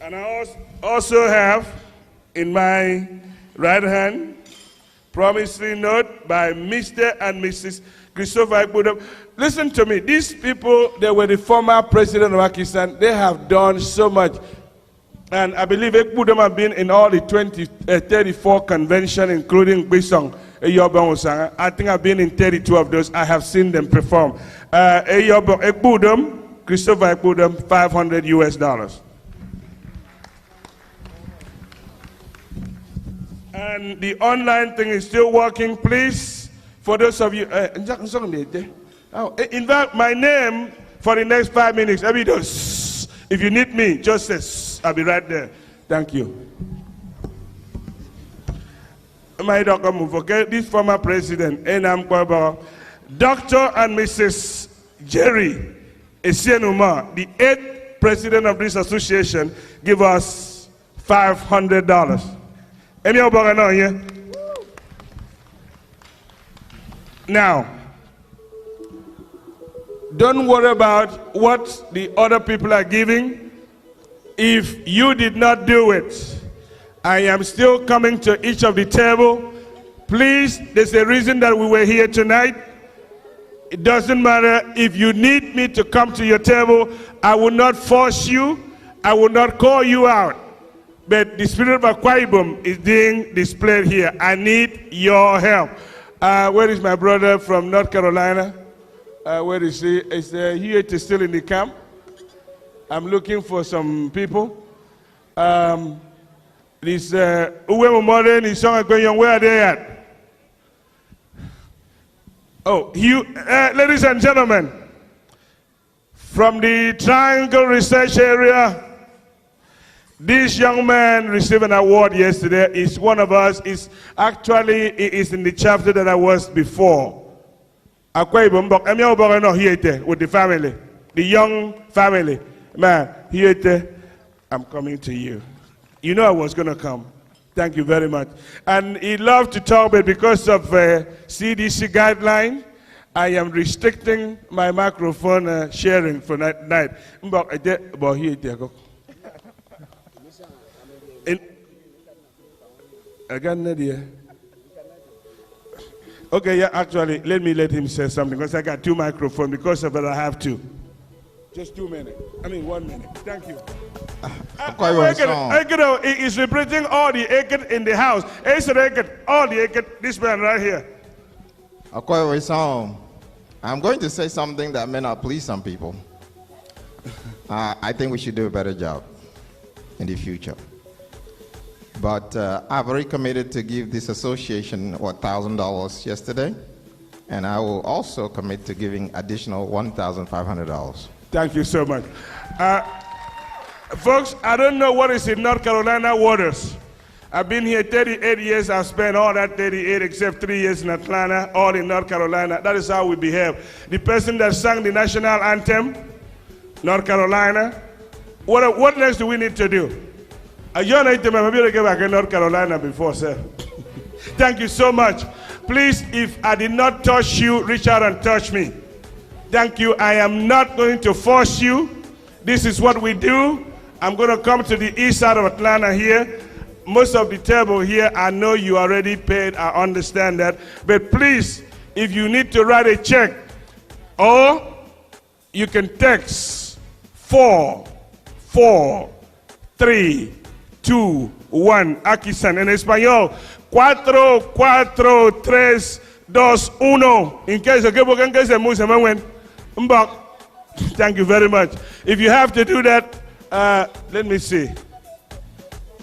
And I also have in my right hand promissory note by Mr. and Mrs. Christopher Ekbudom. Listen to me. These people, they were the former president of AKISAN. They have done so much. And I believe Ekbudom have been in all the 34 conventions, including Bisong, Eyobong. I think I've been in 32 of those. I have seen them perform. Ekbudom, Christopher Ekbudom, $500 US. And the online thing is still working. Please, for those of you, invite my name for the next 5 minutes. If you need me, just say, I'll be right there. Thank you. My doctor, forget this former president, Dr. and Mrs. Jerry Esienuma, the 8th president of this association, give us $500. Any other here? Now, don't worry about what the other people are giving. If you did not do it, I am still coming to each of the table. Please, there's a reason that we were here tonight. It doesn't matter. If you need me to come to your table, I will not force you. I will not call you out. But the spirit of Akwa Ibom is being displayed here. I need your help. Where is my brother from North Carolina? Where is he? Is he still in the camp? I'm looking for some people. This Uwe Modern is where are they at? Oh, ladies and gentlemen, from the Triangle Research Area, this young man received an award yesterday. He's one of us. He is in the chapter that I was before. Akwa Ibom, here with the family, the young family. Man, here I'm coming to you. You know I was going to come. Thank you very much. And he loved to talk, but because of CDC guideline, I am restricting my microphone sharing for night. Okay, yeah, actually, let him say something because I got 2 microphones. Because of it, I have to. Just 2 minutes. 1 minute. Thank you. He's representing all the Aked in the house. All the Aked, this man right here. I'm going to say something that may not please some people. I think we should do a better job in the future. But I've already committed to give this association $1,000 yesterday, and I will also commit to giving additional $1,500. Thank you so much. Folks, I don't know what is in North Carolina waters. I've been here 38 years. I've spent all that 38 except 3 years in Atlanta, all in North Carolina. That is how we behave. The person that sang the national anthem, North Carolina, what next do we need to do? Maybe to get back in North Carolina before, sir. Thank you so much. Please, if I did not touch you, reach out and touch me. Thank you. I am not going to force you. This is what we do. I'm going to come to the east side of Atlanta here. Most of the table here, I know you already paid. I understand that. But please, if you need to write a check, or you can text 44321 AKISAN en español 44321 in case of thank you very much. If you have to do that, let me see.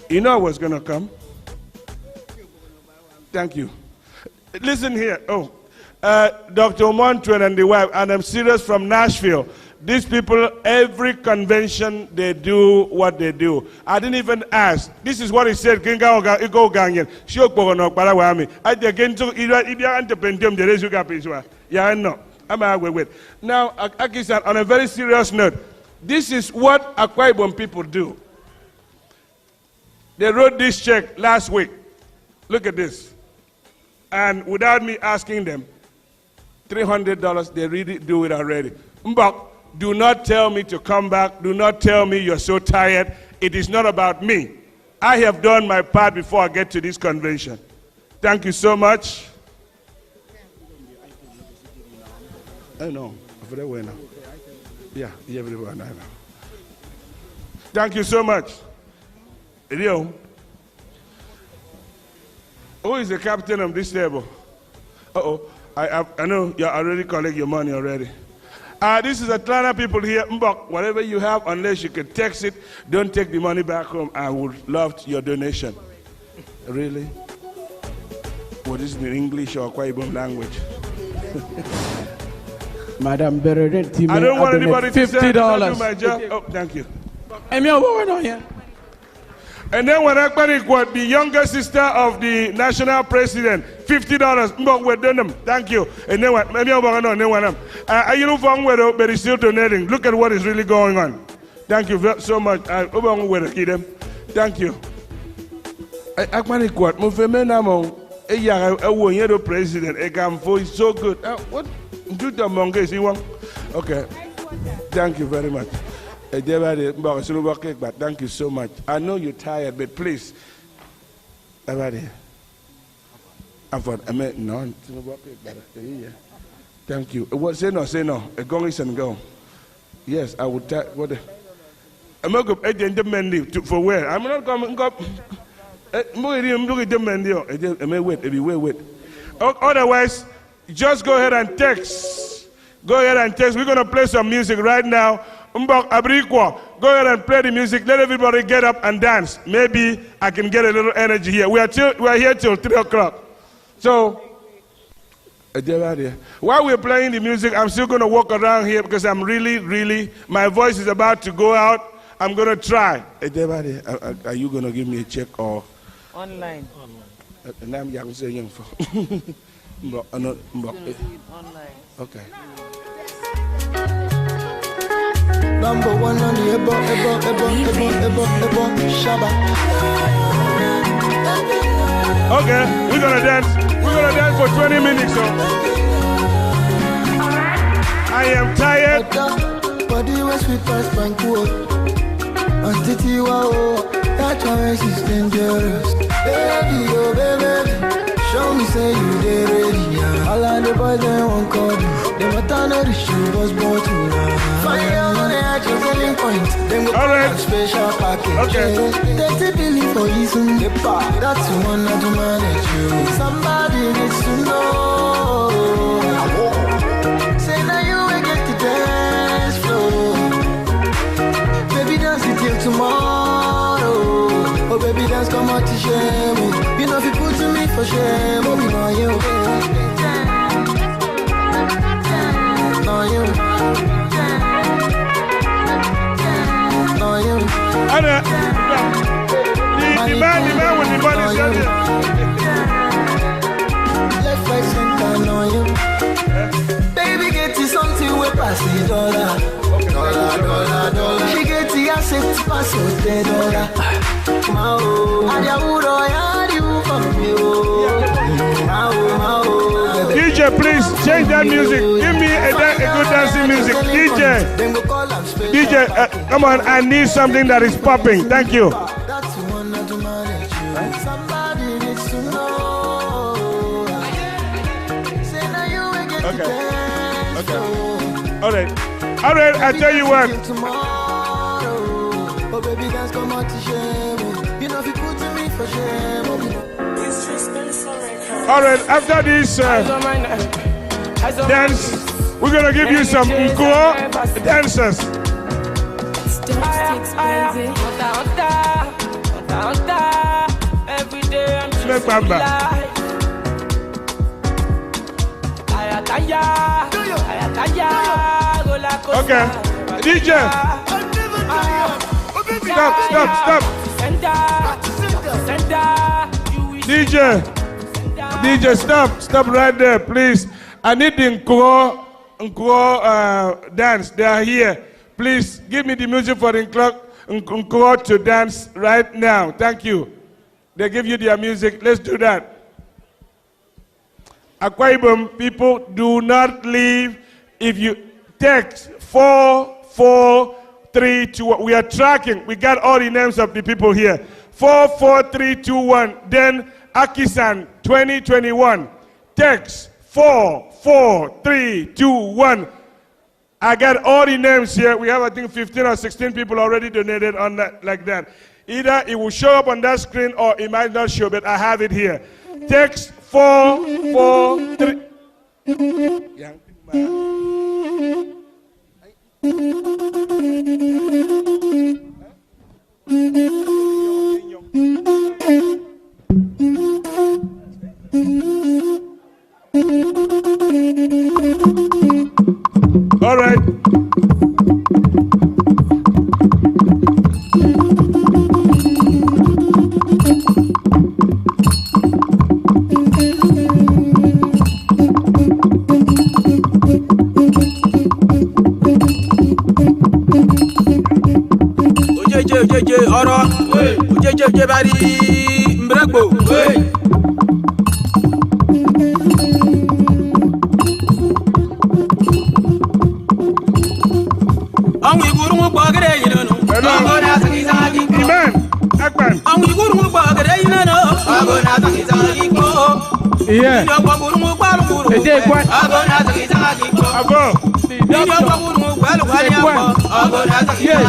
You know I was going to come. Thank you. Listen here. Dr. Montreal and the wife, and I'm serious, from Nashville. These people, every convention, they do what they do. I didn't even ask. This is what he said. Yeah, no. Wait. Now, Akisan, on a very serious note, this is what Akwa Ibom people do. They wrote this check last week. Look at this. And without me asking them, $300, they really do it already. Mbok, do not tell me to come back. Do not tell me you're so tired. It is not about me. I have done my part before I get to this convention. Thank you so much. I know. Yeah, everyone, I know. Thank you so much. Leo, who is the captain of this table? Uh-oh, I know you already collect your money already. This is Atlanta people here. Mbok, whatever you have, unless you can text it, don't take the money back home. I would love your donation. Really? What is it in English or Akwa Ibom language? Madam Beredenti, I don't want anybody to say I don't do my $50. job. Oh, thank you. And then when I the younger sister of the national president, $50. Mbok, we're doing them. Thank you. And then what? Maybe I'm but still donating. Look at what is really going on. Thank you so much. Thank you. President, is so good. What? Okay. Thank you very much. But thank you so much. I know you're tired, but please. Thank you. What say no, say no. A gong is and go. Yes, I would tell what I'm not going to for where? I'm not coming up. Wait. Otherwise, just go ahead and text. Go ahead and text. We're going to play some music right now. Mbok Abrikwa, go ahead and play the music. Let everybody get up and dance. Maybe I can get a little energy here. We are here till 3 o'clock. So, while we're playing the music, I'm still going to walk around here because I'm really, my voice is about to go out. I'm going to try. Are you going to give me a check or? Online. Online. Okay. Number one on the Ebo Shaba. Okay, we're gonna dance. We're gonna dance for 20 minutes. So I am tired. Body was sweet past Banco. Antiti wow, that choice is dangerous. Baby, oh baby, show me say you did ready. All of the boys they won't call you. They want to know the shoe was born to fire on the actual selling point. Then go have special package. Okay. 30 billion for you soon. That's the one that to manage you. Somebody needs to know. Say now you will get the dance floor. Baby dance it till tomorrow. Oh baby dance come out to shame. You know if you put to me for shame. Oh we know you. The man with the money is here. Left, right, center, know you. Baby, get you something we pass the dollar. Dollar. She get you asset pass the dollar. DJ, please change that music. Give me a good dancing music. DJ, come on, I need something that is popping. Thank you. Okay. All right, I tell you what. All right, after this dance, we're going to give you some Nkwo dancers. Okay, DJ. Stop. DJ, stop right there, please. I need the Nkwo dance. They are here. Please give me the music for the Nkwo to dance right now. Thank you. They give you their music. Let's do that. Akwa Ibom people, do not leave. If you text 44321, we are tracking. We got all the names of the people here. 44321. Then AKISAN 2021. Text 44321. I got all the names here. We have, I think, 15 or 16 people already donated on that, like that. Either it will show up on that screen or it might not show, but I have it here. Text 443. All right. Yeah.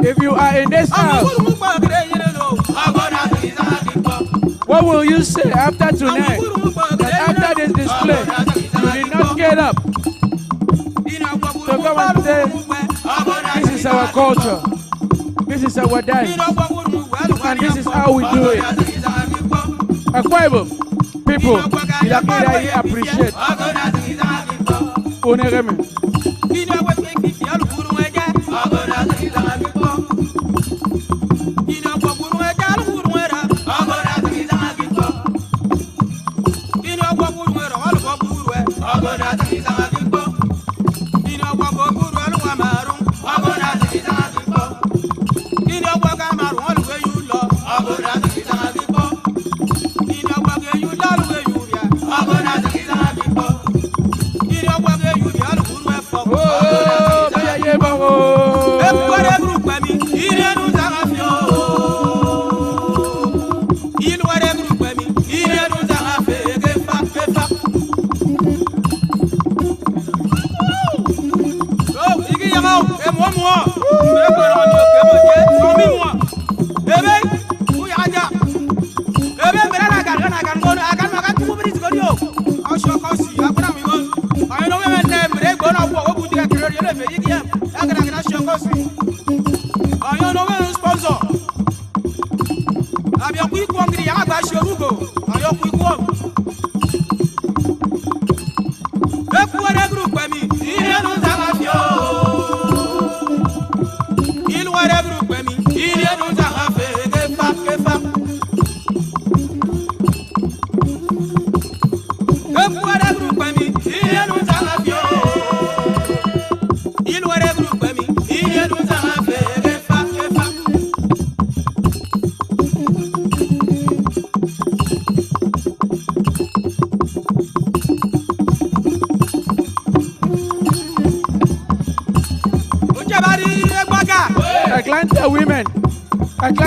If you are in this house, what will you say after tonight? That after this display, you did not get up to come and say, this is our culture, this is our dance, and this is how we do it. Akwa Ibom people, I appreciate.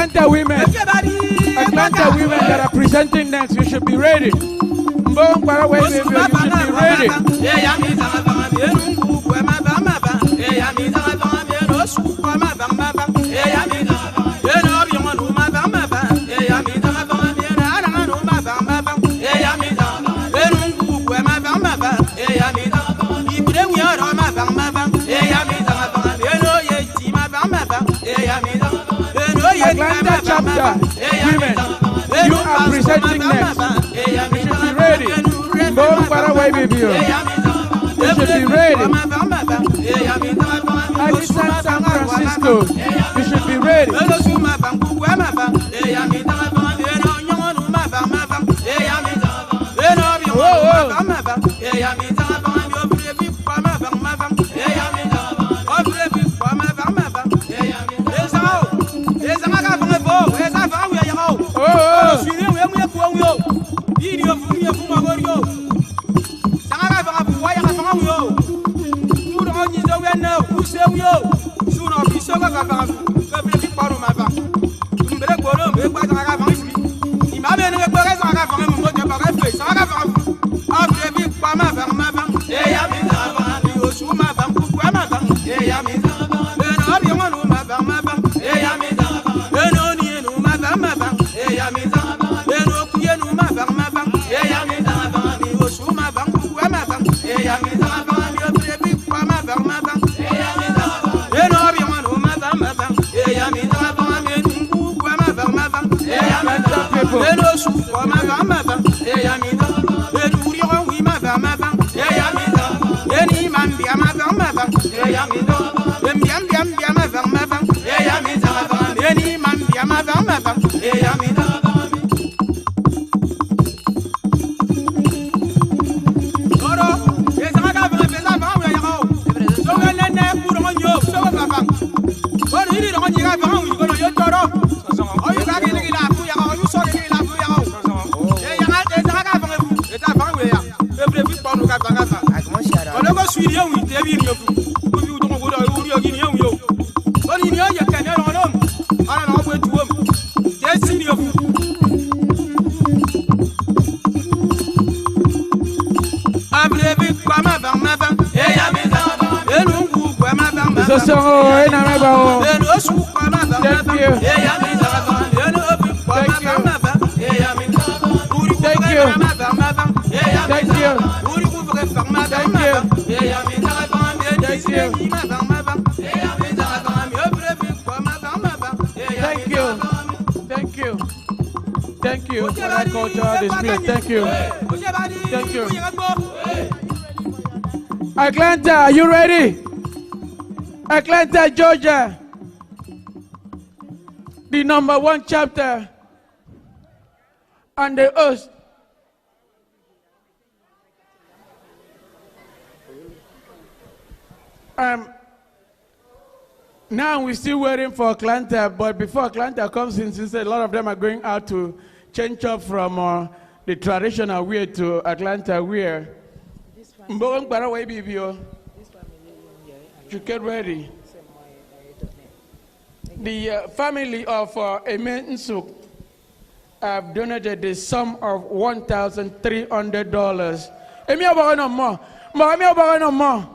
Atlanta women that are presenting next, you should be ready. Mbong Paraguay, you should be ready. Atlanta chapter, women, you are presenting next. You should be ready. Mbong Paraguay, baby. You should be ready. AKISAN San Francisco, you should be ready. Atlanta, are you ready? Atlanta, Georgia, the #1 chapter on the earth. Now we're still waiting for Atlanta, but before Atlanta comes in, since a lot of them are going out to change up from the traditional wear to Atlanta wear. You get ready. The family of Emen Nsuk have donated the sum of $1,300. Emi abaga no more. Emi abaga no more.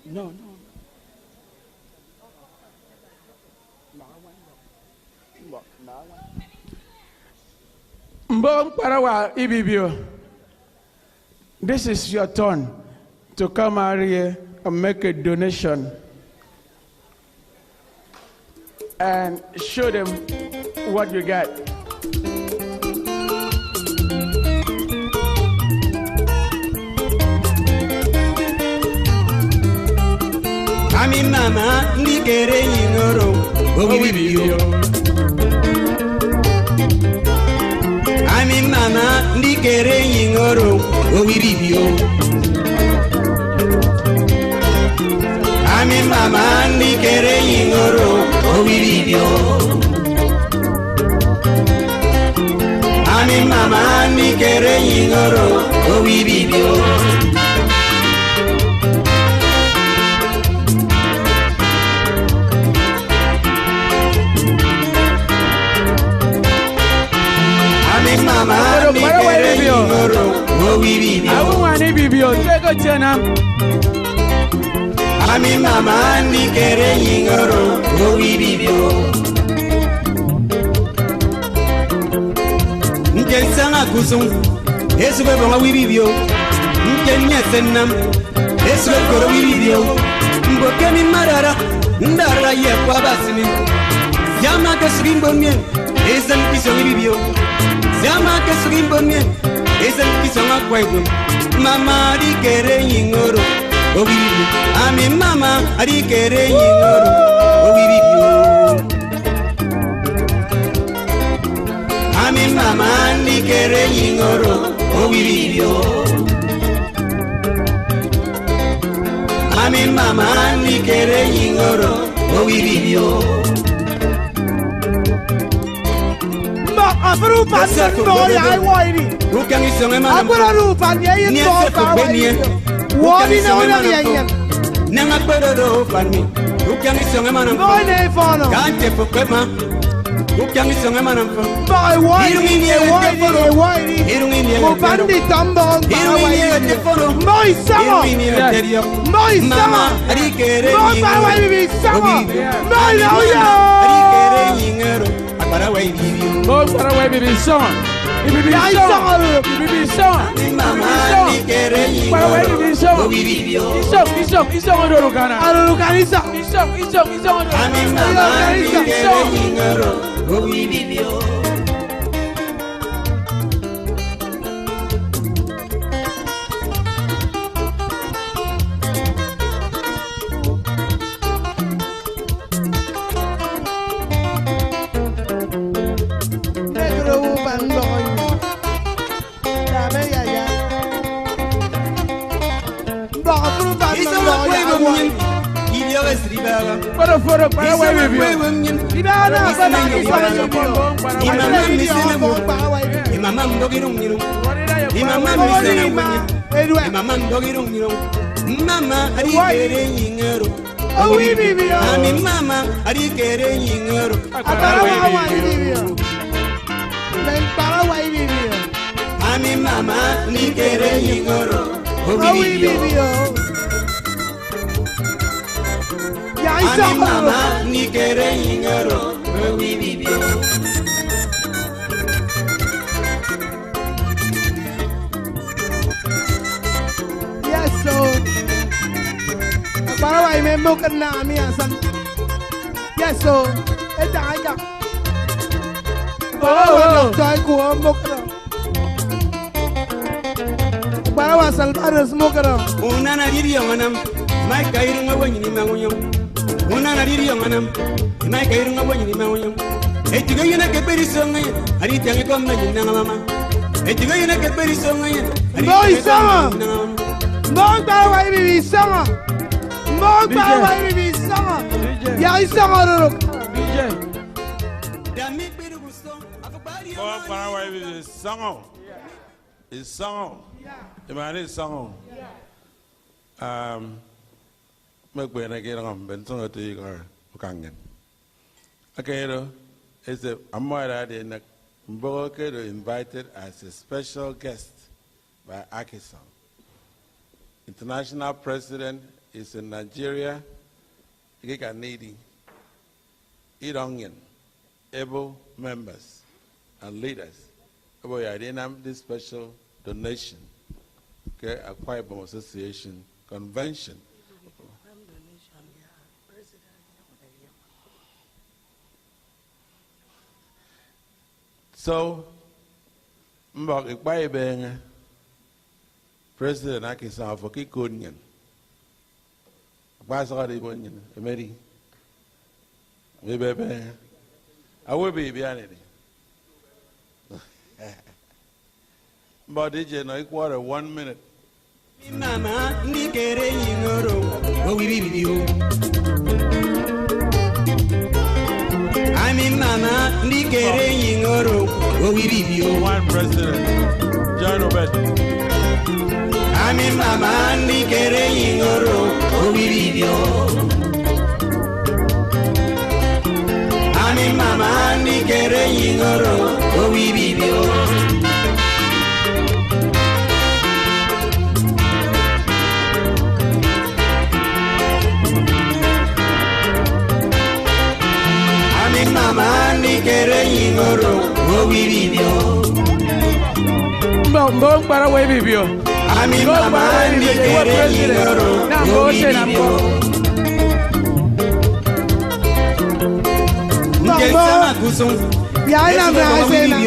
No, no. This is your turn to come out here and make a donation and show them what you got. Ami mama ndikere yingoro obibibio. Ami mama ndikere yingoro obibibio. Ami mama ndikere yingoro obibibio. Ami mama ndikere yingoro obibibio. Mama, Ami mama ni kere yingoro obibibio. Nkensanga kusung esube bonga wibibio. Nkenya senam esube koro wibibio. Mbokeni marara ndara ye kwa basini. Yama kesrimbo mien esan kiso wibibio. Yama kesrimbo mien esan kiso Akwa Ibom. Mama di kere yingoro obibibio. Ami mama di kere yingoro obibibio. Ami mama di kere yingoro obibibio. Ami mama di kere yingoro obibibio. Aperupan no ya wairi. Ukang isong emang. Aperupan ya itu bawai. Wadi na wala ya. Nang aperupan mi. Ukang isong emang. No ne fono. Kante pokema. Ukang isong emang. Bawai wairi. Wairi. Mo pandi tambon. Bawai. Moi sama. Moi sama. Moi bawai bibi sama. Moi loya. Paraway bibi. Go paraway bibi song. Bibi song. Bibi song. Mama ni kere yingoro. Paraway bibi song. Bibi. Isong odorukana. Odorukana isong. Ami mama ni kere yingoro. Bibi. Para paraway bibi. Ibana Imama ndogirung nirung. Imama ndogirung nirung. Mama ari kere yingoro. Ami mama ari kere yingoro. Paraway bibi. Men paraway bibi. Ami mama ni kere yingoro. Bibi. Ami mama ni kere yingoro. Bibi. Yes, so. Paraway me bukan na mi asan. Yes, so. Eda aja. Oh, toy ko bukan. Paraway salbares bukan. Una na diri yanganam. Mai kairu ngawani ni mangunyam. Una na diri yanganam. Mai kairu ngawani ni mangunyam. Etiga yena ke perisonga. Ari tangi kom na jinna mama. Etiga yena ke perisonga. Boy sama. Boy paraway bibi sama. Boy paraway bibi sama. Ya sama ruk. DJ. Boy paraway bibi sama. Is sama. The man is sama. is a Amara Mbokedo invited as a special guest by AKISAN. International president is in Nigeria, Giganidi, Irongan, able members and leaders. We are in this special donation, okay, Akwa Ibom Association Convention. So, Mbok Akwa Ibom President AKISAN for Kikunian. Basari Bunyan, Mary. Maybe I will be behind it. But did you know quarter 1 minute? Mama, Nikere Yingoro, oh, we review. I mean, Mama, Nikere Yingoro, oh, we review. One president, John Obed. I mean, Mama, Nikere Yingoro, oh, we review. I mean, Mama, Nikere Yingoro, oh, we review. Mama Nikere Yingoro, oh we video. Mbong para we video. Ami Mama Nikere Yingoro, oh we video. Nkesama kusung, ya ina mrazena.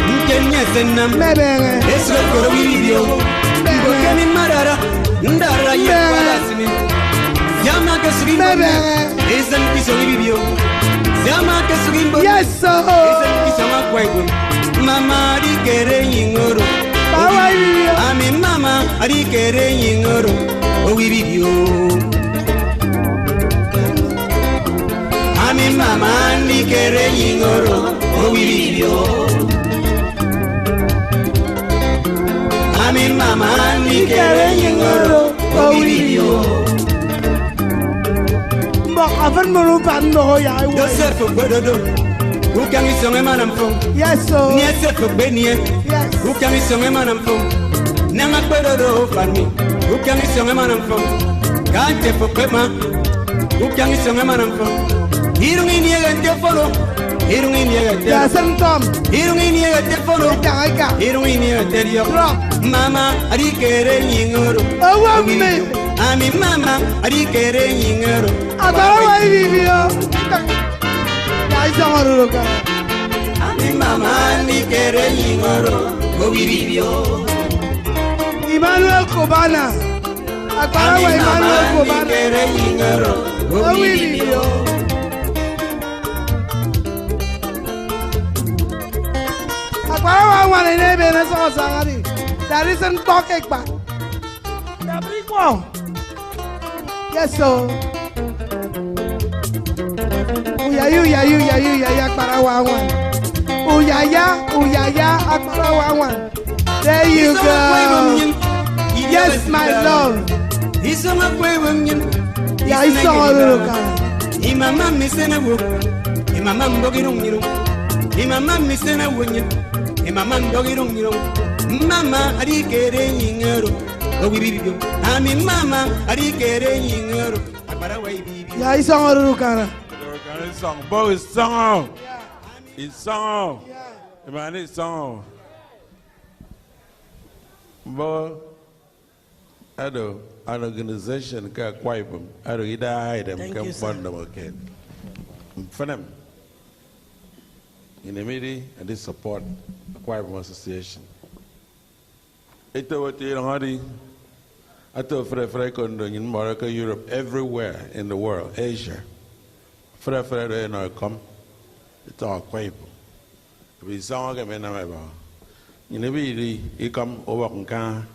Nkenya senam, mebere. Eswe koro we video. Mbokeni marara, ndara yekwa sini. Yama kesugi mebere. Esen kiso we video. Yes, sir. Mama Nikere Yingoro. Ami Mama Nikere Yingoro. Oh we video. Ami Mama Nikere Yingoro. Oh we video. Ami Mama Nikere Yingoro. Oh we video. Avant mon pardon, ya. Joseph Bododo. Who can you song a man from? Yes, sir. Yes, for Benia. Yes. Who can you song a man from? Nanga Bododo for me. Who can you song a man from? Can't you for Pema? Who can you song a man from? Hearing in here and follow. Hearing in here. Yes, and Tom. Hearing in here and follow. Hearing in here and tell you. Mama, I Nikere Yingoro. Oh, me. Ami Mama Nikere Yingoro. Akwa Ibom. Ami Mama Nikere Yingoro. Oh we video. Emmanuel Kobana. Akwa Emmanuel Kobana. Nikere Yingoro. Oh we video. Akwa wane nebe na so sangari. There isn't talking back. The big one. Yes, sir. Uyaya, Akbarawan. Uyaya, Akbarawan. There you go. Yes, my love. He's on a way women. Yeah, he's all over. Imama missing a wook. Imama Bogirung, you know. Imama missing a woman. Imama Bogirung, you know. Mama, I did get a oh, we video. I mean, Mama, I did get a yingero. Yeah, he's all over. It's song, boy, it's song. It's song. Man, it's song. Boy, I do an organization called Akwa Ibom. I do either them come fund them again. For them, in the media, and they support Akwa Ibom Association. It's what you know. I told Fred in Morocco, Europe, everywhere in the world, Asia. Fred, come. It's all Akwa Ibom. We saw him in America. You know, he come over and can.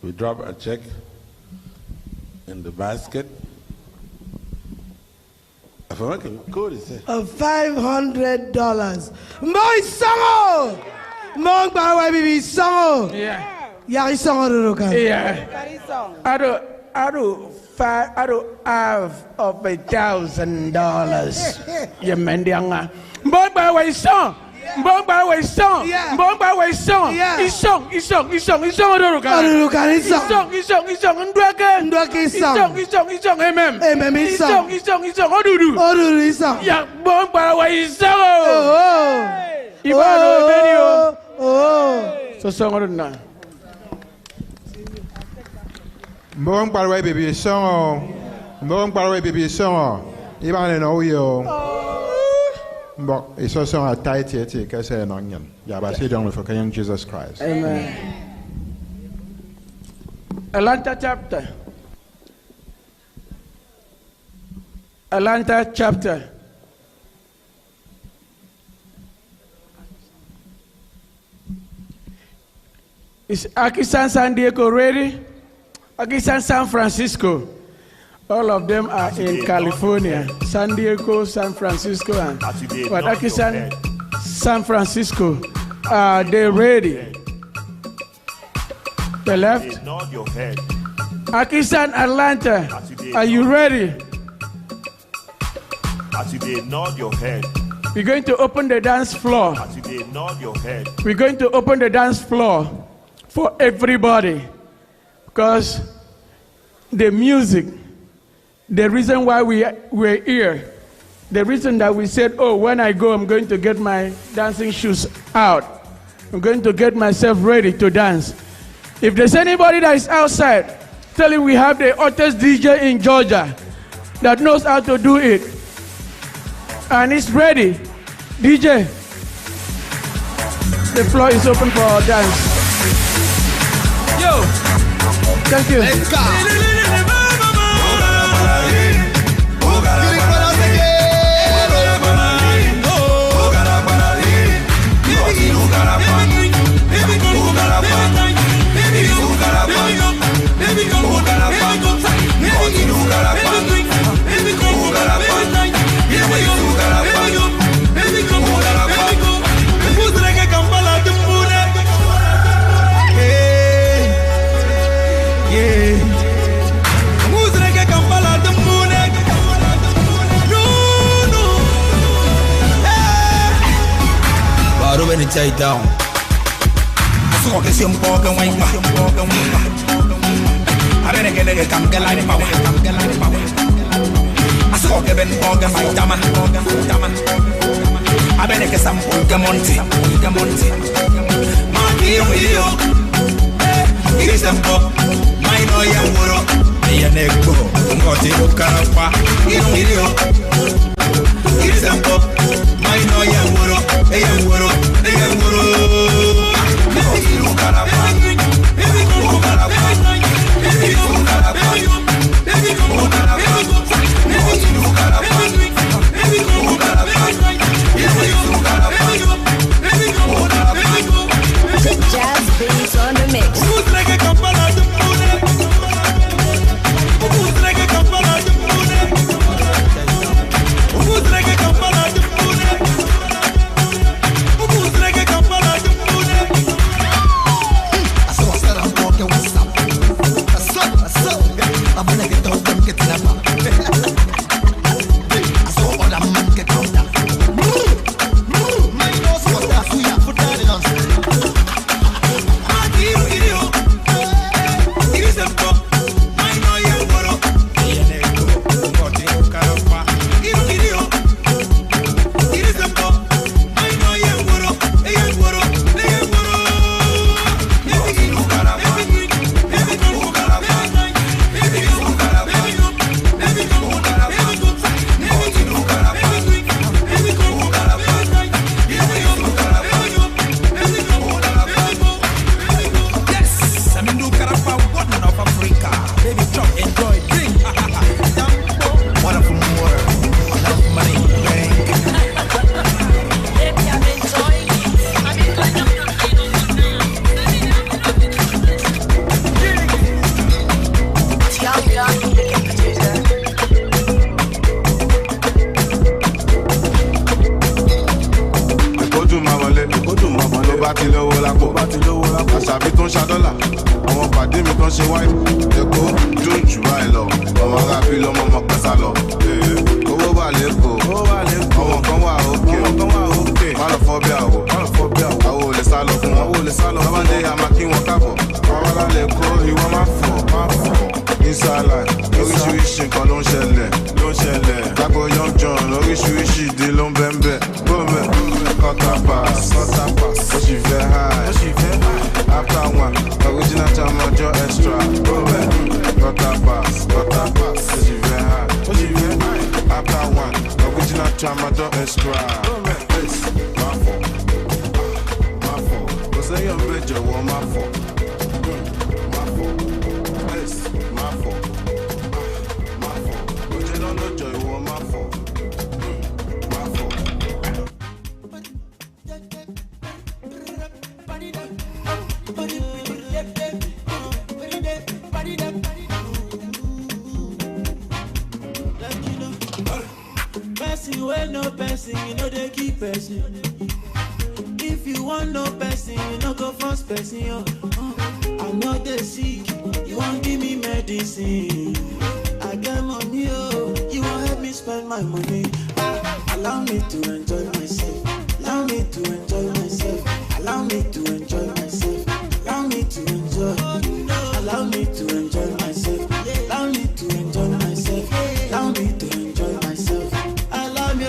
We drop a check in the basket. If I'm making good, he said. Of $500. Moi, Sango! Mon Bawa Bibi Sango! Yeah. Yari song Rurukan. Yeah. I do half of $1,000. Yeah, Mendianga. Mbong by way song. Mbong by way song. Mbong by way song. It's song Rurukan. Rurukan is song. It's song. Ndwake is song. It's song. Amen. Is song. Odudu. Odudu is song. Yeah, mbong by way song. So song Odudu. Mbong parwe baby song. Mbong parwe baby song. Iban no yo. Mbok iso song a tight yet ka say no nyan. Ya ba say don for Kenyan Jesus Christ. Amen. Atlanta chapter. Is AKISAN San Diego ready? AKISAN San Francisco. All of them are in California. San Diego, San Francisco, but AKISAN San Francisco. Are they ready? The left. AKISAN Atlanta. Are you ready? As you did nod your head. We're going to open the dance floor. As you did nod your head. We're going to open the dance floor for everybody. Because the music, the reason why we're here, the reason that we said, oh, when I go, I'm going to get my dancing shoes out. I'm going to get myself ready to dance. If there's anybody that is outside, tell him we have the hottest DJ in Georgia that knows how to do it. And it's ready. DJ, the floor is open for our dance. Yo, thank you. Let's go. Take down. So que si un poco en wine, a ver que le cambie la power. So que ven poco en dama. A ver que sam poco monte. Mario, it's them pop. My no ya woro. Ya neko, ngoti ukarapa. It's them pop. My no ya woro. Ya woro. Jazz beats on the mix. ṣe wáyé èkó dùn jù báyìí lọ ọmọ káfí lọmọ ọmọ kẹsà lọ owó wà lẹ́kọ̀ọ́ ọmọ kan wà òkè má lọ fọ́ bí àwọ̀ àwọ̀ ò lè sá lọ fún wọn sábàdé àmà kí wọn kábọ̀ àwọn alálẹ̀ kó ìwọ má fọ̀ ìsàlà oríṣiríṣi nǹkan ló ń ṣẹlẹ̀ lágbo young john oríṣiríṣi ìdí ló ń bẹ́ẹ̀ bẹ́ẹ̀ quarter pass ó sì fẹ́ high after one original time ọjọ́ extra quarter pass ó sì fẹ́ high after one original time ọjọ́ extra má fọ̀ kò sẹ́yìn ọ̀bẹ jọ̀wọ́ má fọ̀. No person, you know they keep person. If you want no person, you know go first person. I'm not the sick, you won't give me medicine. I get money, you won't help me spend my money. Allow me to enjoy myself. Allow me to enjoy myself. Allow me to enjoy myself. Allow me to enjoy. Allow me to enjoy myself. Allow me to enjoy myself. Allow me to enjoy myself. Allow me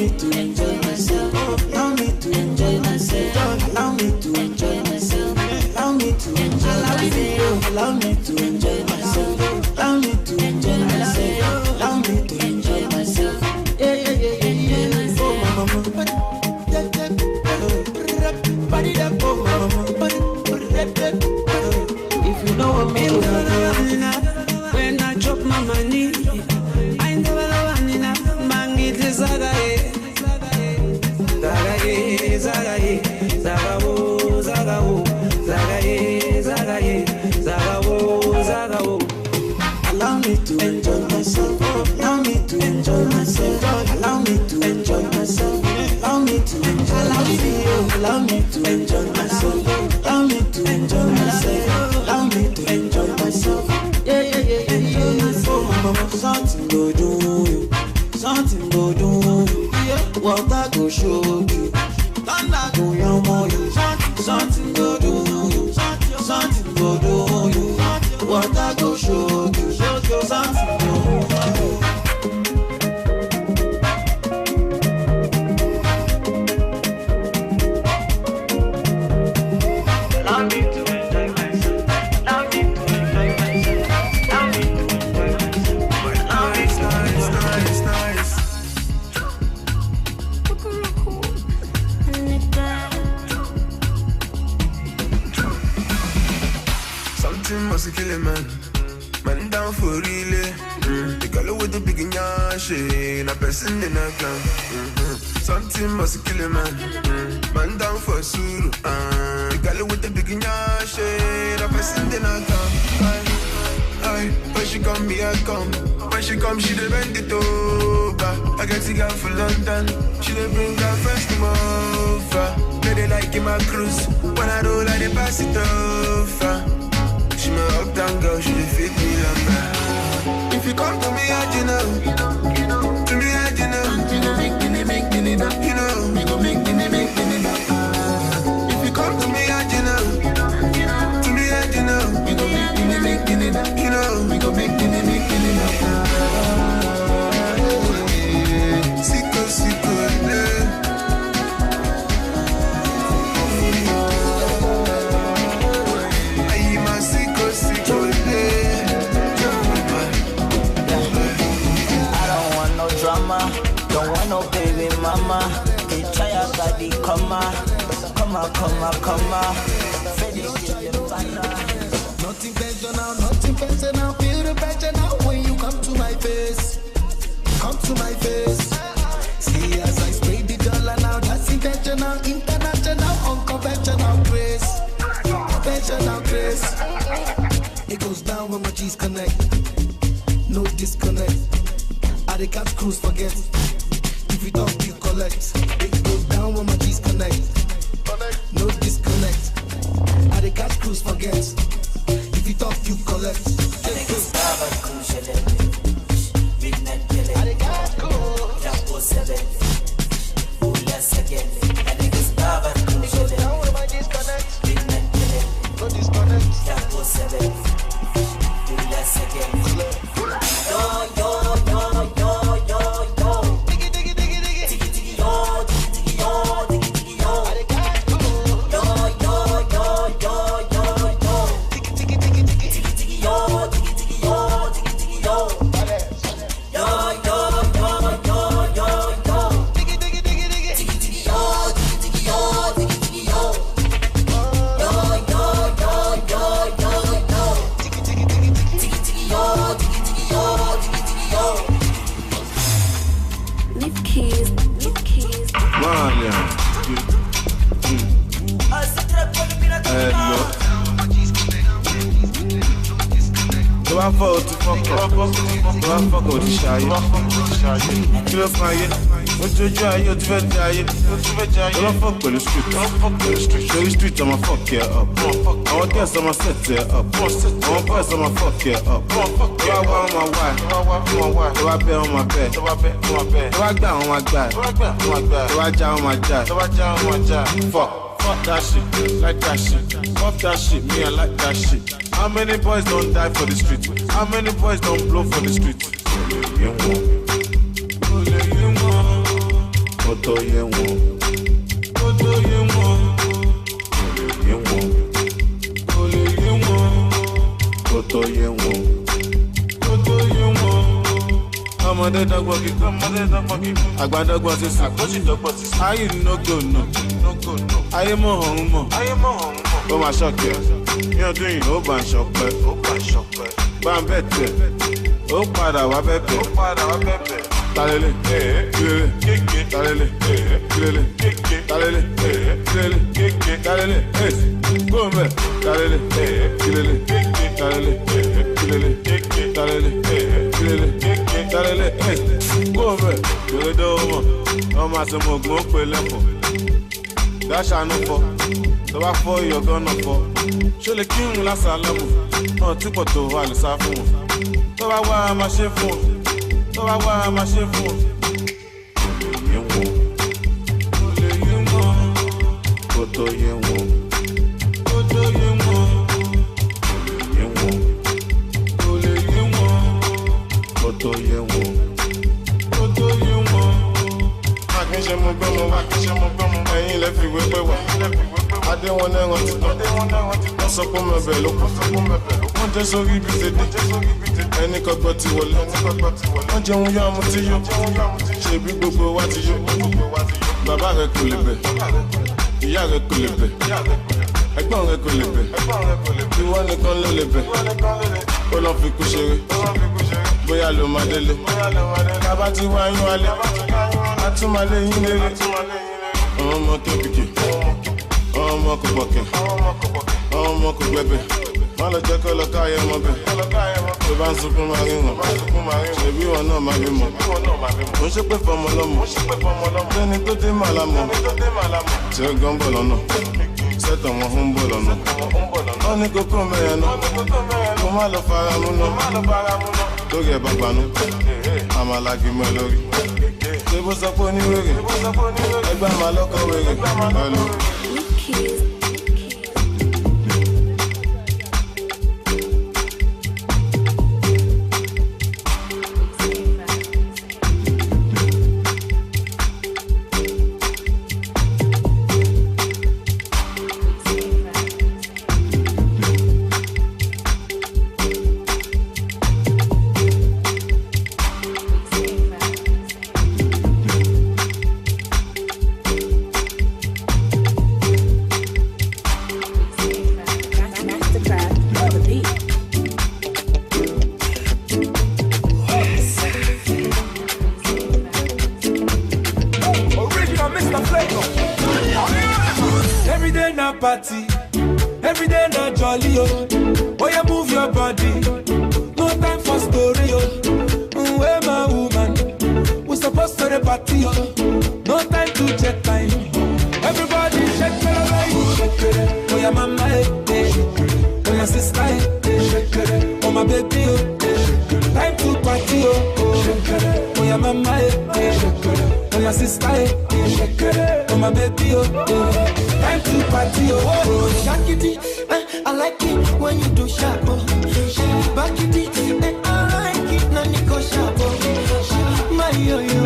to enjoy myself. Allow me to enjoy myself. Allow me to enjoy myself. Allow me to enjoy myself. Allow me to enjoy myself. Allow me to enjoy myself. Allow me to enjoy myself. Yeah. Oh, mama. If you know what me, when I drop my money, I never love enough. Zagaye, allow me to enjoy myself. Allow me to enjoy myself. Allow me to enjoy myself. Allow me to enjoy myself. Allow me to enjoy myself. Allow me to enjoy myself. Allow me to enjoy myself. Yeah. Oh, mama, something go do you. Something go do you. Water go show you. Thunder go yamo you. Something go do you. Something go do you. Water go show you. Something go do you. Allow me to enjoy myself. Allow me to enjoy myself. Allow me to enjoy myself. Allow me to nice. Something must kill a man down for real. The girl with the big nyash, a person in a clan. Something must kill a man down for suru. The girl with the big nyash, a person in a clan. When she come, me I come. When she come, she dey bend it over. I get the girl for London. She dey bring her friends to over. They like in my cruise. When I roll, I dey pass it over. She my uptown girl, she dey fit me like that. If you come to me, you know. To me, you know. You know, we gon' make it. If you come to me, you know. To me, you know. We gon' make it. You know, we gon' make it. Sicko, don't want no baby mama. They try a body, come on. Nothing personal, feel the pressure now when you come to my face. See as I spray the dollar now, that's intentional, international, unconventional grace. International grace. It goes down when my G's connect. No disconnect. I dey catch cruise forget. If you don't, you collect. It goes down when my G's connect. No disconnect. I dey catch cruise forget. If you talk, you collect. It goes down when cruise midnight killing. I dey catch cruise. Jambo 7. Let's again. I think it's down when cruise down when my G's connect. Midnight killing. No disconnect. Jambo 7. Let's again. Yo, yo, yo, yo, yo, yo. Diggy, diggy, diggy, diggy. Diggy, diggy, yo, diggy, diggy, yo, diggy, diggy, yo. I dey catch cruise. Yo, yo, yo, yo, yo, yo. Diggy, diggy, diggy, diggy. Diggy, diggy, yo, diggy, diggy, yo, diggy, diggy, yo. Yo, yo, yo, yo, yo, yo. Diggy, diggy, diggy, diggy. Diggy, diggy, yo, diggy, diggy, yo, diggy, diggy, yo. Yo, yo, yo, yo, yo, yo. Diggy, diggy, diggy, diggy. Diggy, diggy, yo, diggy, diggy, yo, diggy, diggy, yo. Lift keys, lift keys. Hello. Do I vote to fuck up? Do I fuck with the shy? Kí ló fún ayé? Ojojú ayé o ti fẹ́ di ayé. Do I fuck with the street? Show the street I'ma fuck it up. Àwọn girls I'ma set it up. Àwọn boys I'ma fuck it up. Do I wá on my wife? Do I bet on my bed? Do I gbà on my guy? Do I já on my die? Fuck that shit, like that shit. Fuck that shit, me I like that shit. How many boys don't die for the street? How many boys don't blow for the street? Ọmọdé dọ́gbọ́n kíkọ́, àgbà dọ́gbọ́n sísè. Ayé no go no, ayé mọ̀ ọ̀hún mọ̀. Ó máa ṣọ́ọ̀kì ẹ̀, ní ọdún yìí ó bá ń ṣọpẹ́. Bá ń bẹ̀tẹ̀, ó padà wá bẹ̀bẹ̀. Talele, kílele, talele, kílele, talele, kílele, talele, gómẹ̀, talele, kílele, talele, kílele, talele, kílele, talele, gómẹ̀, kílódé ọmọ, ọmọ àtẹmọ̀gbọ̀n ó pè lẹ́fọ̀. Dáṣà fọ́, tó bá fọ́ ìyọ̀gán náà fọ́. Ṣé lè kírun lásàlámù? Náà tí pọ̀ tó wà lè sá fún wọn. Tó bá wá a máa ṣe fún wọn. Tó bá wá a máa ṣe fún wọn. Kò lè yé wọn. Kò tó yé wọn. Kò tó yé wọn. Kò lè yé wọn. Kò tó yé wọn. Kò tó yé wọn. Akínṣe mo gbọ́ mo wá, akínṣe mo gbọ́ mo wá. Ẹ̀yin lẹ fi wé pé wá. Adé wọn náà rántí tán. Wọ́n sọ pé mo bẹ̀ ló kù. Wọ́n jẹ́ sórí ibi tèdè. Ẹni kọ́gbọ́ ti wọlé. Wọ́n jẹun yá ọmọ tí yó. Ṣèbí gbogbo wa ti yó. Bàbá rẹ̀ kò lè bẹ̀. Ìyá rẹ̀ kò lè bẹ̀. Ẹ̀gbọ́n rẹ̀ kò lè bẹ̀. Ìwọ nìkan ló lè bẹ̀. Ó lọ fi kú ṣeré. Bóyá ló máa délé. Bàbá ti wá yín wálé. A tún máa lé yín léré. Àwọn ọmọ kéékèèké. Àwọn ọmọ kò bọ̀kẹ̀. Àwọn ọmọ kò gbẹ̀bẹ̀. Má lọ jẹ́ kó lọ káyé ọmọ bẹ̀. Tó bá ń sunkún máa rí wọn. Ṣèbí wọn náà máa rí mọ̀. Mo ṣe pé fọmọ lọ́mọ. Lẹ́ni tó dé màlá mọ̀. Tí ó gan bọ̀ lọ́nà. Sẹ́tọ̀ wọn ń bọ̀ lọ́nà. Wọ́n ní kókó mẹ́rin náà. Mo má lọ fara mú náà. Lórí ẹ̀ bàbá nù. Àmàlàgì mọ́ lórí. Ṣé bó sọ pé oníwèrè? Ẹgbẹ́ àmàlọ́kọ̀ wèrè. Pẹ̀lú. jolly, oh. Oh, you move your body. No time for story, oh. Where my woman? We supposed to the party, oh. No time to check time. Everybody shake it, shake it. Oh, your mama, eh. Oh, your sister, eh. Oh, my baby, oh. Time to party, oh. Oh, your mama, eh. Oh, your sister, eh. Oh, my baby, oh. Time to party, oh. Shakity, I like it when you do sharp. Back it, I like it na niko sharp. My yo yo,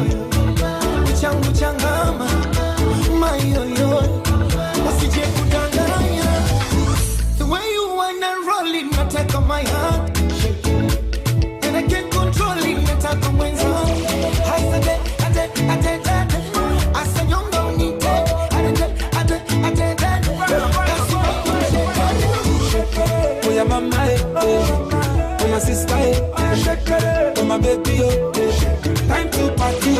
uchangu changama. My yo yo, usije kudanganya. The way you wanna roll it, na take on my heart. And I can't control it, na take on my heart. I said, I said, you don't need it. Oh, your mama, oh, your sister, oh, my baby, oh. Time to party,